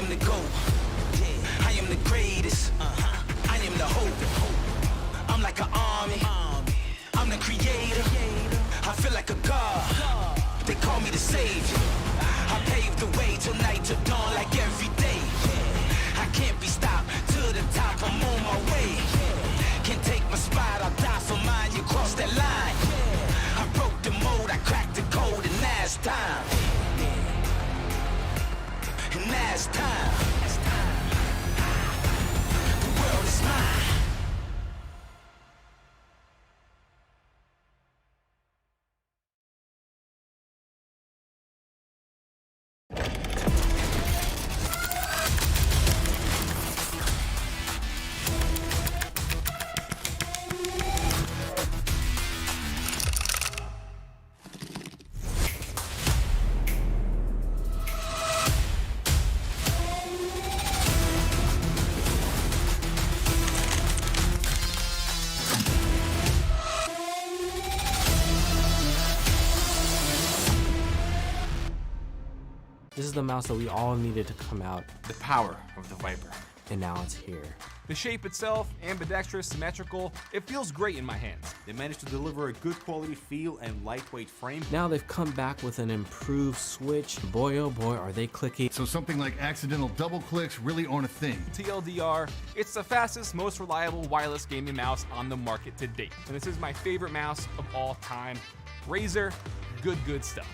am the GOAT. I am the greatest. I am the hope. I'm like an army. I'm the creator. I feel like a god. They call me the savior. I paved the way till night to dawn like every day. I can't be stopped. To the top, I'm on my way. Can't take my spot, I'll die for mine. You cross that line. I broke the mold, I cracked the code, and now it's time. And now it's time. The world is mine. This is the mouse that we all needed to come out, The power of the Viper. and now it's here. The shape itself, ambidextrous, symmetrical, it feels great in my hands. They managed to deliver a good quality feel and lightweight frame. Now they've come back with an improved Switch. Boy, oh boy, are they clicky. So something like accidental double clicks really aren't a thing. TLDR, it's the fastest, most reliable wireless gaming mouse on the market to date. And this is my favorite mouse of all time. Razer, good stuff.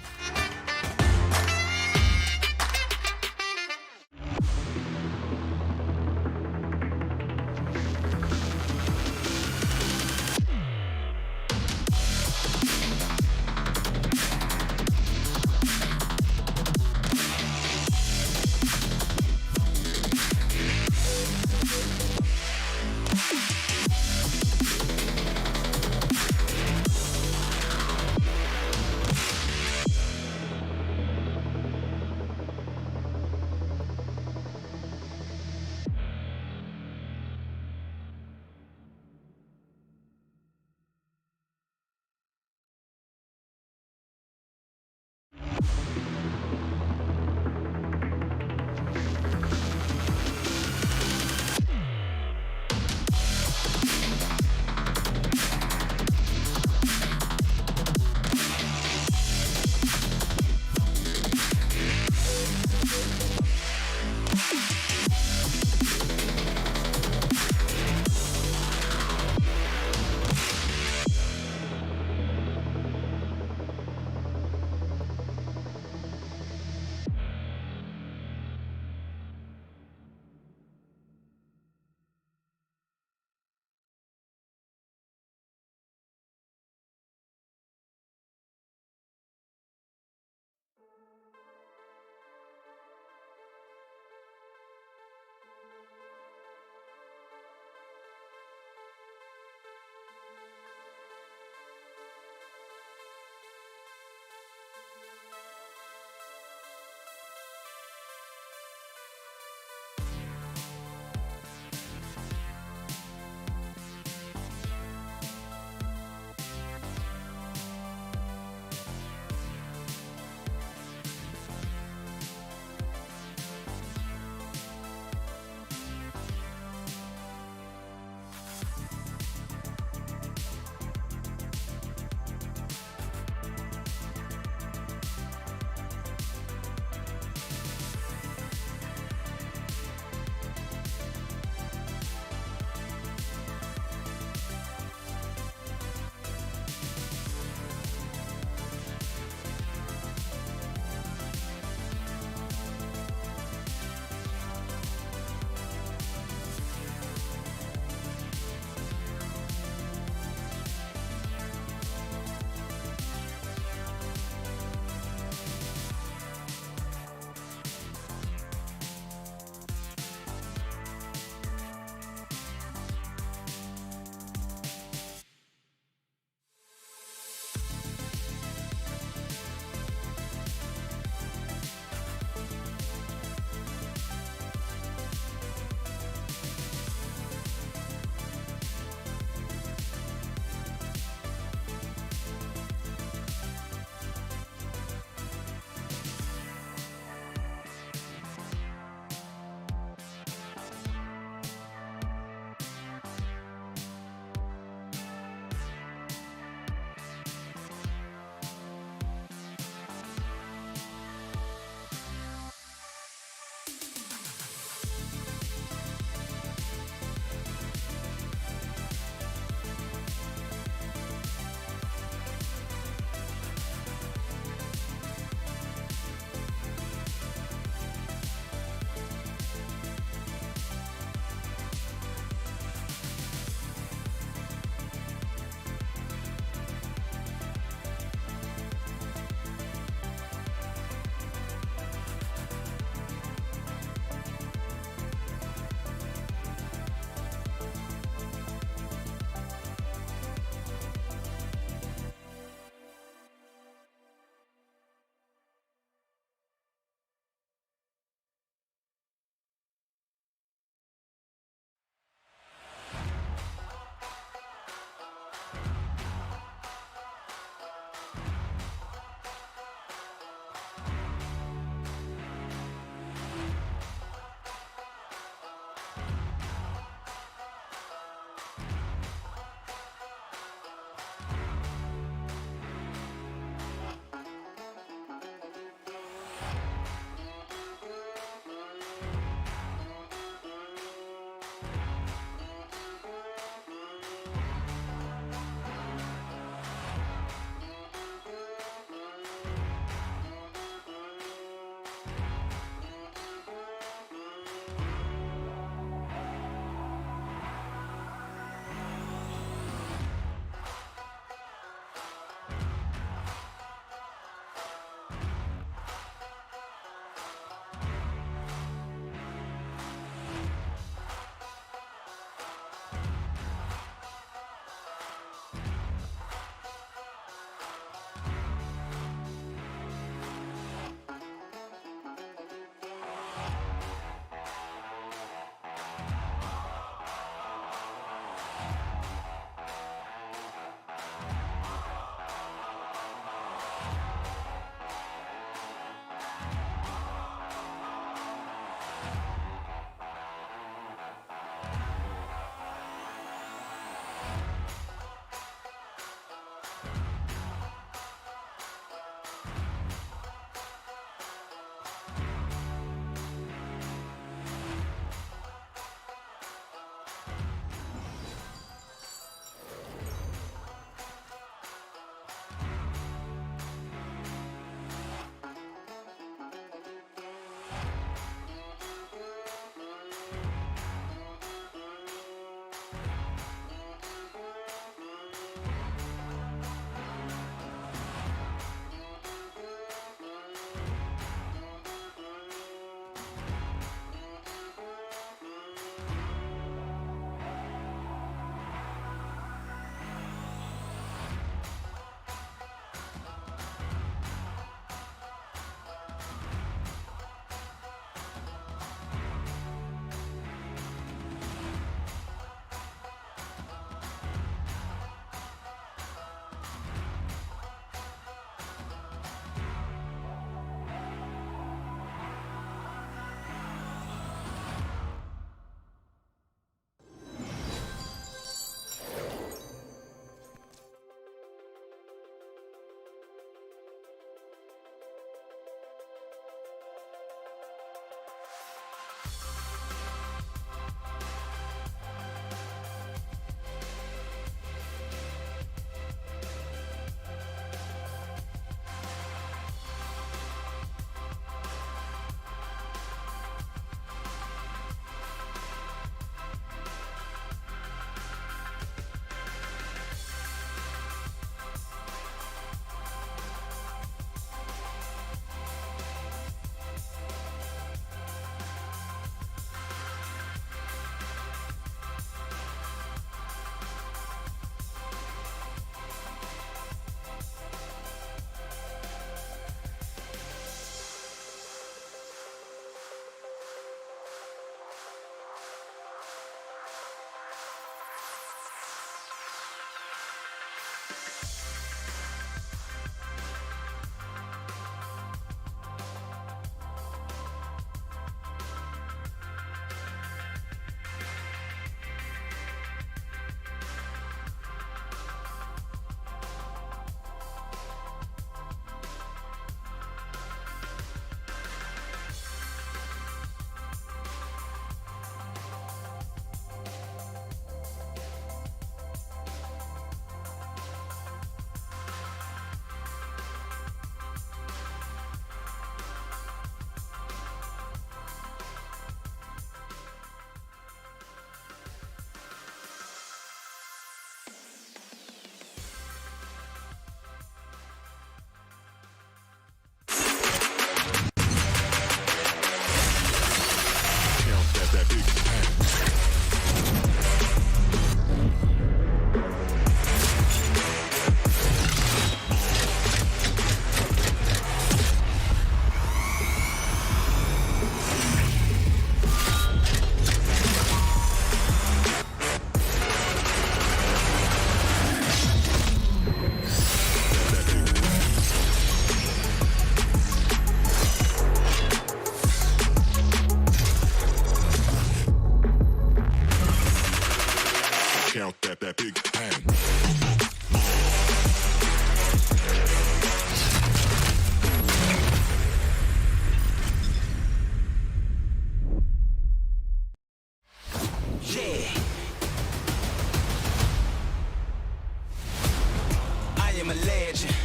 a legend.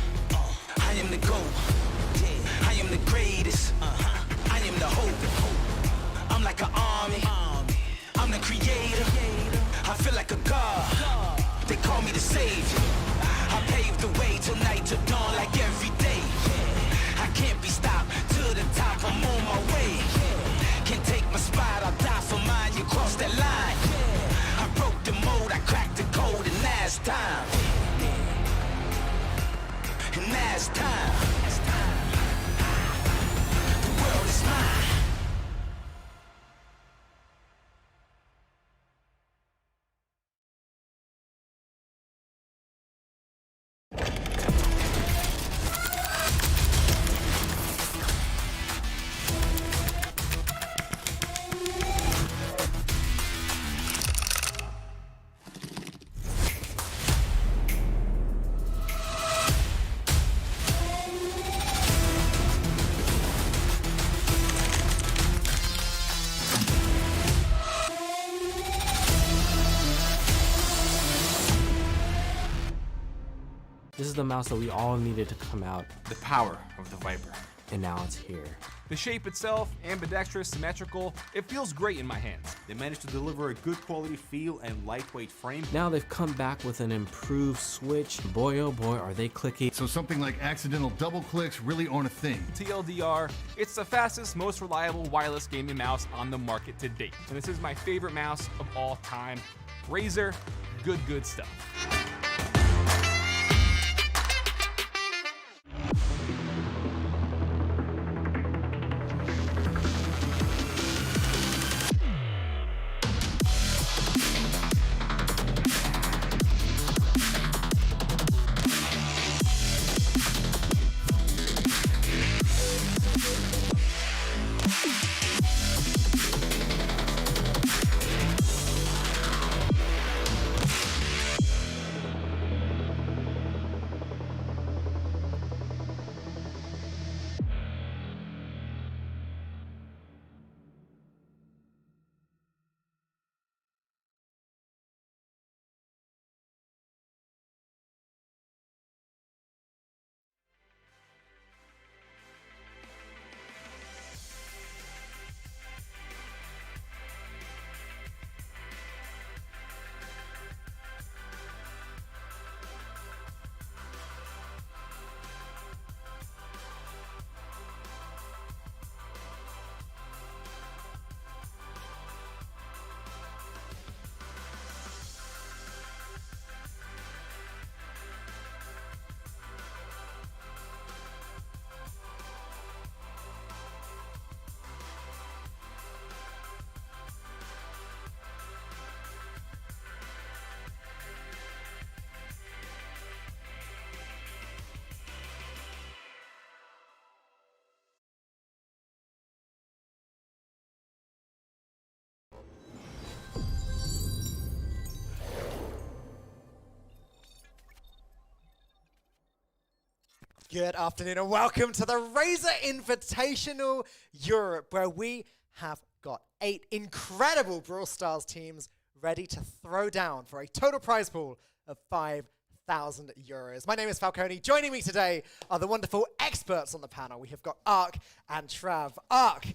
I am the GOAT. I am the greatest. I am the hope. I'm like an army. I'm the creator. I feel like a god. They call me the savior. I paved the way till night to dawn like every day. I can't be stopped. To the top, I'm on my way. Can't take my spot, I'll die for mine. You cross that line. I broke the mold, I cracked the code, and now it's time. And now it's time. The world is mine. This is the mouse that we all needed to come out, The power of the Viper. and now it's here. The shape itself, ambidextrous, symmetrical, it feels great in my hands. They managed to deliver a good quality feel and lightweight frame. Now they've come back with an improved Switch. Boy, oh boy, are they clicky. So something like accidental double clicks really aren't a thing. TLDR, it's the fastest, most reliable wireless gaming mouse on the market to date. And this is my favorite mouse of all time. Razer, good stuff. Good afternoon and welcome to the Razer Invitational Europe, where we have got 8 incredible Brawl Stars teams ready to throw down for a total prize pool of €5,000. My name is Falcone. Joining me today are the wonderful experts on the panel. We have got Ark and Trav. Ark,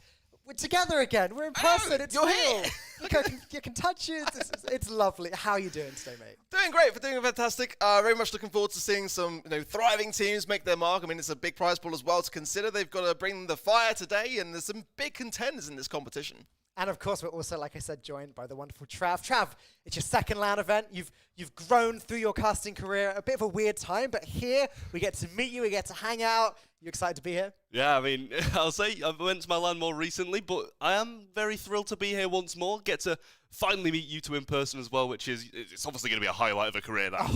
we're together again. We're in person. It's you're real. here. Look, I can touch you. It's lovely. How are you doing today, mate? Doing great, doing fantastic. Very much looking forward to seeing some thriving teams make their mark. I mean, it's a big prize pool as well to consider. They've got to bring the fire today, and there's some big contenders in this competition. And of course, we're also, like I said, joined by the wonderful Trav. Trav, it's your second LAN event. You've grown through your casting career. A bit of a weird time, but here we get to meet you. We get to hang out. You excited to be here? Yeah, I mean, I'll say I went to my LAN more recently, but I am very thrilled to be here once more. Get to finally meet you two in person as well, which is it's obviously going to be a highlight of a career. That.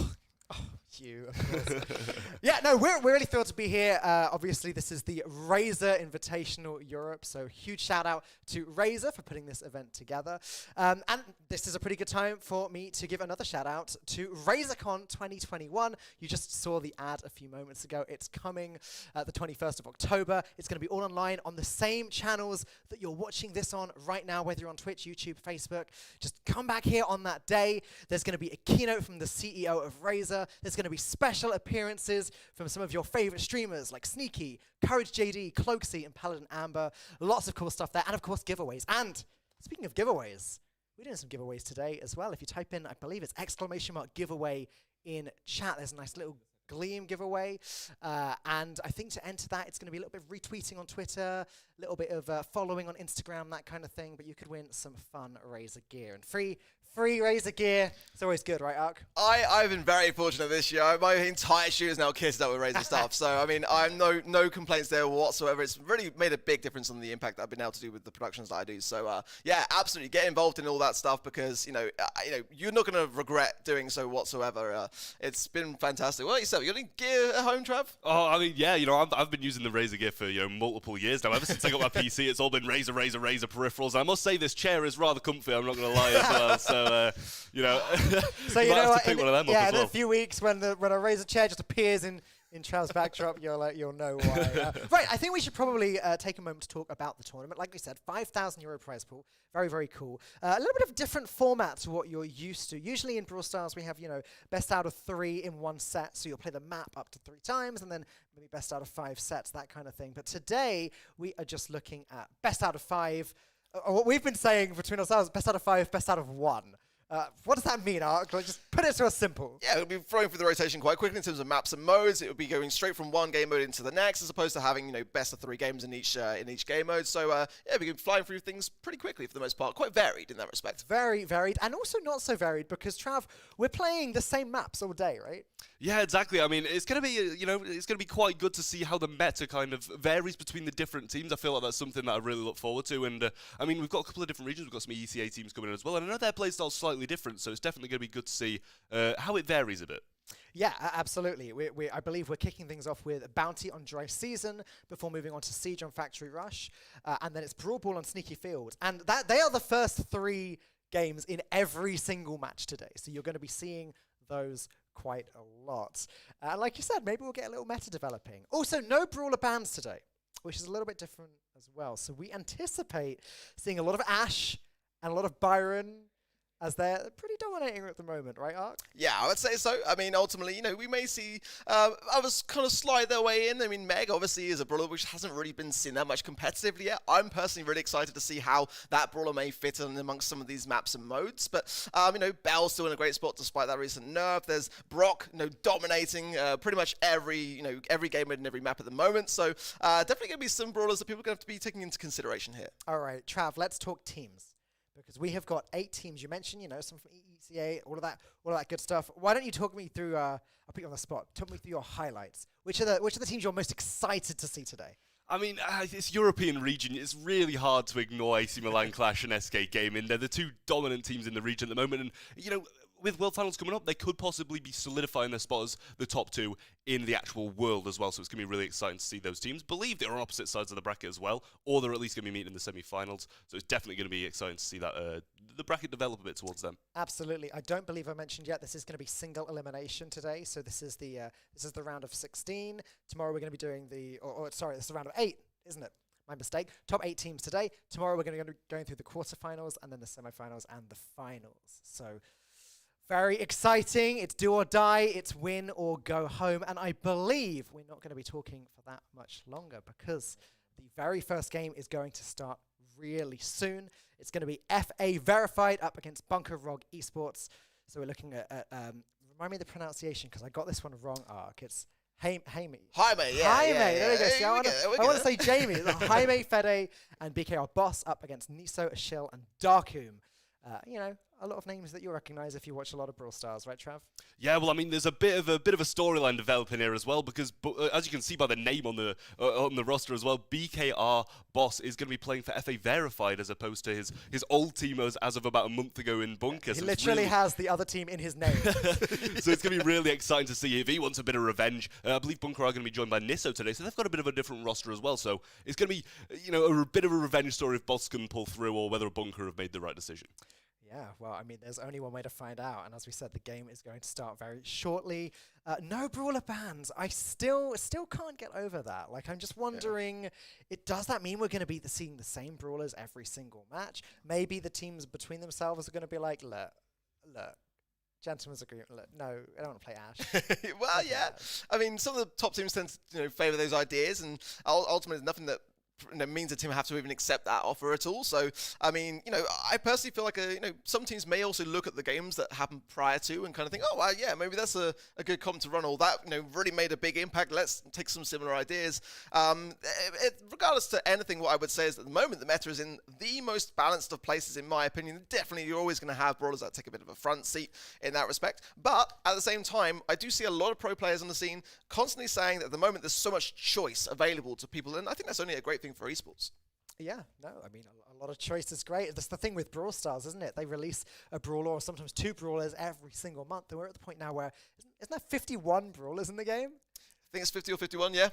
You, of course. Yeah, no, we're really thrilled to be here. Obviously, this is the Razer Invitational Europe, so huge shout out to Razer for putting this event together. And this is a pretty good time for me to give another shout out to RazerCon 2021. You just saw the ad a few moments ago. It's coming the 21st of October. It's going to be all online on the same channels that you're watching this on right now, whether you're on Twitch, YouTube, Facebook. Just come back here on that day. There's going to be a keynote from the CEO of Razer. There's going going to be special appearances from some of your favorite streamers like Sneaky, Courage JD, Cloaksy, and Paladin Amber. Lots of cool stuff there, and of course giveaways. And speaking of giveaways, we're doing some giveaways today as well. If you type in, I believe it's !giveaway in chat, there's a nice little Gleam giveaway, and I think to enter that, it's going to be a little bit of retweeting on Twitter, a little bit of following on Instagram, that kind of thing, but you could win some fun Razer gear, and free Razer gear. It's always good, right, Ark? I've been very fortunate this year. My entire shoe is now kitted up with Razer stuff. So, I mean, I'm no complaints there whatsoever. It's really made a big difference on the impact that I've been able to do with the productions that I do. So, yeah, absolutely. Get involved in all that stuff because, you're not going to regret doing so whatsoever. It's been fantastic. What yourself? You got any gear at home, Trav? Oh, I mean, yeah, I've been using the Razer gear for, multiple years now. Ever since I got my PC, it's all been Razer peripherals. And I must say this chair is rather comfy, I'm not going to lie as well. So, so you you might know have to pick one of them up as in well. a few weeks when a Razer chair just appears in Trav's backdrop, you'll know why. Right, I think we should probably take a moment to talk about the tournament. Like we said, €5,000 prize pool. Very, very cool. A little bit of different format to what you're used to. Usually in Brawl Stars, we have, best out of 3 in one set. So you'll play the map up to 3 times and then maybe best out of 5 sets, that kind of thing. But today, we are just looking at best out of 5. What we've been saying between ourselves, best out of 5, best out of 1. What does that mean, Ark? Like, just put it to us simple. Yeah, it'll be throwing through the rotation quite quickly in terms of maps and modes. It will be going straight from one game mode into the next, as opposed to having best of 3 games in each game mode. So yeah, we can fly through things pretty quickly for the most part. Quite varied in that respect. Very varied, and also not so varied because Trav, we're playing the same maps all day, right? Yeah, exactly. I mean, it's going to be, it's going to be quite good to see how the meta kind of varies between the different teams. I feel like that's something that I really look forward to. And I mean, we've got a couple of different regions. We've got some ECA teams coming in as well. And I know their playstyle's slightly different, so it's definitely going to be good to see how it varies a bit. Yeah, absolutely. I believe we're kicking things off with Bounty on Dry Season before moving on to Siege on Factory Rush. And then it's Brawl Ball on Sneaky Field. And they are the first 3 games in every single match today. So you're going to be seeing those quite a lot. Like you said, maybe we'll get a little meta developing. Also, no Brawler bans today, which is a little bit different as well. So we anticipate seeing a lot of Ashe and a lot of Byron, as they're pretty dominating at the moment, right, Ark? Yeah, I would say so. I mean, ultimately, we may see others kind of slide their way in. I mean, Meg obviously is a brawler which hasn't really been seen that much competitively yet. I'm personally really excited to see how that brawler may fit in amongst some of these maps and modes. But, Belle's still in a great spot despite that recent nerf. There's Brock, dominating pretty much every game mode and every map at the moment. So definitely going to be some brawlers that people are going to have to be taking into consideration here. All right, Trav, let's talk teams. Because we have got 8 teams. You mentioned, some from ECA, all of that good stuff. Why don't you talk me through? I'll put you on the spot. Talk me through your highlights. Which are the teams you're most excited to see today? I mean, it's European region. It's really hard to ignore AC Milan, Clash, and SK Gaming. They're the 2 dominant teams in the region at the moment, and with World Finals coming up, they could possibly be solidifying their spot as the top 2 in the actual world as well. So it's going to be really exciting to see those teams. Believe they're on opposite sides of the bracket as well, or they're at least going to be meeting in the semi-finals. So it's definitely going to be exciting to see that the bracket develop a bit towards them. Absolutely. I don't believe I mentioned yet. This is going to be single elimination today. So this is the round of 16. Tomorrow we're going to be doing this is the round of 8, isn't it? My mistake. Top 8 teams today. Tomorrow we're going to be going through the quarterfinals and then the semi-finals and the finals. So very exciting. It's do or die. It's win or go home. And I believe we're not going to be talking for that much longer because the very first game is going to start really soon. It's going to be FA Verified up against Bunker Rog Esports. So we're looking at remind me of the pronunciation because I got this one wrong, Ark. It's Jaime. Jaime, yeah. Jaime, there we go. See, I want to say say Jamie. Jaime, Fede, and BKR Boss up against Niso, Ashil, and Darkoom. A lot of names that you'll recognize if you watch a lot of Brawl Stars, right, Trav? Yeah, well, I mean, there's a bit of a storyline developing here as well because, as you can see by the name on the roster as well, BKR Boss is going to be playing for FA Verified as opposed to his old team as of about a month ago in Bunker. He literally has the other team in his name. So it's going to be really exciting to see if he wants a bit of revenge. I believe Bunker are going to be joined by Niso today, so they've got a bit of a different roster as well. So it's going to be, a bit of a revenge story if Boss can pull through or whether Bunker have made the right decision. Yeah, well, I mean, there's only one way to find out. And as we said, the game is going to start very shortly. No brawler bans. I still can't get over that. Like, I'm just wondering, does that mean we're going to be seeing the same brawlers every single match? Maybe the teams between themselves are going to be like, look, gentleman's agreement. Look, no, I don't want to play Ash. Well, yeah. I mean, some of the top teams tend to favour those ideas, and ultimately, there's nothing that means a team have to even accept that offer at all. So, I mean, I personally feel like some teams may also look at the games that happened prior to and kind of think, oh, yeah, maybe that's a good comp to run all that. Really made a big impact. Let's take some similar ideas. Regardless to anything, what I would say is that at the moment the meta is in the most balanced of places, in my opinion. Definitely, you're always going to have brawlers that take a bit of a front seat in that respect. But at the same time, I do see a lot of pro players on the scene constantly saying that at the moment there's so much choice available to people, and I think that's only a great thing for esports. Yeah, no, I mean, a lot of choice is great. That's the thing with Brawl Stars, isn't it? They release a brawler or sometimes 2 brawlers every single month. And we're at the point now where, isn't there 51 brawlers in the game? I think it's 50 or 51, yeah.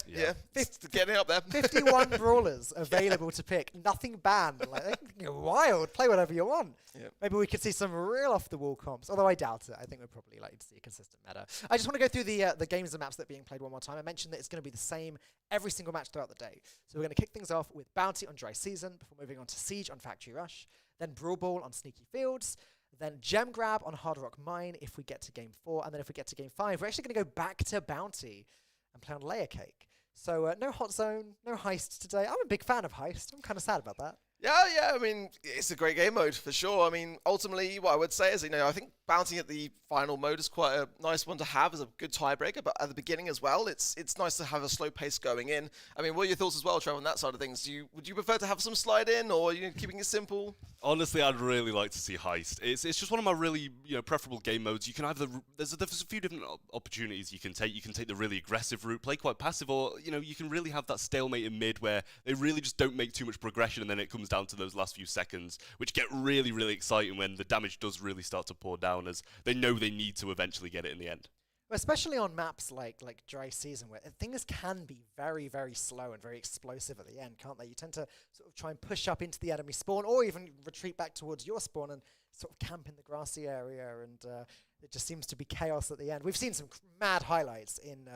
Getting up there. 51 brawlers available to pick. Nothing banned. Like, you're wild. Play whatever you want. Yeah. Maybe we could see some real off-the-wall comps, although I doubt it. I think we're probably likely to see a consistent meta. I just want to go through the games and maps that are being played one more time. I mentioned that it's going to be the same every single match throughout the day. So we're going to kick things off with Bounty on Dry Season, before moving on to Siege on Factory Rush, then Brawl Ball on Sneaky Fields, then Gem Grab on Hard Rock Mine if we get to Game 4, and then if we get to Game 5, we're actually going to go back to Bounty and play on Layer Cake. So no Hot Zone, no Heist today. I'm a big fan of Heist. I'm kind of sad about that. Yeah, I mean, it's a great game mode for sure. I mean, ultimately, what I would say is, I think Bounty at the final mode is quite a nice one to have as a good tiebreaker, but at the beginning as well, it's nice to have a slow pace going in. I mean, what are your thoughts as well, Trevor, on that side of things? Would you prefer to have some slide in, or are you keeping it simple? Honestly, I'd really like to see Heist. It's just one of my really preferable game modes. You can either there's a few different opportunities you can take. You can take the really aggressive route, play quite passive, or you can really have that stalemate in mid where they really just don't make too much progression, and then it comes down to those last few seconds, which get really, really exciting when the damage does really start to pour down, as they know they need to eventually get it in the end. Especially on maps like Dry Season, where things can be very, very slow and very explosive at the end, can't they? You tend to sort of try and push up into the enemy spawn, or even retreat back towards your spawn and sort of camp in the grassy area, and it just seems to be chaos at the end. We've seen some mad highlights in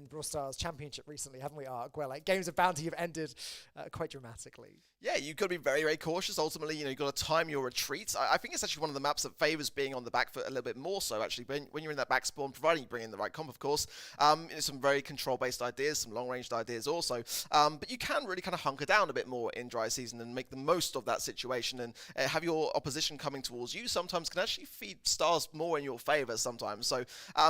Brawl Stars Championship recently, haven't we, Ark? Where games of Bounty have ended quite dramatically. Yeah, you've got to be very, very cautious. Ultimately, you've got to time your retreats. I think it's actually one of the maps that favours being on the back foot a little bit more so, actually, when you're in that back spawn, providing you bring in the right comp, of course. Some very control-based ideas, some long-ranged ideas also. But you can really kind of hunker down a bit more in Dry Season and make the most of that situation, and have your opposition coming towards you sometimes can actually feed stars more in your favour sometimes. So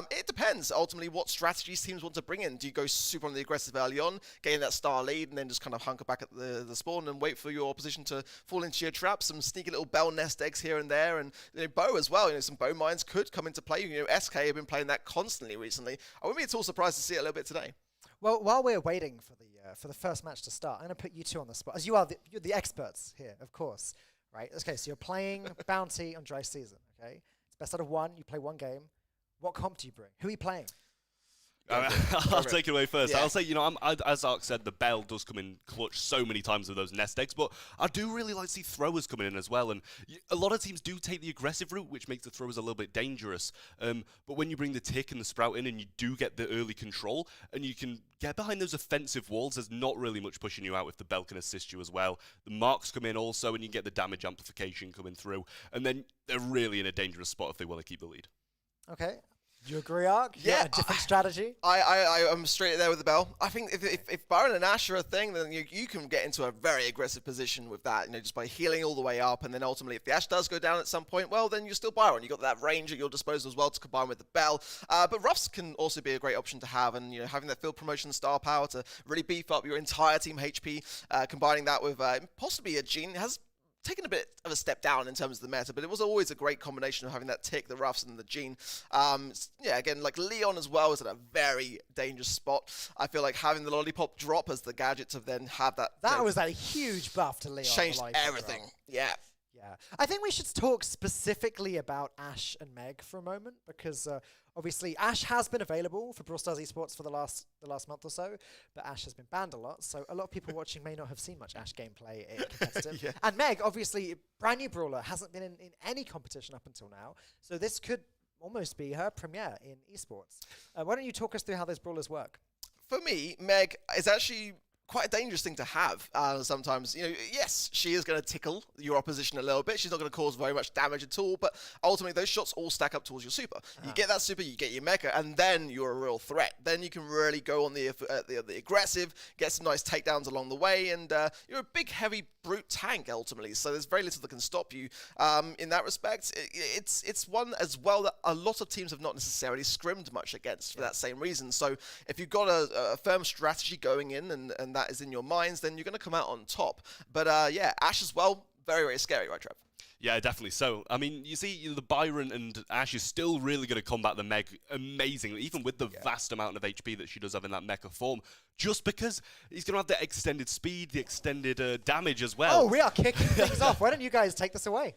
it depends, ultimately, what strategies teams want to bring in. Do you go super on the aggressive early on, gain that star lead, and then just kind of hunker back at the spawn and wait for your opposition to fall into your traps? Some sneaky little bell nest eggs here and there, and bow as well. Some bow mines could come into play. SK have been playing that constantly recently. I wouldn't be at all surprised to see it a little bit today. Well, while we're waiting for the first match to start, I'm going to put you two on the spot, as you're the experts here, of course, right? Okay, so you're playing Bounty on Dry Season. Okay, it's best out of one. You play one game. What comp do you bring? Who are you playing? I'll take it away first. Yeah. I'll say, as Ark said, the bell does come in clutch so many times with those nest eggs, but I do really like to see throwers coming in as well. And a lot of teams do take the aggressive route, which makes the throwers a little bit dangerous. But when you bring the tick and the sprout in and you do get the early control and you can get behind those offensive walls, there's not really much pushing you out if the bell can assist you as well. The marks come in also, and you get the damage amplification coming through. And then they're really in a dangerous spot if they want to keep the lead. Okay. You agree, Ark? Yeah, a different strategy? I'm straight there with the bell. I think if Baron and Ash are a thing, then you can get into a very aggressive position with that, just by healing all the way up, and then ultimately if the Ash does go down at some point, well, then you're still Byron. You've got that range at your disposal as well to combine with the bell. But Ruffs can also be a great option to have, and having that field promotion star power to really beef up your entire team HP, combining that with possibly a Gene has taken a bit of a step down in terms of the meta, but it was always a great combination of having that tick, the Ruffs, and the Gene. Again, like Leon as well is in a very dangerous spot. I feel like having the Lollipop drop as the gadget to then have that... That was a huge buff to Leon. Changed everything. Drop. Yeah. I think we should talk specifically about Ash and Meg for a moment, because obviously Ash has been available for Brawl Stars esports for the last month or so, but Ash has been banned a lot, so a lot of people watching may not have seen much Ash gameplay in competitive. Yeah. And Meg, obviously, brand new brawler, hasn't been in any competition up until now, so this could almost be her premiere in esports. Why don't you talk us through how those brawlers work? For me, Meg is actually quite a dangerous thing to have sometimes. You know, yes, she is going to tickle your opposition a little bit. She's not going to cause very much damage at all, but ultimately those shots all stack up towards your super. You get that super, you get your mecha, and then you're a real threat. Then you can really go on the aggressive, get some nice takedowns along the way, and you're a big, heavy, brute tank ultimately. So there's very little that can stop you in that respect. It's one as well that a lot of teams have not necessarily scrimmed much against for that same reason. So if you've got a firm strategy going in and that is in your minds, then you're going to come out on top. But yeah, Ashe as well, very, very scary, right, Trev? Yeah, definitely so. I mean, you see, the Byron and Ashe is still really going to combat the Meg amazingly, even with the vast amount of HP that she does have in that mecha form, just because he's going to have the extended speed, the extended damage as well. Oh, we are kicking things off. Why don't you guys take this away?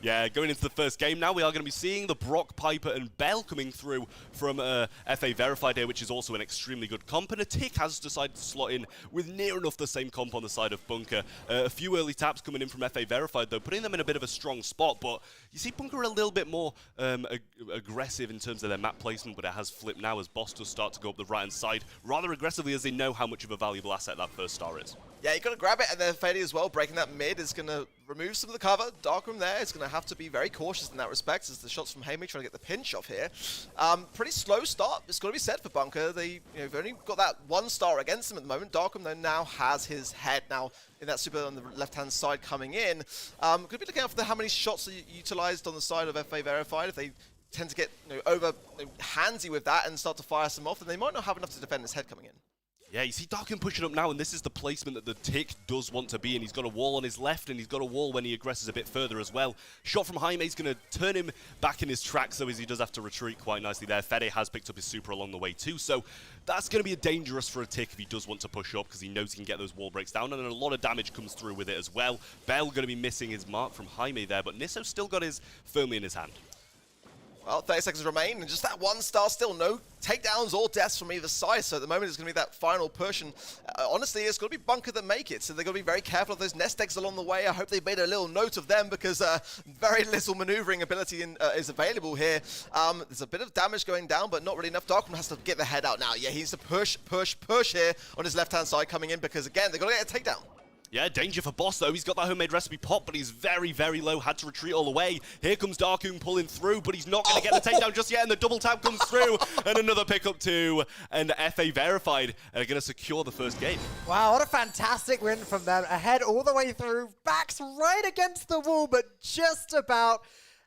Yeah, going into the first game now, we are going to be seeing the Brock, Piper, and Bell coming through from FA Verified here, which is also an extremely good comp. And a Tick has decided to slot in with near enough the same comp on the side of Bunker. A few early taps coming in from FA Verified, though, putting them in a bit of a strong spot. But you see Bunker a little bit more aggressive in terms of their map placement, but it has flipped now as Boss does start to go up the right-hand side rather aggressively, as they know how much of a valuable asset that first star is. Yeah, you got to grab it, and then Fede as well, breaking that mid, is going to remove some of the cover. Darkroom there is going to have to be very cautious in that respect, as the shots from Haymi trying to get the pinch off here. Pretty slow start, it's got to be said for Bunker. They've only got that one star against them at the moment. Darkroom, though, now has his head now in that super on the left-hand side coming in. Could be looking out for how many shots are utilized on the side of FA Verified. If they tend to get handsy with that and start to fire some off, then they might not have enough to defend his head coming in. Yeah, you see Darkin pushing up now, and this is the placement that the Tick does want to be in. He's got a wall on his left, and he's got a wall when he aggresses a bit further as well. Shot from Jaime is going to turn him back in his tracks, though, as he does have to retreat quite nicely there. Fede has picked up his super along the way too, so that's going to be dangerous for a Tick if he does want to push up, because he knows he can get those wall breaks down, and then a lot of damage comes through with it as well. Bell going to be missing his mark from Jaime there, but Nisso's still got his firmly in his hand. Well, 30 seconds remain, and just that one star still. No takedowns or deaths from either side, so at the moment it's going to be that final push, and honestly, it's going to be Bunker that make it, so they're going to be very careful of those nest eggs along the way. I hope they made a little note of them, because very little maneuvering ability is available here. There's a bit of damage going down, but not really enough. Darkroom has to get the head out now. Yeah, he needs to push here on his left-hand side coming in, because again, they've got to get a takedown. Yeah, danger for Boss, though. He's got that homemade recipe pop, but he's very, very low. Had to retreat all the way. Here comes Darkoon pulling through, but he's not going to get the takedown just yet, and the double tap comes through, and another pickup too, and FA Verified are going to secure the first game. Wow, what a fantastic win from them. Ahead all the way through, backs right against the wall, but just about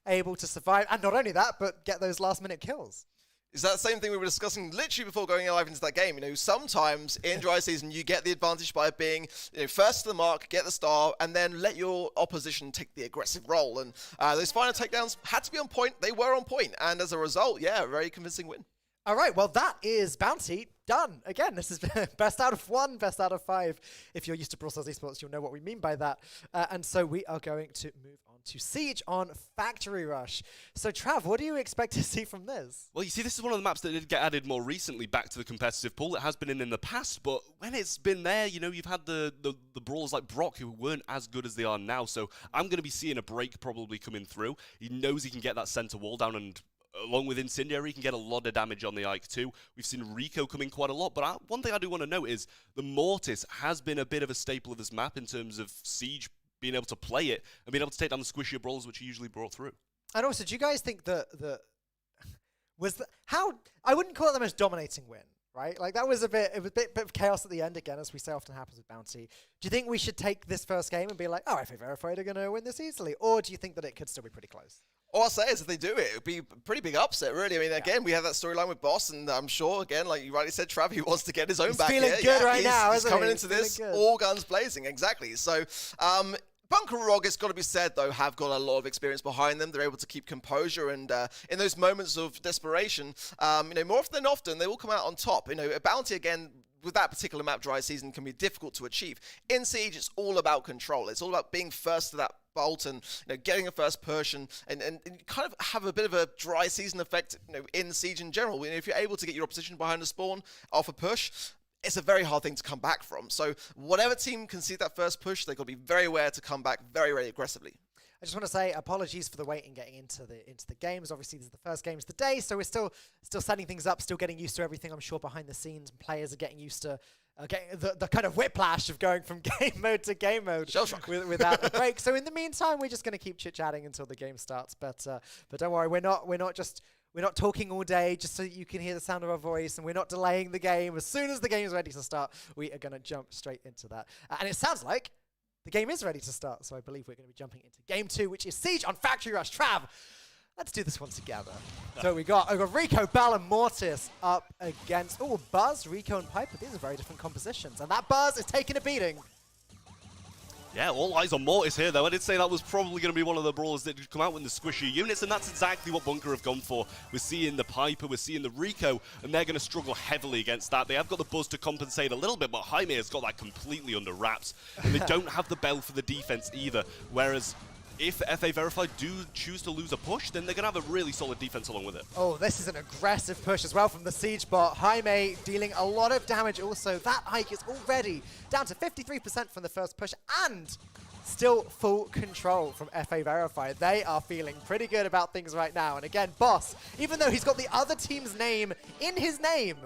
able to survive. And not only that, but get those last-minute kills. Is that the same thing we were discussing literally before going live into that game? You know, sometimes in dry season, you get the advantage by being first to the mark, get the star, and then let your opposition take the aggressive role. And those final takedowns had to be on point. They were on point. And as a result, yeah, a very convincing win. All right, well, that is Bounty done. Again, this is best out of 1, best out of 5. If you're used to Brawl Stars Esports, you'll know what we mean by that. And so we are going to move on to Siege on Factory Rush. So, Trav, what do you expect to see from this? Well, you see, this is one of the maps that did get added more recently back to the competitive pool. It has been in the past, but when it's been there, you know, you've had the brawlers like Brock who weren't as good as they are now. So I'm going to be seeing a break probably coming through. He knows he can get that center wall down, and along with Incendiary, he can get a lot of damage on the Ike too. We've seen Rico come in quite a lot, but one thing I do want to note is the Mortis has been a bit of a staple of this map in terms of Siege being able to play it and being able to take down the squishier brawlers which he usually brought through. And also, do you guys think that I wouldn't call it the most dominating win, right? Like that was a bit of chaos at the end again, as we say often happens with Bounty. Do you think we should take this first game and be like, oh, FA Verified are going to win this easily? Or do you think that it could still be pretty close? All I'll say is if they do it would be a pretty big upset, really. I mean, again, we have that storyline with Boss, and I'm sure, again, like you rightly said, Trav, he wants to get his own back here. He's feeling good right now, isn't he? He's coming into Feeling this good. all guns blazing, exactly. So, Bunker and Rog, it's got to be said, though, have got a lot of experience behind them. They're able to keep composure, and in those moments of desperation, more often than often, they will come out on top. You know, a Bounty, again, with that particular map, dry season can be difficult to achieve. In Siege, it's all about control. It's all about being first to that bolt and getting a first push and kind of have a bit of a dry season effect in Siege in general. If you're able to get your opposition behind a spawn off a push, it's a very hard thing to come back from. So whatever team can see that first push, they've got to be very aware to come back very, very aggressively. I just want to say apologies for the wait in getting into the games. Obviously, this is the first games of the day, so we're still setting things up, still getting used to everything. I'm sure behind the scenes, and players are getting used to Okay, the kind of whiplash of going from game mode to game mode without a break. So in the meantime, we're just going to keep chit-chatting until the game starts. But don't worry, we're not talking all day just so that you can hear the sound of our voice, and we're not delaying the game. As soon as the game is ready to start, we are going to jump straight into that. And it sounds like the game is ready to start, so I believe we're going to be jumping into Game 2, which is Siege on Factory Rush. Trav, let's do this one together. So we got Rico, Bell, and Mortis up against, Buzz, Rico, and Piper. These are very different compositions, and that Buzz is taking a beating. Yeah, all eyes on Mortis here, though. I did say that was probably going to be one of the brawlers that would come out with the squishy units, and that's exactly what Bunker have gone for. We're seeing the Piper, we're seeing the Rico, and they're going to struggle heavily against that. They have got the Buzz to compensate a little bit, but Jaime has got that completely under wraps. And they don't have the Bell for the defense either, whereas if FA Verified do choose to lose a push, then they're going to have a really solid defense along with it. Oh, this is an aggressive push as well from the Siege bot. Jaime dealing a lot of damage also. That Ike is already down to 53% from the first push and still full control from FA Verified. They are feeling pretty good about things right now. And again, Boss, even though he's got the other team's name in his name,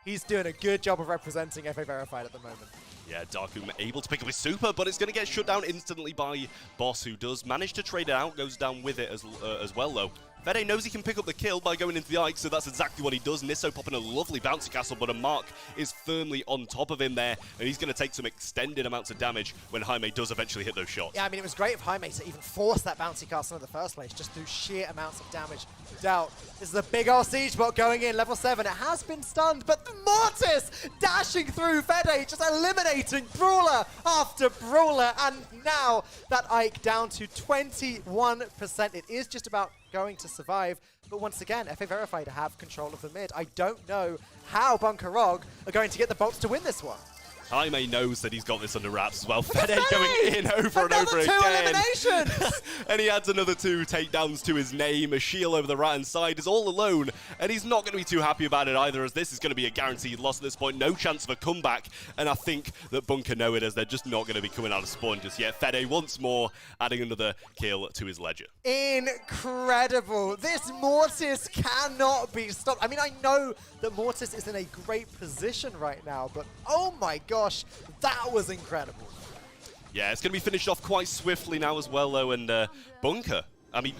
he's doing a good job of representing FA Verified at the moment. Yeah, Darkum able to pick up his super, but it's going to get shut down instantly by Boss, who does manage to trade it out, goes down with it as well, though. Fede knows he can pick up the kill by going into the Ike, so that's exactly what he does. Nisso popping a lovely bouncy castle, but embark is firmly on top of him there, and he's going to take some extended amounts of damage when Jaime does eventually hit those shots. Yeah, I mean, it was great of Jaime to even force that bouncy castle in the first place, just through sheer amounts of damage. No doubt, this is a big old Siege bot going in, level 7. It has been stunned, but the Mortis dashing through Fede, just eliminating brawler after brawler, and now that Ike down to 21%. It is just about going to survive, but once again, FA Verified have control of the mid. I don't know how Bunker Rog are going to get the bolts to win this one. Jaime knows that he's got this under wraps as well. Fede going in over and over again. Eliminations! And he adds another 2 takedowns to his name. A shield over the right-hand side is all alone, and he's not going to be too happy about it either, as this is going to be a guaranteed loss at this point. No chance of a comeback, and I think that Bunker know it, as they're just not going to be coming out of spawn just yet. Fede once more adding another kill to his ledger. Incredible. This Mortis cannot be stopped. I mean, I know that Mortis is in a great position right now, but oh my gosh, that was incredible. Yeah, it's going to be finished off quite swiftly now as well, though, and Bunker. I mean,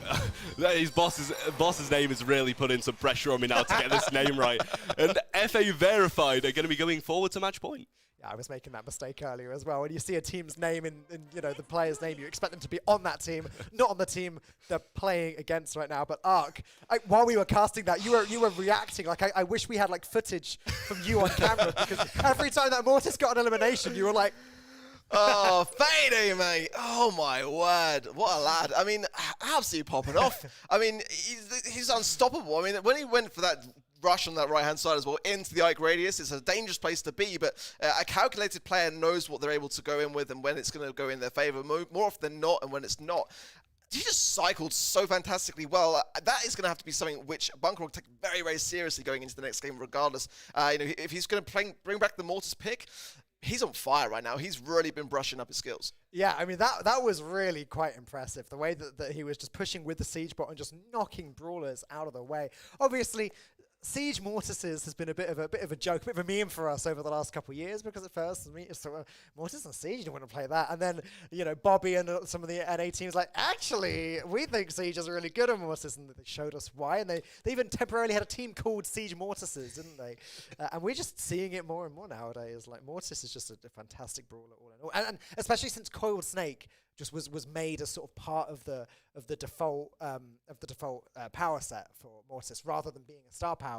his boss's name is really putting some pressure on me now to get this name right. And FA Verified are going to be going forward to match point. Yeah, I was making that mistake earlier as well. When you see a team's name in the player's name, you expect them to be on that team, not on the team they're playing against right now. But Ark, while we were casting that, you were reacting like I wish we had like footage from you on camera, because every time that Mortis got an elimination, you were like, oh, Fede, mate. Oh, my word. What a lad. I mean, absolutely popping off. I mean, he's unstoppable. I mean, when he went for that rush on that right-hand side as well into the Ike radius, it's a dangerous place to be, but a calculated player knows what they're able to go in with and when it's going to go in their favor more often than not, and when it's not. He just cycled so fantastically well. That is going to have to be something which Bunker will take very, very seriously going into the next game regardless. If he's going to bring back the Mortis pick, he's on fire right now. He's really been brushing up his skills. Yeah, I mean, that was really quite impressive. The way that he was just pushing with the Siege bot and just knocking brawlers out of the way. Obviously, Siege Mortises has been a bit of a joke, a bit of a meme for us over the last couple of years, because at first, Mortis and Siege didn't want to play that. And then, Bobby and some of the NA teams like, actually, we think Siege is really good at Mortis, and they showed us why. And they even temporarily had a team called Siege Mortises, didn't they? And we're just seeing it more and more nowadays. Like, Mortis is just a fantastic brawler all in all. And especially since Coiled Snake just was made as sort of part of the default power set for Mortis, rather than being a star power.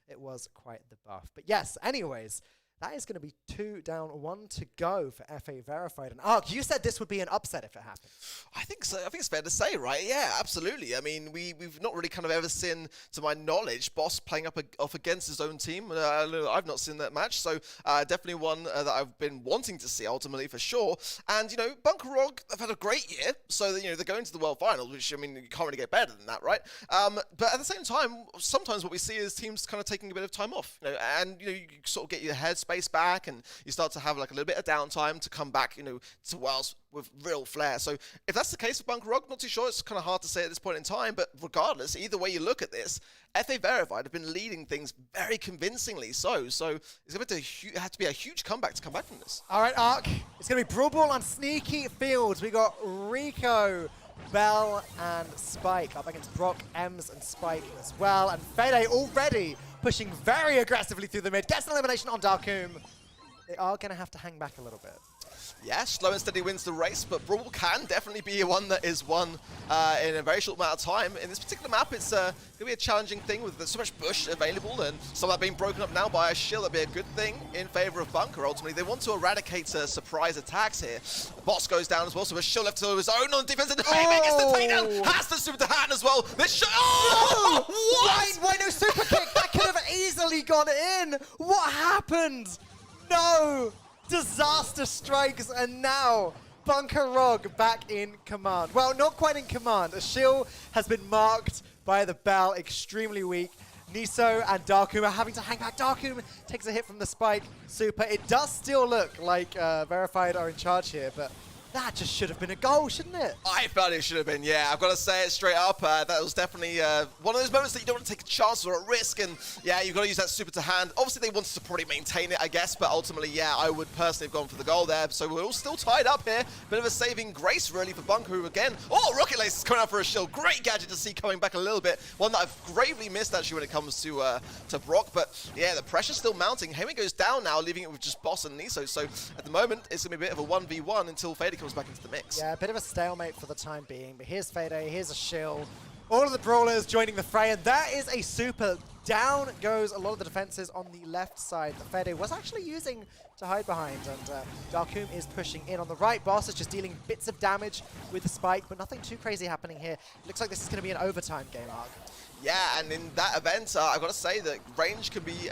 It was quite the buff. But yes, anyways, that is going to be 2 down, 1 to go for FA Verified. And Ark, you said this would be an upset if it happened. I think so. I think it's fair to say, right? Yeah, absolutely. I mean, we've not really kind of ever seen, to my knowledge, Boss playing off against his own team. I've not seen that match, so definitely one that I've been wanting to see ultimately for sure. And Bunker Rog have had a great year, so that, they're going to the World Finals, which, I mean, you can't really get better than that, right? But at the same time, sometimes what we see is teams kind of taking a bit of time off, and you sort of get your head space back, and you start to have like a little bit of downtime to come back, to Wells with real flair. So if that's the case for Bunker Rock, not too sure. It's kind of hard to say at this point in time, but regardless, either way you look at this, FA Verified have been leading things very convincingly. So it's going to have to be a huge comeback to come back from this. All right, Ark. It's going to be Brawl Ball on Sneaky Fields. We got Rico, Bell, and Spike up against Brock, Ems, and Spike as well. And Fede already pushing very aggressively through the mid. Gets an elimination on Darkoom. They are going to have to hang back a little bit. Yeah, slow and steady wins the race, but Brawl can definitely be one that is won in a very short amount of time. In this particular map, it's going to be a challenging thing with so much bush available, and some of that being broken up now by a shield. That'll be a good thing in favor of Bunker. Ultimately, they want to eradicate surprise attacks here. Boss goes down as well, so a shield left to his own on defense, and Hayman gets the takedown, has the super to hand as well. This Why no super kick? That could have easily gone in. What happened? No! Disaster strikes, and now Bunker Rog back in command. Well, not quite in command. A shield has been marked by the Bell, extremely weak. Niso and Darkoom are having to hang back. Darkoom takes a hit from the Spike super. It does still look like Verified are in charge here, but that just should have been a goal, shouldn't it? I felt it should have been, yeah. I've got to say it straight up. That was definitely one of those moments that you don't want to take a chance or a risk. And yeah, you've got to use that super to hand. Obviously, they wanted to probably maintain it, I guess. But ultimately, yeah, I would personally have gone for the goal there. So we're all still tied up here. Bit of a saving grace, really, for Bunker, who again, Rocket Lace is coming out for a shield. Great gadget to see coming back a little bit. One that I've gravely missed, actually, when it comes to Brock. But yeah, the pressure's still mounting. Heyman goes down now, leaving it with just Boss and Niso. So at the moment, it's going to be a bit of a 1v1 until Fader comes back into the mix. Yeah, a bit of a stalemate for the time being, but here's Fede, here's a shield. All of the brawlers joining the fray, and that is a super. Down goes a lot of the defenses on the left side that Fede was actually using to hide behind, and Darkoom is pushing in on the right. Boss is just dealing bits of damage with the Spike, but nothing too crazy happening here. Looks like this is going to be an overtime game, Arc. Yeah, and in that event, I've got to say that range can be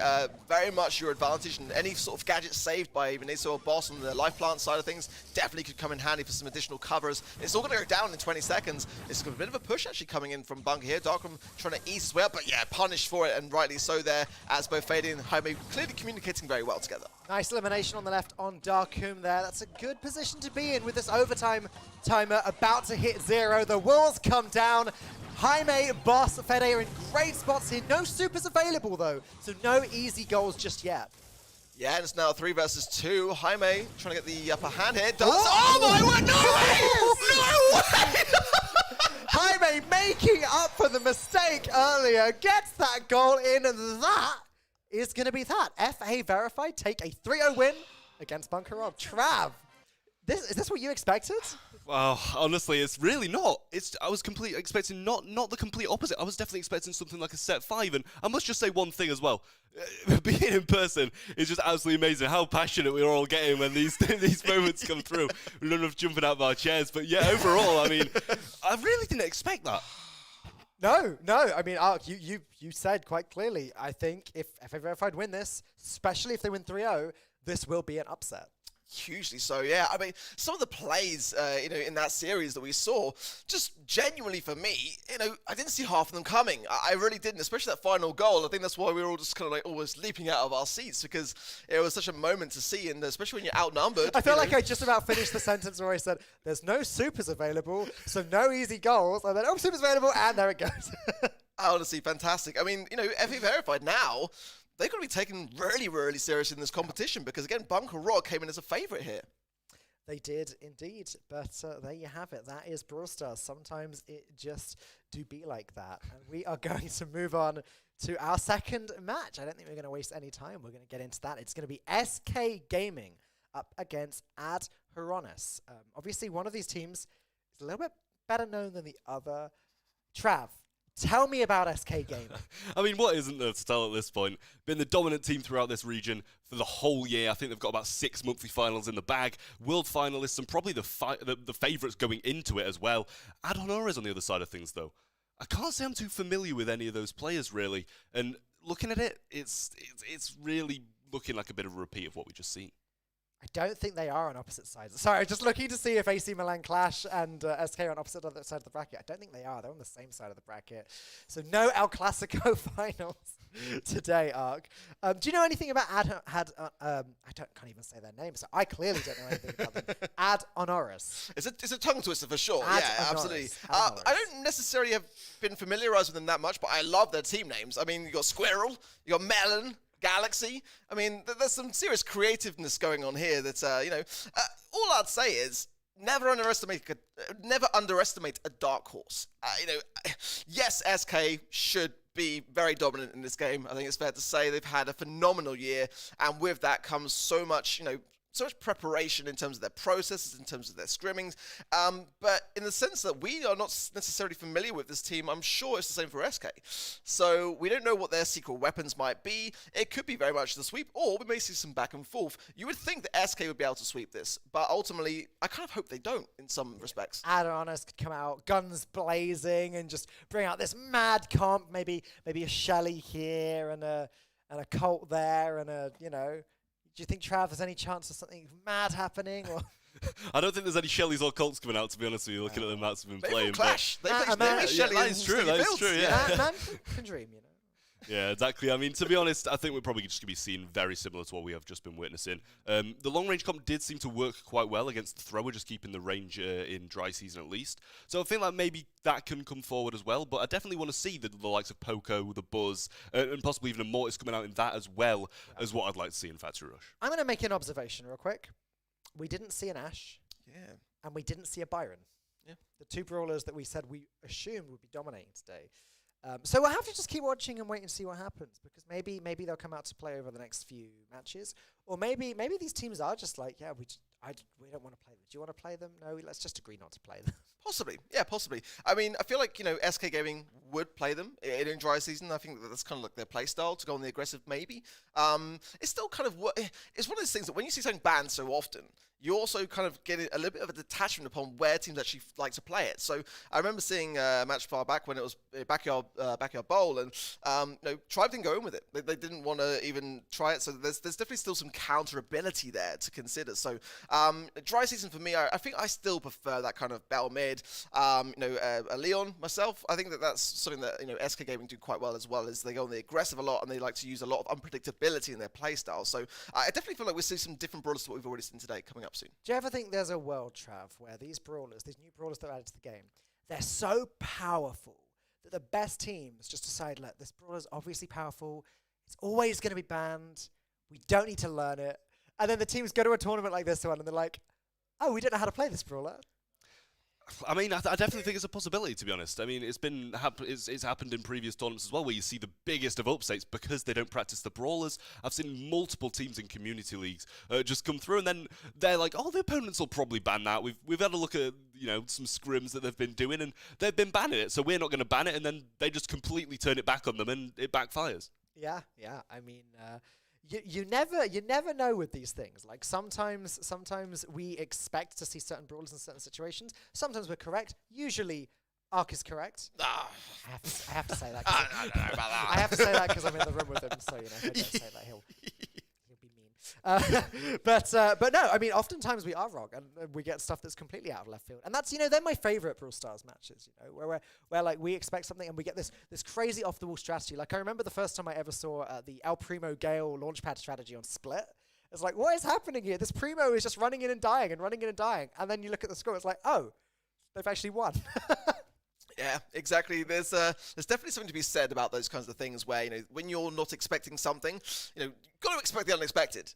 very much your advantage, and any sort of gadget saved by even Niso or Boss on the life plant side of things definitely could come in handy for some additional covers. It's all going to go down in 20 seconds. It's a bit of a push actually coming in from Bunker here. Darkroom trying to ease his way up, but yeah, punished for it, and rightly so there, as both Fade and Jaime clearly communicating very well together. Nice elimination on the left on Darkoom there. That's a good position to be in with this overtime timer about to hit 0. The walls come down. Jaime, Boss, Fede are in great spots here. No supers available though, so no easy goals just yet. Yeah, and it's now 3 versus 2. Jaime trying to get the upper hand here. Oh my word, no way! No way! Jaime making up for the mistake earlier, gets that goal in, and that is going to be that. FA Verified take a 3-0 win against Bunker Rock. Trav, is this what you expected? Well, honestly, it's really not. I was completely expecting not the complete opposite. I was definitely expecting something like a set 5, and I must just say one thing as well. Being in person is just absolutely amazing. How passionate we're all getting when these moments come through. We're not enough jumping out of our chairs, but yeah, overall, I mean, I really didn't expect that. No. I mean, Ark, you said quite clearly. I think if FA Verified win this, especially if they win 3-0, this will be an upset. Hugely so, yeah. I mean, some of the plays, in that series that we saw, just genuinely for me, I didn't see half of them coming. I really didn't, especially that final goal. I think that's why we were all just kind of like almost leaping out of our seats, because it was such a moment to see, and especially when you're outnumbered. I felt like I just about finished the sentence where I said, there's no supers available, so no easy goals, and then, supers available, and there it goes. Honestly, fantastic. I mean, FA Verified now, they're going to be taken really, really seriously in this competition because, again, Bunker Rock came in as a favourite here. They did indeed, but there you have it. That is Brawl Stars. Sometimes it just do be like that. And we are going to move on to our second match. I don't think we're going to waste any time. We're going to get into that. It's going to be SK Gaming up against Ad Horonis. Obviously, one of these teams is a little bit better known than the other. Trav, tell me about SK Gaming. I mean, what isn't there to tell at this point? Been the dominant team throughout this region for the whole year. I think they've got about 6 monthly finals in the bag. World finalists and probably the favourites going into it as well. Ad Horonis on the other side of things, though. I can't say I'm too familiar with any of those players, really. And looking at it, it's really looking like a bit of a repeat of what we just seen. I don't think they are on opposite sides. Sorry, just looking to see if AC Milan Clash and SK are on opposite side of the bracket. I don't think they are. They're on the same side of the bracket. So no El Clasico finals today, Ark. Do you know anything about I can't even say their name, so I clearly don't know anything about them. Ad Honoris. It's a tongue twister for sure. Ad Yeah, Honoris. absolutely. Ad Honoris. I don't necessarily have been familiarized with them that much, but I love their team names. I mean, you got Squirrel, you got Melon, Galaxy. I mean, there's some serious creativeness going on here. That all I'd say is never underestimate a dark horse. Yes, SK should be very dominant in this game. I think it's fair to say they've had a phenomenal year, and with that comes so much, so much preparation in terms of their processes, in terms of their scrimmings. But in the sense that we are not necessarily familiar with this team, I'm sure it's the same for SK. So we don't know what their secret weapons might be. It could be very much the sweep, or we may see some back and forth. You would think that SK would be able to sweep this, but ultimately, I kind of hope they don't in some respects. Adonis could come out, guns blazing, and just bring out this mad comp. Maybe a Shelly here and a Colt there, and Do you think, Trav, there's any chance of something mad happening? Or I don't think there's any Shellys or Colts coming out, to be honest with you, looking at the maps we've been playing. Clash. They play that Shelly is true, yeah. man can dream, Yeah, exactly. I mean, to be honest, I think we're probably just going to be seeing very similar to what we have just been witnessing. The long-range comp did seem to work quite well against the thrower, just keeping the range in dry season at least. So I feel like maybe that can come forward as well, but I definitely want to see the likes of Poco, the Buzz, and possibly even a Mortis coming out in that as well as what I'd like to see in Factory Rush. I'm going to make an observation real quick. We didn't see an Ashe. Yeah. And we didn't see a Byron. Yeah. The two brawlers that we said we assumed would be dominating today. So we'll have to just keep watching and wait and see what happens, because maybe they'll come out to play over the next few matches, or maybe these teams are just like, yeah, we don't want to play them. Do you want to play them? No, let's just agree not to play them. Possibly, yeah, possibly. I mean, I feel like SK Gaming would play them in dry season. I think that's kind of like their play style, to go on the aggressive. Maybe it's still kind of it's one of those things that when you see something banned so often, you also kind of get a little bit of a detachment upon where teams actually like to play it. So I remember seeing a match far back when it was backyard Bowl, and Tribe didn't go in with it. They didn't want to even try it. So there's definitely still some counterability there to consider. So dry season for me, I think I still prefer that kind of battle mid. A Leon myself, I think that's something that SK Gaming do quite well as well. Is they go on the aggressive a lot, and they like to use a lot of unpredictability in their play style. So I definitely feel like we'll see some different brawlers to what we've already seen today coming up soon. Do you ever think there's a world, Trav, where these new brawlers that are added to the game, they're so powerful that the best teams just decide, look, this brawler's obviously powerful, it's always going to be banned, we don't need to learn it, and then the teams go to a tournament like this one and they're like, oh, we don't know how to play this brawler? I mean, I definitely think it's a possibility, to be honest. I mean, it's happened in previous tournaments as well, where you see the biggest of upsets because they don't practice the brawlers. I've seen multiple teams in community leagues just come through, and then they're like, oh, the opponents will probably ban that. We've had a look at some scrims that they've been doing, and they've been banning it, so we're not going to ban it, and then they just completely turn it back on them, and it backfires. Yeah. I mean, you never know with these things. Like sometimes we expect to see certain brawlers in certain situations. Sometimes we're correct. Usually, Ark is correct. I have to say that. I don't know about that. I have to say that because I'm in the room with him. So if I don't say that, he'll be mean. But no, I mean, oftentimes we are wrong, and we get stuff that's completely out of left field. And that's they're my favorite Brawl Stars matches. Where like we expect something and we get this crazy off the wall strategy. Like I remember the first time I ever saw the El Primo Gale launchpad strategy on Split. It's like, what is happening here? This Primo is just running in and dying, and then you look at the score. It's like, oh, they've actually won. Yeah, exactly. There's definitely something to be said about those kinds of things where, when you're not expecting something, you've got to expect the unexpected,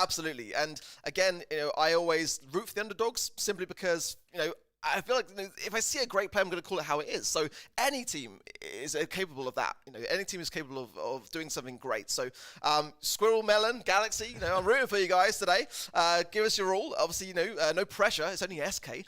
absolutely. And again, I always root for the underdogs simply because, I feel like if I see a great play, I'm going to call it how it is. So any team is capable of that. Any team is capable of doing something great. So Squirrel, Melon, Galaxy, I'm rooting for you guys today. Give us your all. Obviously, no pressure. It's only SK.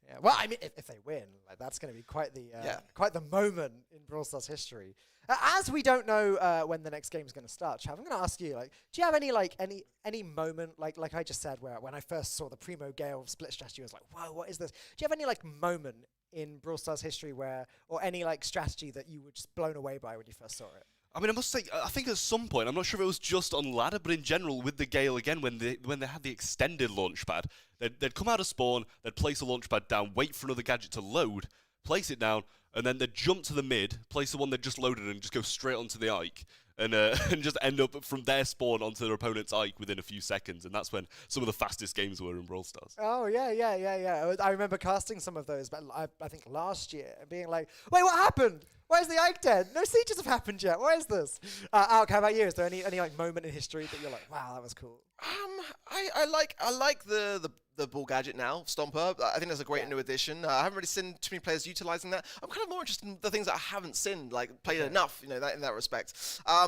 Yeah, well, I mean, if they win, like that's going to be quite the moment in Brawl Stars history. As we don't know when the next game is going to start, Chav, I'm going to ask you, do you have any moment, like I just said, where when I first saw the Primo Gale split strategy, I was like, whoa, what is this? Do you have any moment in Brawl Stars history or any strategy that you were just blown away by when you first saw it? I mean, I must say, I think at some point, I'm not sure if it was just on ladder, but in general, with the Gale again, when they had the extended launchpad, they'd come out of spawn, they'd place a launchpad down, wait for another gadget to load, place it down, and then they'd jump to the mid, place the one they just loaded, and just go straight onto the Ike, and just end up from their spawn onto their opponent's Ike within a few seconds, and that's when some of the fastest games were in Brawl Stars. Oh, yeah. I remember casting some of those, but I think last year, and being like, wait, what happened? Why is the Ike dead? No sieges have happened yet. Why is this? Alk, how about you? Is there any like moment in history that you're like, wow, that was cool? I like the ball gadget now, Stomper. I think that's a great new addition. I haven't really seen too many players utilizing that. I'm kind of more interested in the things that I haven't seen, like played enough, in that respect. I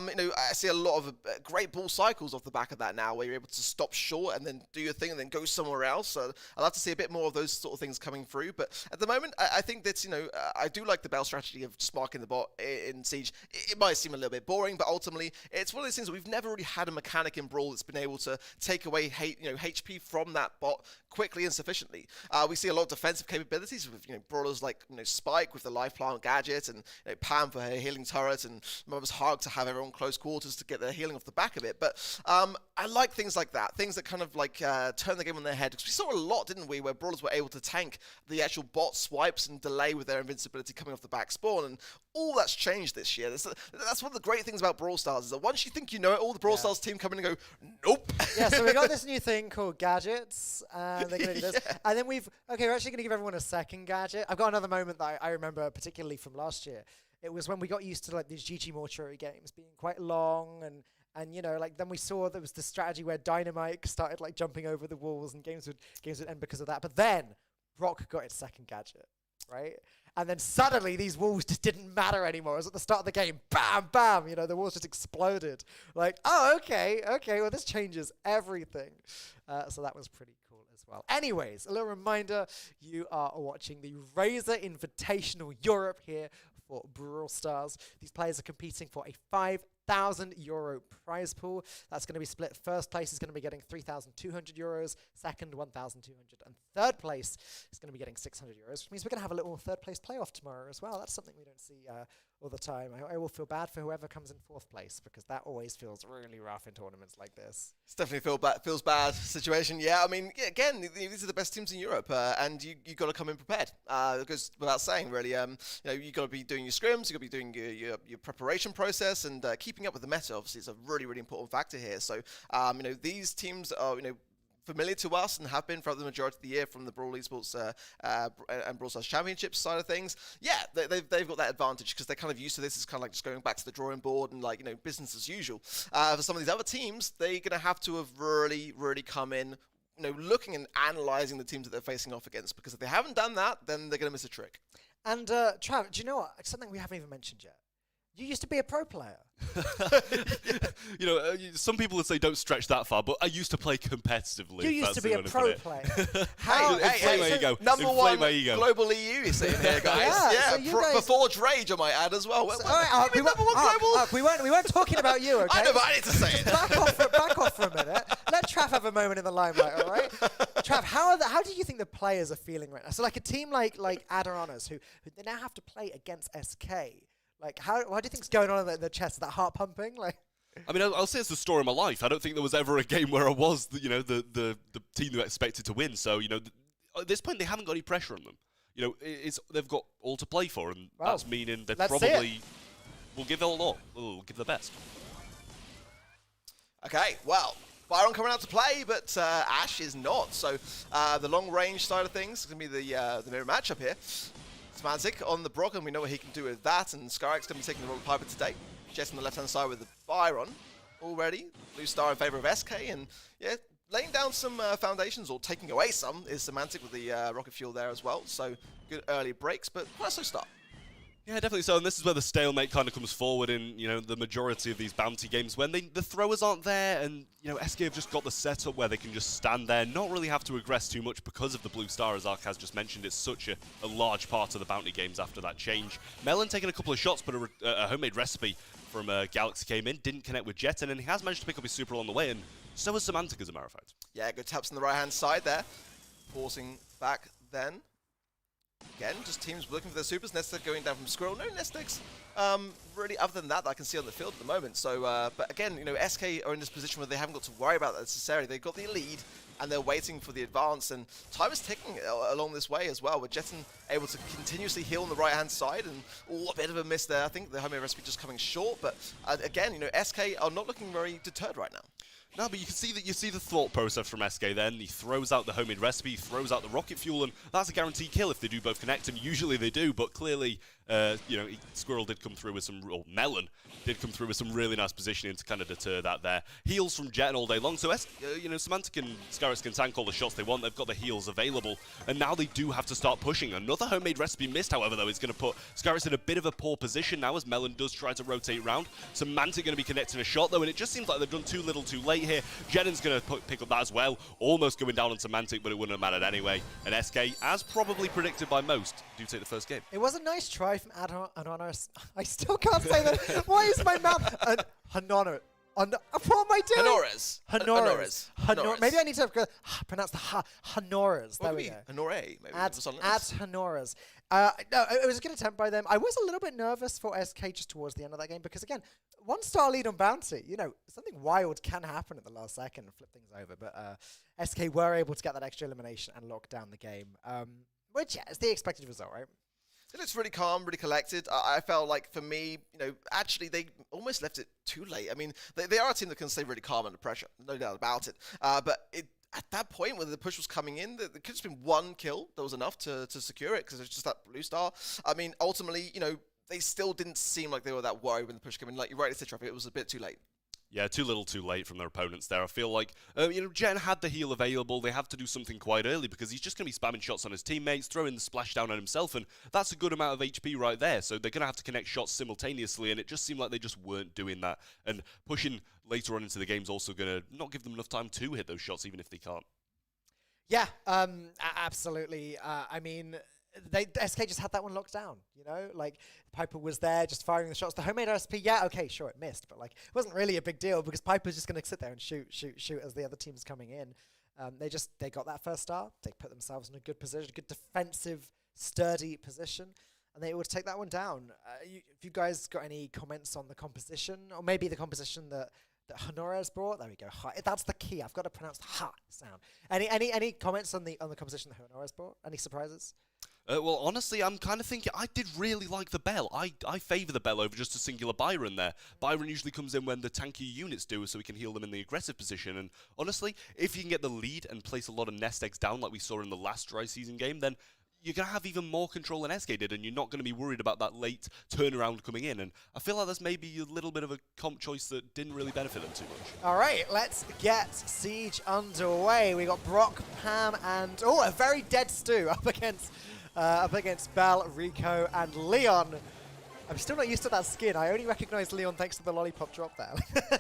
see a lot of great ball cycles off the back of that now, where you're able to stop short and then do your thing and then go somewhere else. So I'd love to see a bit more of those sort of things coming through. But at the moment, I think that I do like the Bell strategy of just marking the bot in Siege. It might seem a little bit boring, but ultimately, it's one of those things that we've never really had a mechanic in Brawl that's been able to take away HP from that bot quickly and sufficiently. We see a lot of defensive capabilities with brawlers like Spike with the life plant gadget, and Pam for her healing turret, and Mother's Hug to have everyone close quarters to get their healing off the back of it. But I like things like that, things that kind of like turn the game on their head. Because we saw a lot, didn't we, where brawlers were able to tank the actual bot swipes and delay with their invincibility coming off the back spawn, and all that's changed this year. That's one of the great things about Brawl Stars, is that once you think you know it, all the Brawl Stars team come in and go, nope. Yeah, so we got this new thing called gadgets, and they're going to do this. And then we're actually going to give everyone a second gadget. I've got another moment that I remember particularly from last year. It was when we got used to like these GG mortuary games being quite long, and then we saw there was the strategy where Dynamite started like jumping over the walls, and games would end because of that. But then Rock got its second gadget, right? And then suddenly these walls just didn't matter anymore. It was at the start of the game, bam, bam, the walls just exploded. Like, oh, okay, well, this changes everything. So that was pretty cool as well. Anyways, a little reminder, you are watching the Razer Invitational Europe here for Brawl Stars. These players are competing for a €5,000 prize pool. That's going to be split. First place is going to be getting €3,200, second 1,200, and third place is going to be getting €600, which means we're going to have a little third place playoff tomorrow as well. That's something we don't see all the time. I will feel bad for whoever comes in fourth place, because that always feels really rough in tournaments like this. It's definitely feels bad situation. Yeah, I mean, again, these are the best teams in Europe, and you got to come in prepared. Because without saying, really, you got to be doing your scrims, you got to be doing your preparation process, and keeping up with the meta. Obviously, is a really, really important factor here. So, these teams are, familiar to us and have been throughout the majority of the year from the Brawl esports and Brawl Stars Championships side of things. Yeah, they've got that advantage because they're kind of used to this. It's kind of like just going back to the drawing board and business as usual. For some of these other teams, they're going to have to have really, really come in, looking and analysing the teams that they're facing off against, because if they haven't done that, then they're going to miss a trick. And Trav, do you know what? Something we haven't even mentioned yet. You used to be a pro player. Some people would say don't stretch that far, but I used to play competitively. You used to be a pro player. Inflame my ego. Number one global EU is sitting here, guys. Yeah, so before Rage, I might add as well. We weren't talking about you, okay? I know, but I need to say it. Back off for a minute. Let Trav have a moment in the limelight, all right? Trav, how do you think the players are feeling right now? So like a team like Adaranas, who they now have to play against SK. Like, what do you think's going on in the chest? Is that heart pumping? Like, I mean, I'll say it's the story of my life. I don't think there was ever a game where I was, the team that expected to win. So, at this point, they haven't got any pressure on them. They've got all to play for, and that's meaning they probably will give it all up. Will give their best. Okay, well, Byron coming out to play, but Ash is not. So, the long range side of things is going to be the mirror matchup here. Semantic on the Brock, and we know what he can do with that, and Skyrax going to be taking the role of Piper today. Jess on the left-hand side with the Byron already. Blue Star in favour of SK, and yeah, laying down some foundations, or taking away some, is Semantic with the rocket fuel there as well. So good early breaks, but quite a slow start. Yeah, definitely so, and this is where the stalemate kind of comes forward in, the majority of these bounty games, when the throwers aren't there, and, SK have just got the setup where they can just stand there, not really have to aggress too much because of the Blue Star, as Ark has just mentioned. It's such a large part of the bounty games after that change. Melon taking a couple of shots, but a homemade recipe from Galaxy came in, didn't connect with Jet, and then he has managed to pick up his super on the way, and so has Semantic, as a matter of fact. Yeah, good taps on the right-hand side there. Pausing back then. Again, just teams looking for their supers. Nesteg going down from Squirrel. No Nestegs really other than that I can see on the field at the moment. So, but again, you know, SK are in this position where they haven't got to worry about that necessarily. They've got the lead and they're waiting for the advance, and time is ticking along this way as well, with Jetson able to continuously heal on the right-hand side, and a bit of a miss there. I think the homemade recipe just coming short, but again, you know, SK are not looking very deterred right now. No, but you can see that the thought process from SK then. He throws out the homemade recipe, throws out the rocket fuel, and that's a guaranteed kill if they do both connect, and usually they do, but clearly, you know, Squirrel did come through with some, or Melon did come through with some really nice positioning to kind of deter that there. Heals from Jet all day long, so you know, Semantic and Scarix can tank all the shots they want. They've got the heals available, and now they do have to start pushing. Another homemade recipe missed, however, though, is going to put Scarix in a bit of a poor position now as Melon does try to rotate round. Semantic going to be connecting a shot, though, and it just seems like they've done too little too late here. Jedin's going to pick up that as well, almost going down on Semantic, but it wouldn't have mattered anyway. And SK, as probably predicted by most, do take the first game. It was a nice try from Anonymous. I still can't say that. Why is my mouth? Hanonor. What am I doing? Honoras. Maybe I need to pronounce the Honoras. There we go. Honore, maybe. At Honoras. No, it was a good attempt by them. I was a little bit nervous for SK just towards the end of that game because, again, 1-star lead on Bounty. You know, something wild can happen at the last second and flip things over. But SK were able to get that extra elimination and lock down the game, which, yeah, is the expected result, right? It looks really calm, really collected. I felt like, for me, you know, actually they almost left it too late. I mean, they are a team that can stay really calm under pressure, no doubt about it. But at that point, when the push was coming in, there could have just been one kill that was enough to secure it, because it's just that blue star. I mean, ultimately, you know, they still didn't seem like they were that worried when the push came in. Like, you're right, it's it was a bit too late. Yeah, too little too late from their opponents there. I feel like, you know, Jen had the heal available. They have to do something quite early because he's just going to be spamming shots on his teammates, throwing the splash down on himself, and that's a good amount of HP right there. So they're going to have to connect shots simultaneously, and it just seemed like they just weren't doing that. And pushing later on into the game is also going to not give them enough time to hit those shots, even if they can't. Yeah, absolutely. I mean, SK just had that one locked down, you know? Like, Piper was there just firing the shots. The homemade SP, yeah, okay, sure, it missed, but, like, it wasn't really a big deal because Piper's just going to sit there and shoot as the other team's coming in. They got that first star. They put themselves in a good position, a good defensive, sturdy position, and they were able to take that one down. If you guys got any comments on the composition, or maybe the composition that Honora's brought? There we go. That's the key. I've got to pronounce the ha sound. Any comments on the composition that Honora's brought? Any surprises? Well, honestly, I'm kind of thinking I did really like the Bell. I favour the Bell over just a singular Byron there. Byron usually comes in when the tanky units do, so we can heal them in the aggressive position. And honestly, if you can get the lead and place a lot of nest eggs down like we saw in the last dry season game, then you're going to have even more control than SK did, and you're not going to be worried about that late turnaround coming in. And I feel like that's maybe a little bit of a comp choice that didn't really benefit them too much. All right, let's get Siege underway. We got Brock, Pam, and a very dead Stu up against Bell, Rico, and Leon. I'm still not used to that skin. I only recognize Leon thanks to the lollipop drop there.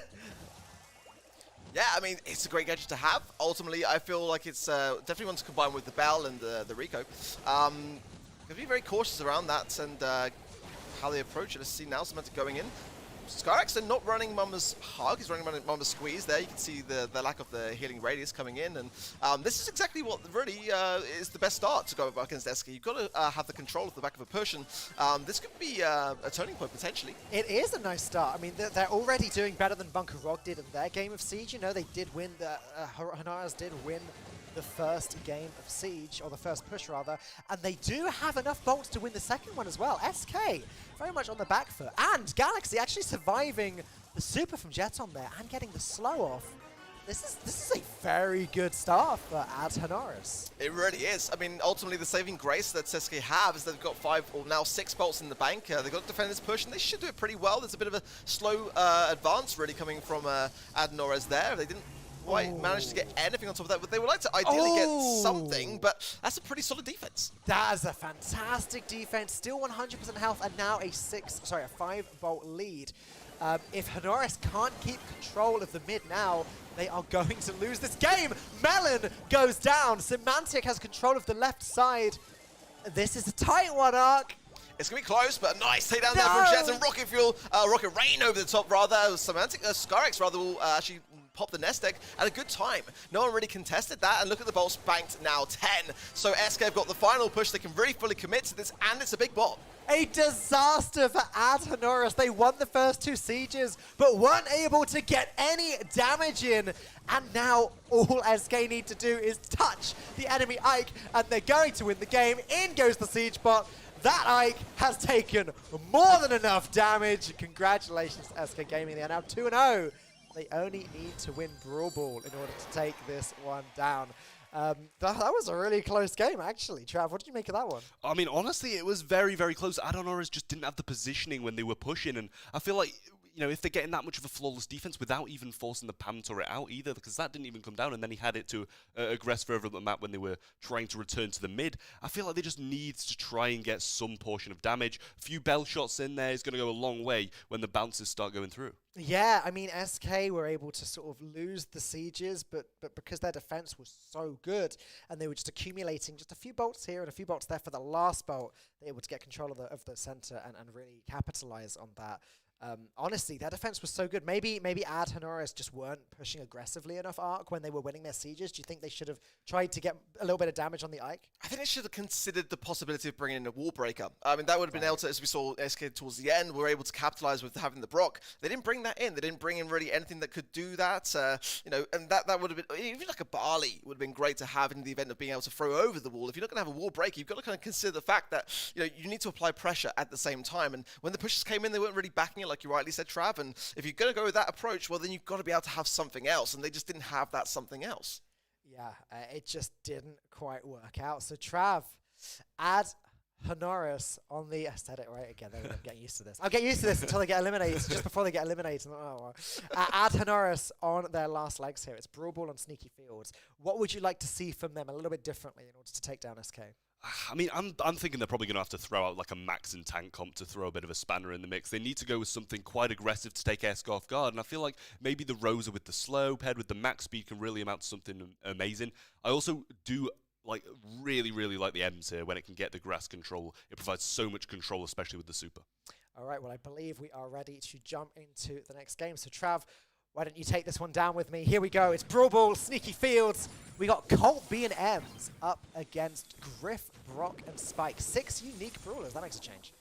Yeah, I mean, it's a great gadget to have. Ultimately, I feel like it's definitely one to combine with the Bell and the Rico. Gonna be very cautious around that and how they approach it. Let's see now, Semantic going in. Skyrex are not running Mama's Hug, he's running Mama's Squeeze there. You can see the lack of the healing radius coming in, and this is exactly what really is the best start to go up against SK. You've got to have the control of the back of a push, and this could be a turning point potentially. It is a nice start. I mean, they're already doing better than Bunker Rock did in their game of Siege. You know, they did win, Hanaras did win the first game of Siege, or the first push rather, and they do have enough bolts to win the second one as well. SK very much on the back foot, and Galaxy actually surviving the super from Jet on there and getting the slow off. This is a very good start for Ad Hanaris. It really is. I mean, ultimately the saving grace that SK have is they've got 5 or now 6 bolts in the bank. They've got to defend this push, and they should do it pretty well. There's a bit of a slow advance really coming from Ad Hanaris there. They didn't quite manage to get anything on top of that, but they would like to ideally get something, but that's a pretty solid defense. That is a fantastic defense, still 100% health, and now a 5-bolt lead. If Hanaris can't keep control of the mid now, they are going to lose this game. Melon goes down. Semantic has control of the left side. This is a tight one, Ark. It's going to be close, but a nice takedown there from Jets and Rocket Fuel. Rocket Rain over the top, rather. Semantic, Scarix, rather, will actually pop the nest egg at a good time. No one really contested that, and look at the bolts banked now 10. So SK have got the final push. They can really fully commit to this, and it's a big bot. A disaster for Ad Honoris. They won the first 2 sieges, but weren't able to get any damage in. And now all SK need to do is touch the enemy Ike, and they're going to win the game. In goes the siege bot. That Ike has taken more than enough damage. Congratulations to SK Gaming. They are now 2-0. They only need to win Brawl Ball in order to take this one down. That was a really close game, actually. Trav, what did you make of that one? I mean, honestly, it was very, very close. Adonoris just didn't have the positioning when they were pushing, and I feel like, you know, if they're getting that much of a flawless defense without even forcing the Pam turret out either, because that didn't even come down, and then he had it to aggress further up the map when they were trying to return to the mid. I feel like they just need to try and get some portion of damage. A few bell shots in there is going to go a long way when the bounces start going through. Yeah, I mean, SK were able to sort of lose the sieges, but because their defense was so good, and they were just accumulating just a few bolts here and a few bolts there for the last bolt, they were able to get control of the center and really capitalize on that. Honestly, their defense was so good. Maybe Ad Honoris just weren't pushing aggressively enough Arc when they were winning their sieges. Do you think they should have tried to get a little bit of damage on the Ike? I think they should have considered the possibility of bringing in a wall breaker. I mean, that would have been able to, as we saw SK towards the end, were able to capitalize with having the Brock. They didn't bring that in. They didn't bring in really anything that could do that. You know, and that would have been, even like a Barley would have been great to have in the event of being able to throw over the wall. If you're not going to have a wall breaker, you've got to kind of consider the fact that, you know, you need to apply pressure at the same time. And when the pushes came in, they weren't really backing it, like you rightly said, Trav. And if you're going to go with that approach, well, then you've got to be able to have something else. And they just didn't have that something else. Yeah, it just didn't quite work out. So Trav, Ad Honoris on the... I said it right again. I'm getting used to this. I'll get used to this until they get eliminated, just before they get eliminated. Oh, well. Ad Honoris on their last legs here. It's Brawl Ball on Sneaky Fields. What would you like to see from them a little bit differently in order to take down SK? I mean, I'm thinking they're probably going to have to throw out like a Max and tank comp to throw a bit of a spanner in the mix. They need to go with something quite aggressive to take SK off guard, and I feel like maybe the Rosa with the slow paired with the Max speed can really amount to something amazing. I also do really like the Ems here when it can get the grass control. It provides so much control, especially with the super. All right, well, I believe we are ready to jump into the next game. So Trav, why don't you take this one down with me? Here we go. It's Brawl Ball, Sneaky Fields. We got Colt B and M's up against Griff, Brock, and Spike. 6 unique brawlers. That makes a change.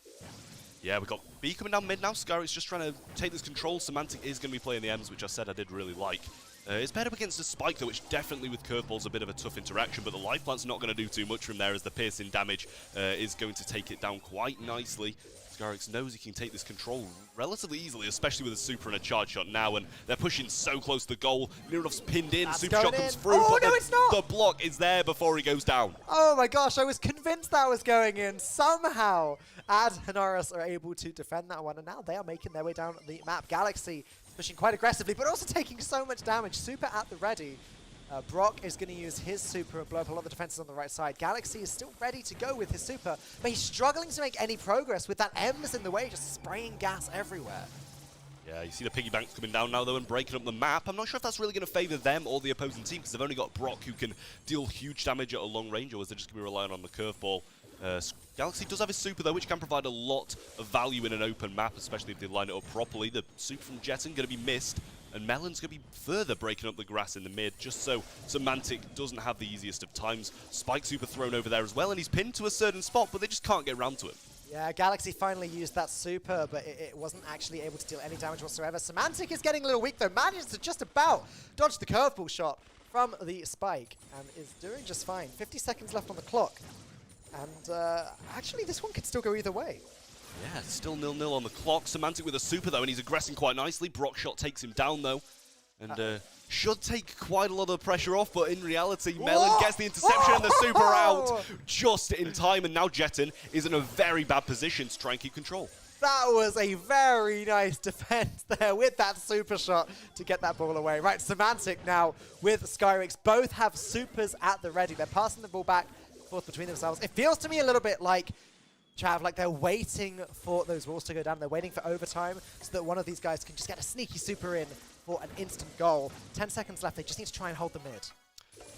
Yeah, we got B coming down mid now. Skyrick's just trying to take this control. Semantic is going to be playing the M's, which I said I did really like. It's paired up against the Spike, though, which definitely with curveballs a bit of a tough interaction, but the life plant's not going to do too much from there as the piercing damage is going to take it down quite nicely. Skyrick knows he can take this control relatively easily, especially with a super and a charge shot now, and they're pushing so close to the goal. Mironov's pinned in, That's super shot comes in. through, Oh, but no, it's not. the block is there before he goes down. Oh my gosh, I was convinced that was going in. Somehow, Ad Honoris are able to defend that one, and now they are making their way down the map. Galaxy pushing quite aggressively, but also taking so much damage. Super at the ready. Brock is going to use his super and blow up a lot of the defenses on the right side. Galaxy is still ready to go with his super, but he's struggling to make any progress with that M's in the way, just spraying gas everywhere. Yeah, you see the piggy banks coming down now, though, and breaking up the map. I'm not sure if that's really going to favour them or the opposing team, because they've only got Brock, who can deal huge damage at a long range, or is they just going to be relying on the curveball? Galaxy does have his super, though, which can provide a lot of value in an open map, especially if they line it up properly. The super from Jetson going to be missed, and Melon's going to be further breaking up the grass in the mid, just so Semantic doesn't have the easiest of times. Spike super thrown over there as well, and he's pinned to a certain spot, but they just can't get around to him. Yeah, Galaxy finally used that super, but it wasn't actually able to deal any damage whatsoever. Semantic is getting a little weak, though. Manages to just about dodge the curveball shot from the Spike, and is doing just fine. 50 seconds left on the clock. And actually, this one could still go either way. Yeah, it's still 0-0 on the clock. Semantic with a super, though, and he's aggressing quite nicely. Brock shot takes him down, though. And should take quite a lot of the pressure off, but in reality, Melon gets the interception and the super out just in time. And now Jetton is in a very bad position to try and keep control. That was a very nice defense there with that super shot to get that ball away. Right, Semantic now with Skyrick. Both have supers at the ready. They're passing the ball back and forth between themselves. It feels to me a little bit like, Trav, like they're waiting for those walls to go down. They're waiting for overtime so that one of these guys can just get a sneaky super in for an instant goal. 10 seconds left. They just need to try and hold the mid.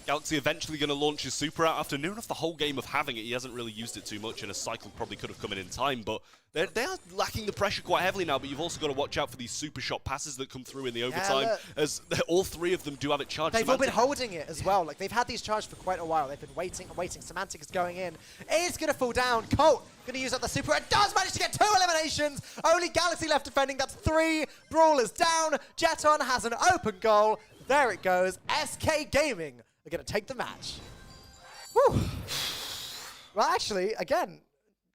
Galaxy eventually going to launch his super out after near enough the whole game of having it. He hasn't really used it too much, and a cycle probably could have come in time, but they are lacking the pressure quite heavily now, but you've also got to watch out for these super shot passes that come through in the overtime, as all three of them do have it charged. They've all been holding it as well. Like, they've had these charged for quite a while. They've been waiting and waiting. Semantic is going in. It's going to fall down. Colt going to use up the super. It does manage to get 2 eliminations. Only Galaxy left defending. That's 3 brawlers down. Jeton has an open goal. There it goes. SK Gaming are going to take the match. Whew. Well, actually, again,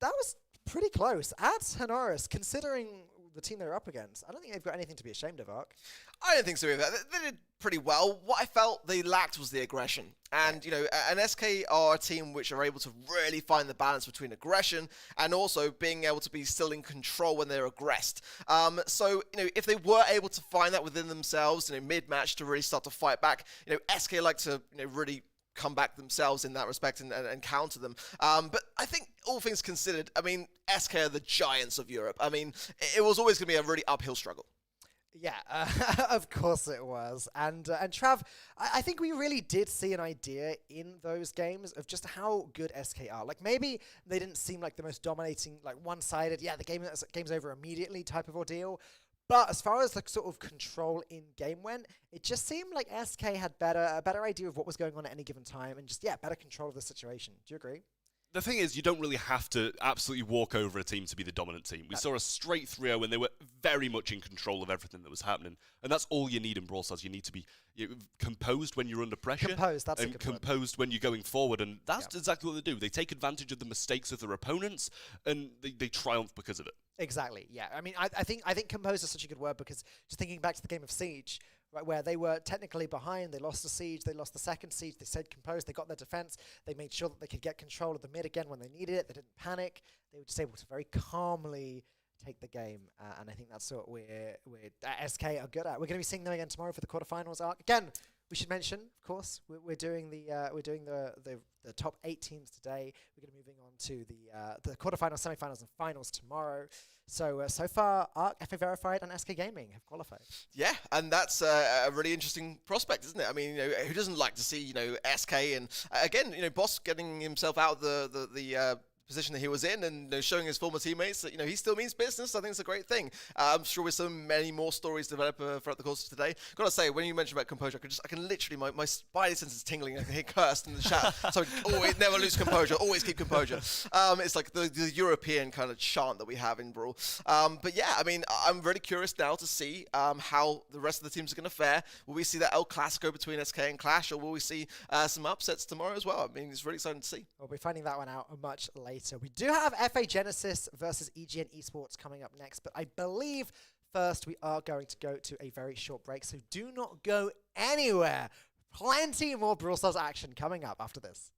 that was pretty close. Ads Honoris, considering the team they're up against, I don't think they've got anything to be ashamed of, Ark. I don't think so either. They did pretty well. What I felt they lacked was the aggression. And, you know, an SK are a team which are able to really find the balance between aggression and also being able to be still in control when they're aggressed. So, you know, if they were able to find that within themselves, you know, mid-match to really start to fight back, you know, SK like to, you know, really come back themselves in that respect and counter them. But I think all things considered, I mean, SK are the giants of Europe. I mean, it was always going to be a really uphill struggle. Yeah, of course it was. And Trav, I think we really did see an idea in those games of just how good SK are. Like, maybe they didn't seem like the most dominating, like one-sided, yeah, the game's over immediately type of ordeal. But as far as like sort of control in game went, it just seemed like SK had a better idea of what was going on at any given time and just, yeah, better control of the situation. Do you agree? The thing is, you don't really have to absolutely walk over a team to be the dominant team. We saw a straight 3-0 when they were very much in control of everything that was happening. And that's all you need in Brawl Stars. You need to be composed when you're under pressure. Composed, that's a good word. Composed when you're going forward. And that's exactly what they do. They take advantage of the mistakes of their opponents, and they triumph because of it. Exactly, yeah. I mean, I think composed is such a good word because just thinking back to the game of Siege, right, where they were technically behind, they lost the Siege, they lost the second Siege, they stayed composed, they got their defense, they made sure that they could get control of the mid again when they needed it, they didn't panic, they were just able to very calmly take the game, and I think that's what we're SK are good at. We're going to be seeing them again tomorrow for the quarterfinals arc. Again, we should mention, of course, we're doing the top 8 teams today. We're going to be moving on to the quarterfinals, semifinals, and finals tomorrow. So so far, ARC, FA Verified, and SK Gaming have qualified. Yeah, and that's a really interesting prospect, isn't it? I mean, you know, who doesn't like to see, you know, SK and again, you know, Boss getting himself out of the position that he was in and, you know, showing his former teammates that, you know, he still means business. I think it's a great thing. I'm sure with so many more stories develop throughout the course of today. Gotta say, when you mentioned about composure, I can literally, my spidey sense is tingling. I can hear cursed in the chat. So always never lose composure, always keep composure. It's like the European kind of chant that we have in Brawl. But yeah, I mean, I'm really curious now to see how the rest of the teams are going to fare. Will we see that El Clasico between SK and Clash, or will we see some upsets tomorrow as well? I mean, it's really exciting to see. We'll be finding that one out much later. We do have FA Genesis versus EGN Esports coming up next, but I believe first we are going to go to a very short break, so do not go anywhere. Plenty more Brawl Stars action coming up after this.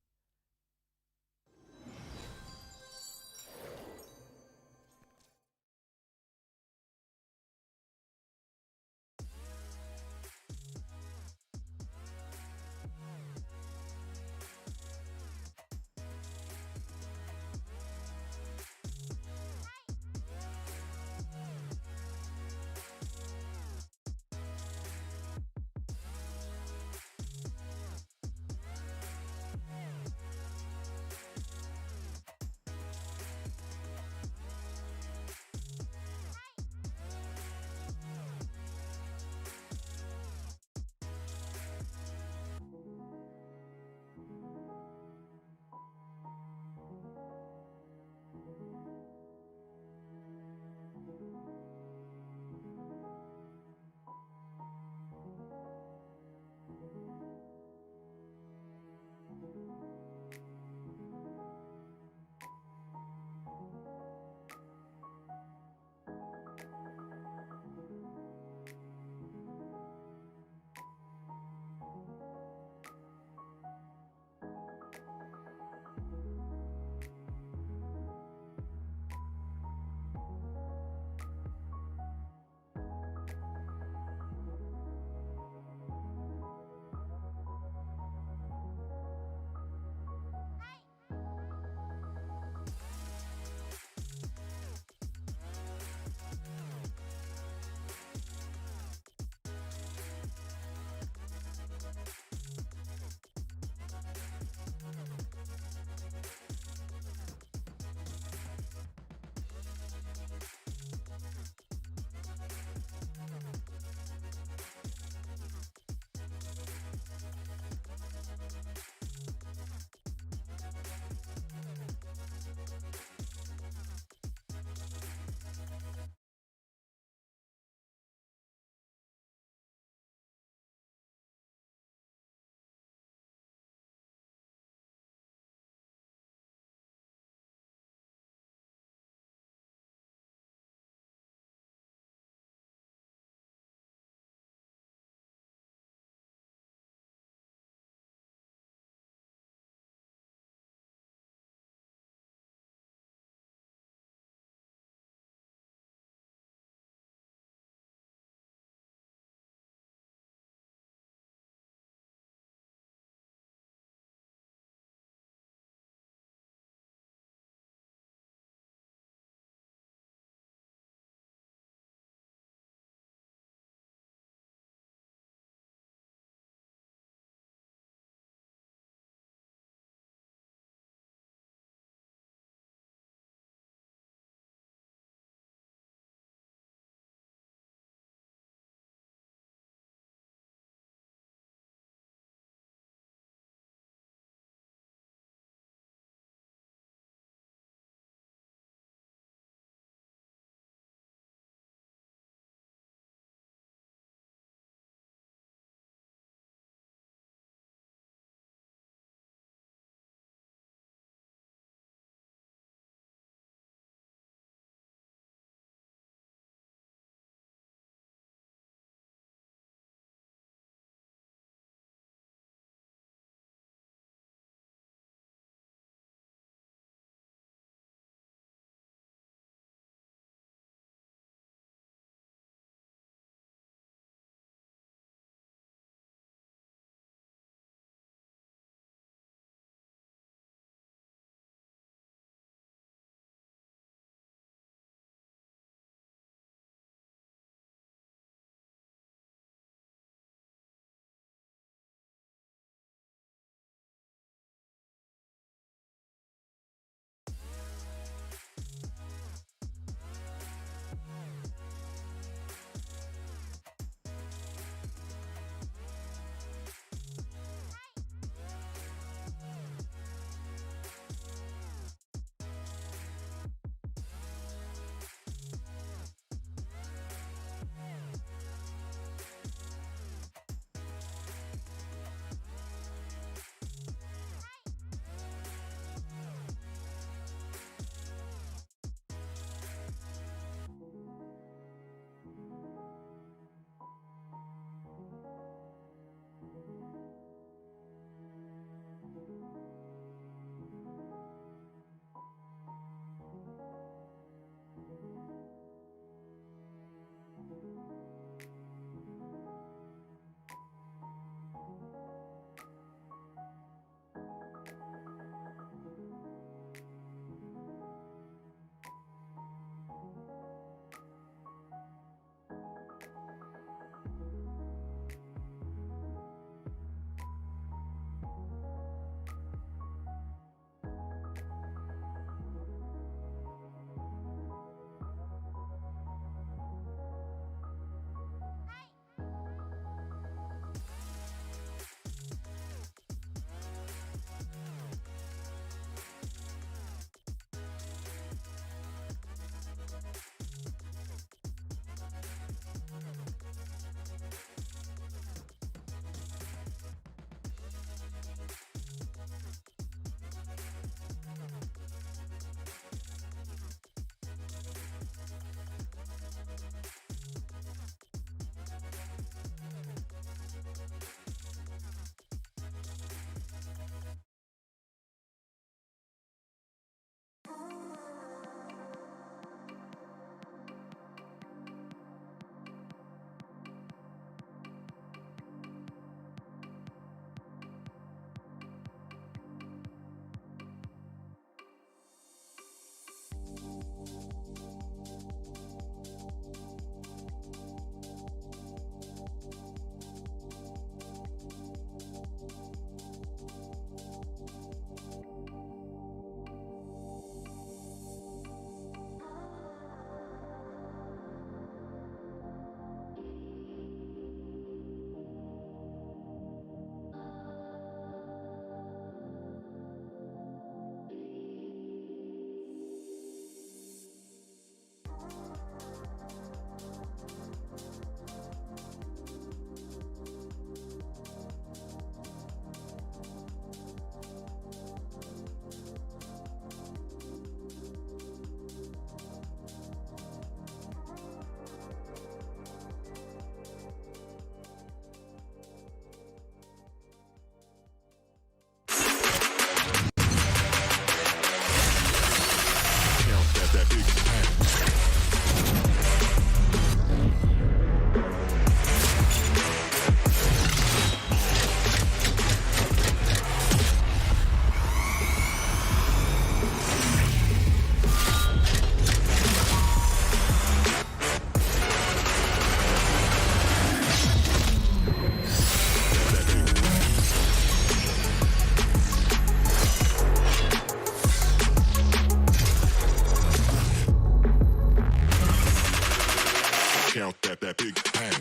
count that big bang.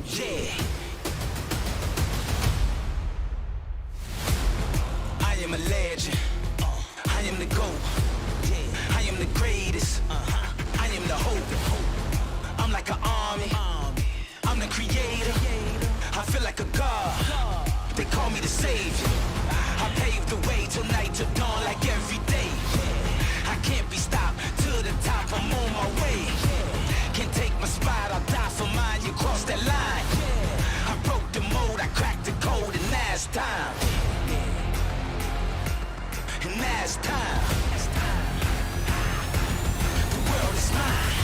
Yeah. I am a legend. I am the GOAT. Yeah. I am the greatest. I am the hope. I'm like an army. I'm the creator. I feel like a god. They call me the savior. I paved the way till night to dawn like every day. I can't be stopped. To the top, I'm on my way. Can't take my spot, I'll die for mine. You cross that line. I broke the mold, I cracked the code, and now it's time. And now it's time. The world is mine.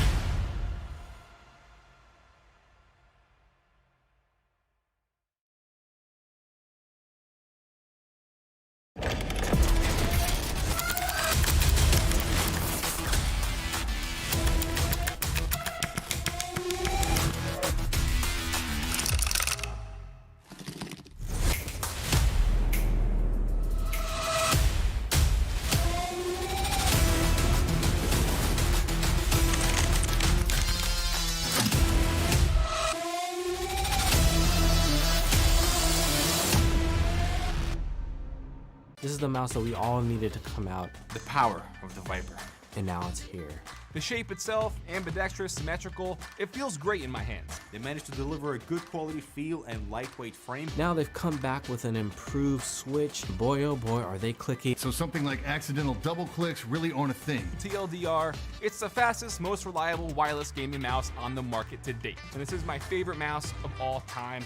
This is the mouse that we all needed to come out, The power of the Viper. and now it's here. The shape itself, ambidextrous, symmetrical, it feels great in my hands. They managed to deliver a good quality feel and lightweight frame. Now they've come back with an improved Switch. Boy, oh boy, are they clicky. So something like accidental double clicks really aren't a thing. TLDR, it's the fastest, most reliable wireless gaming mouse on the market to date. And this is my favorite mouse of all time.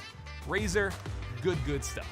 Razer, good stuff.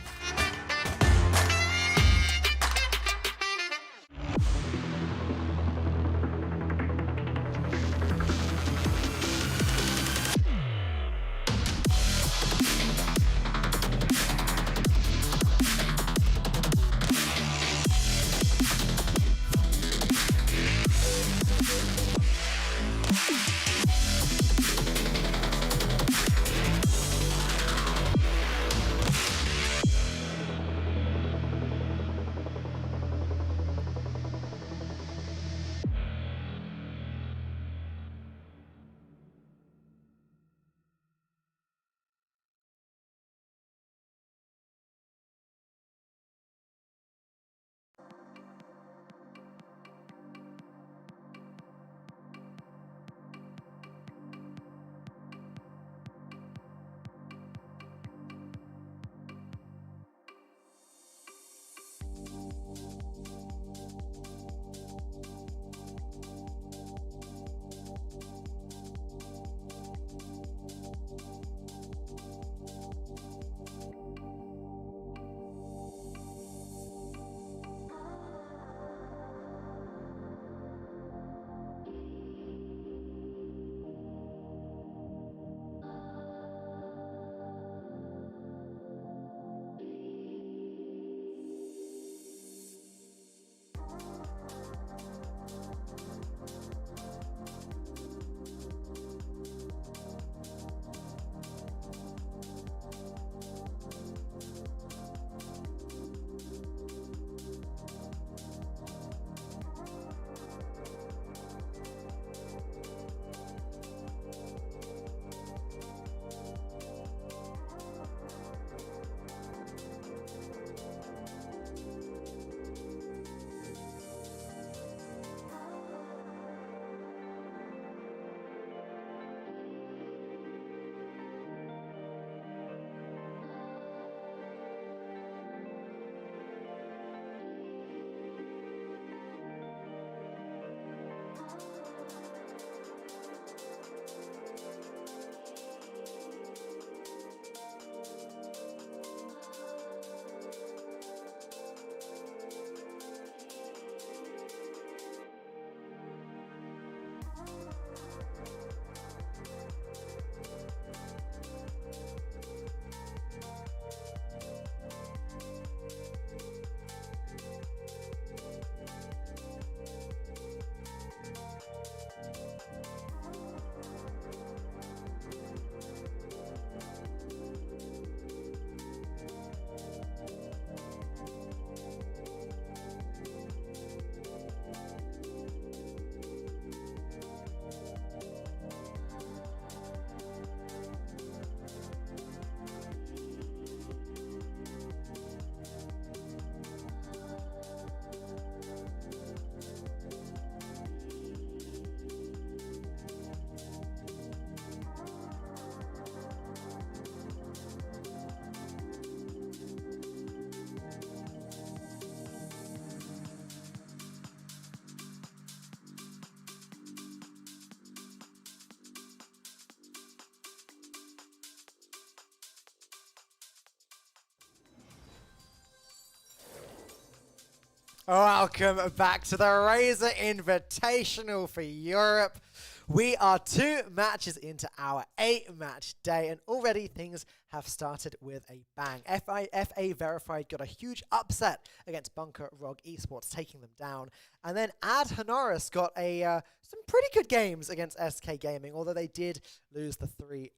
Welcome back to the Razer Invitational for Europe. We are 2 matches into our 8-match day, and already things have started with a bang. FA Verified got a huge upset against Bunker Rog Esports, taking them down. And then Ad Honoris got some pretty good games against SK Gaming, although they did lose the 3-0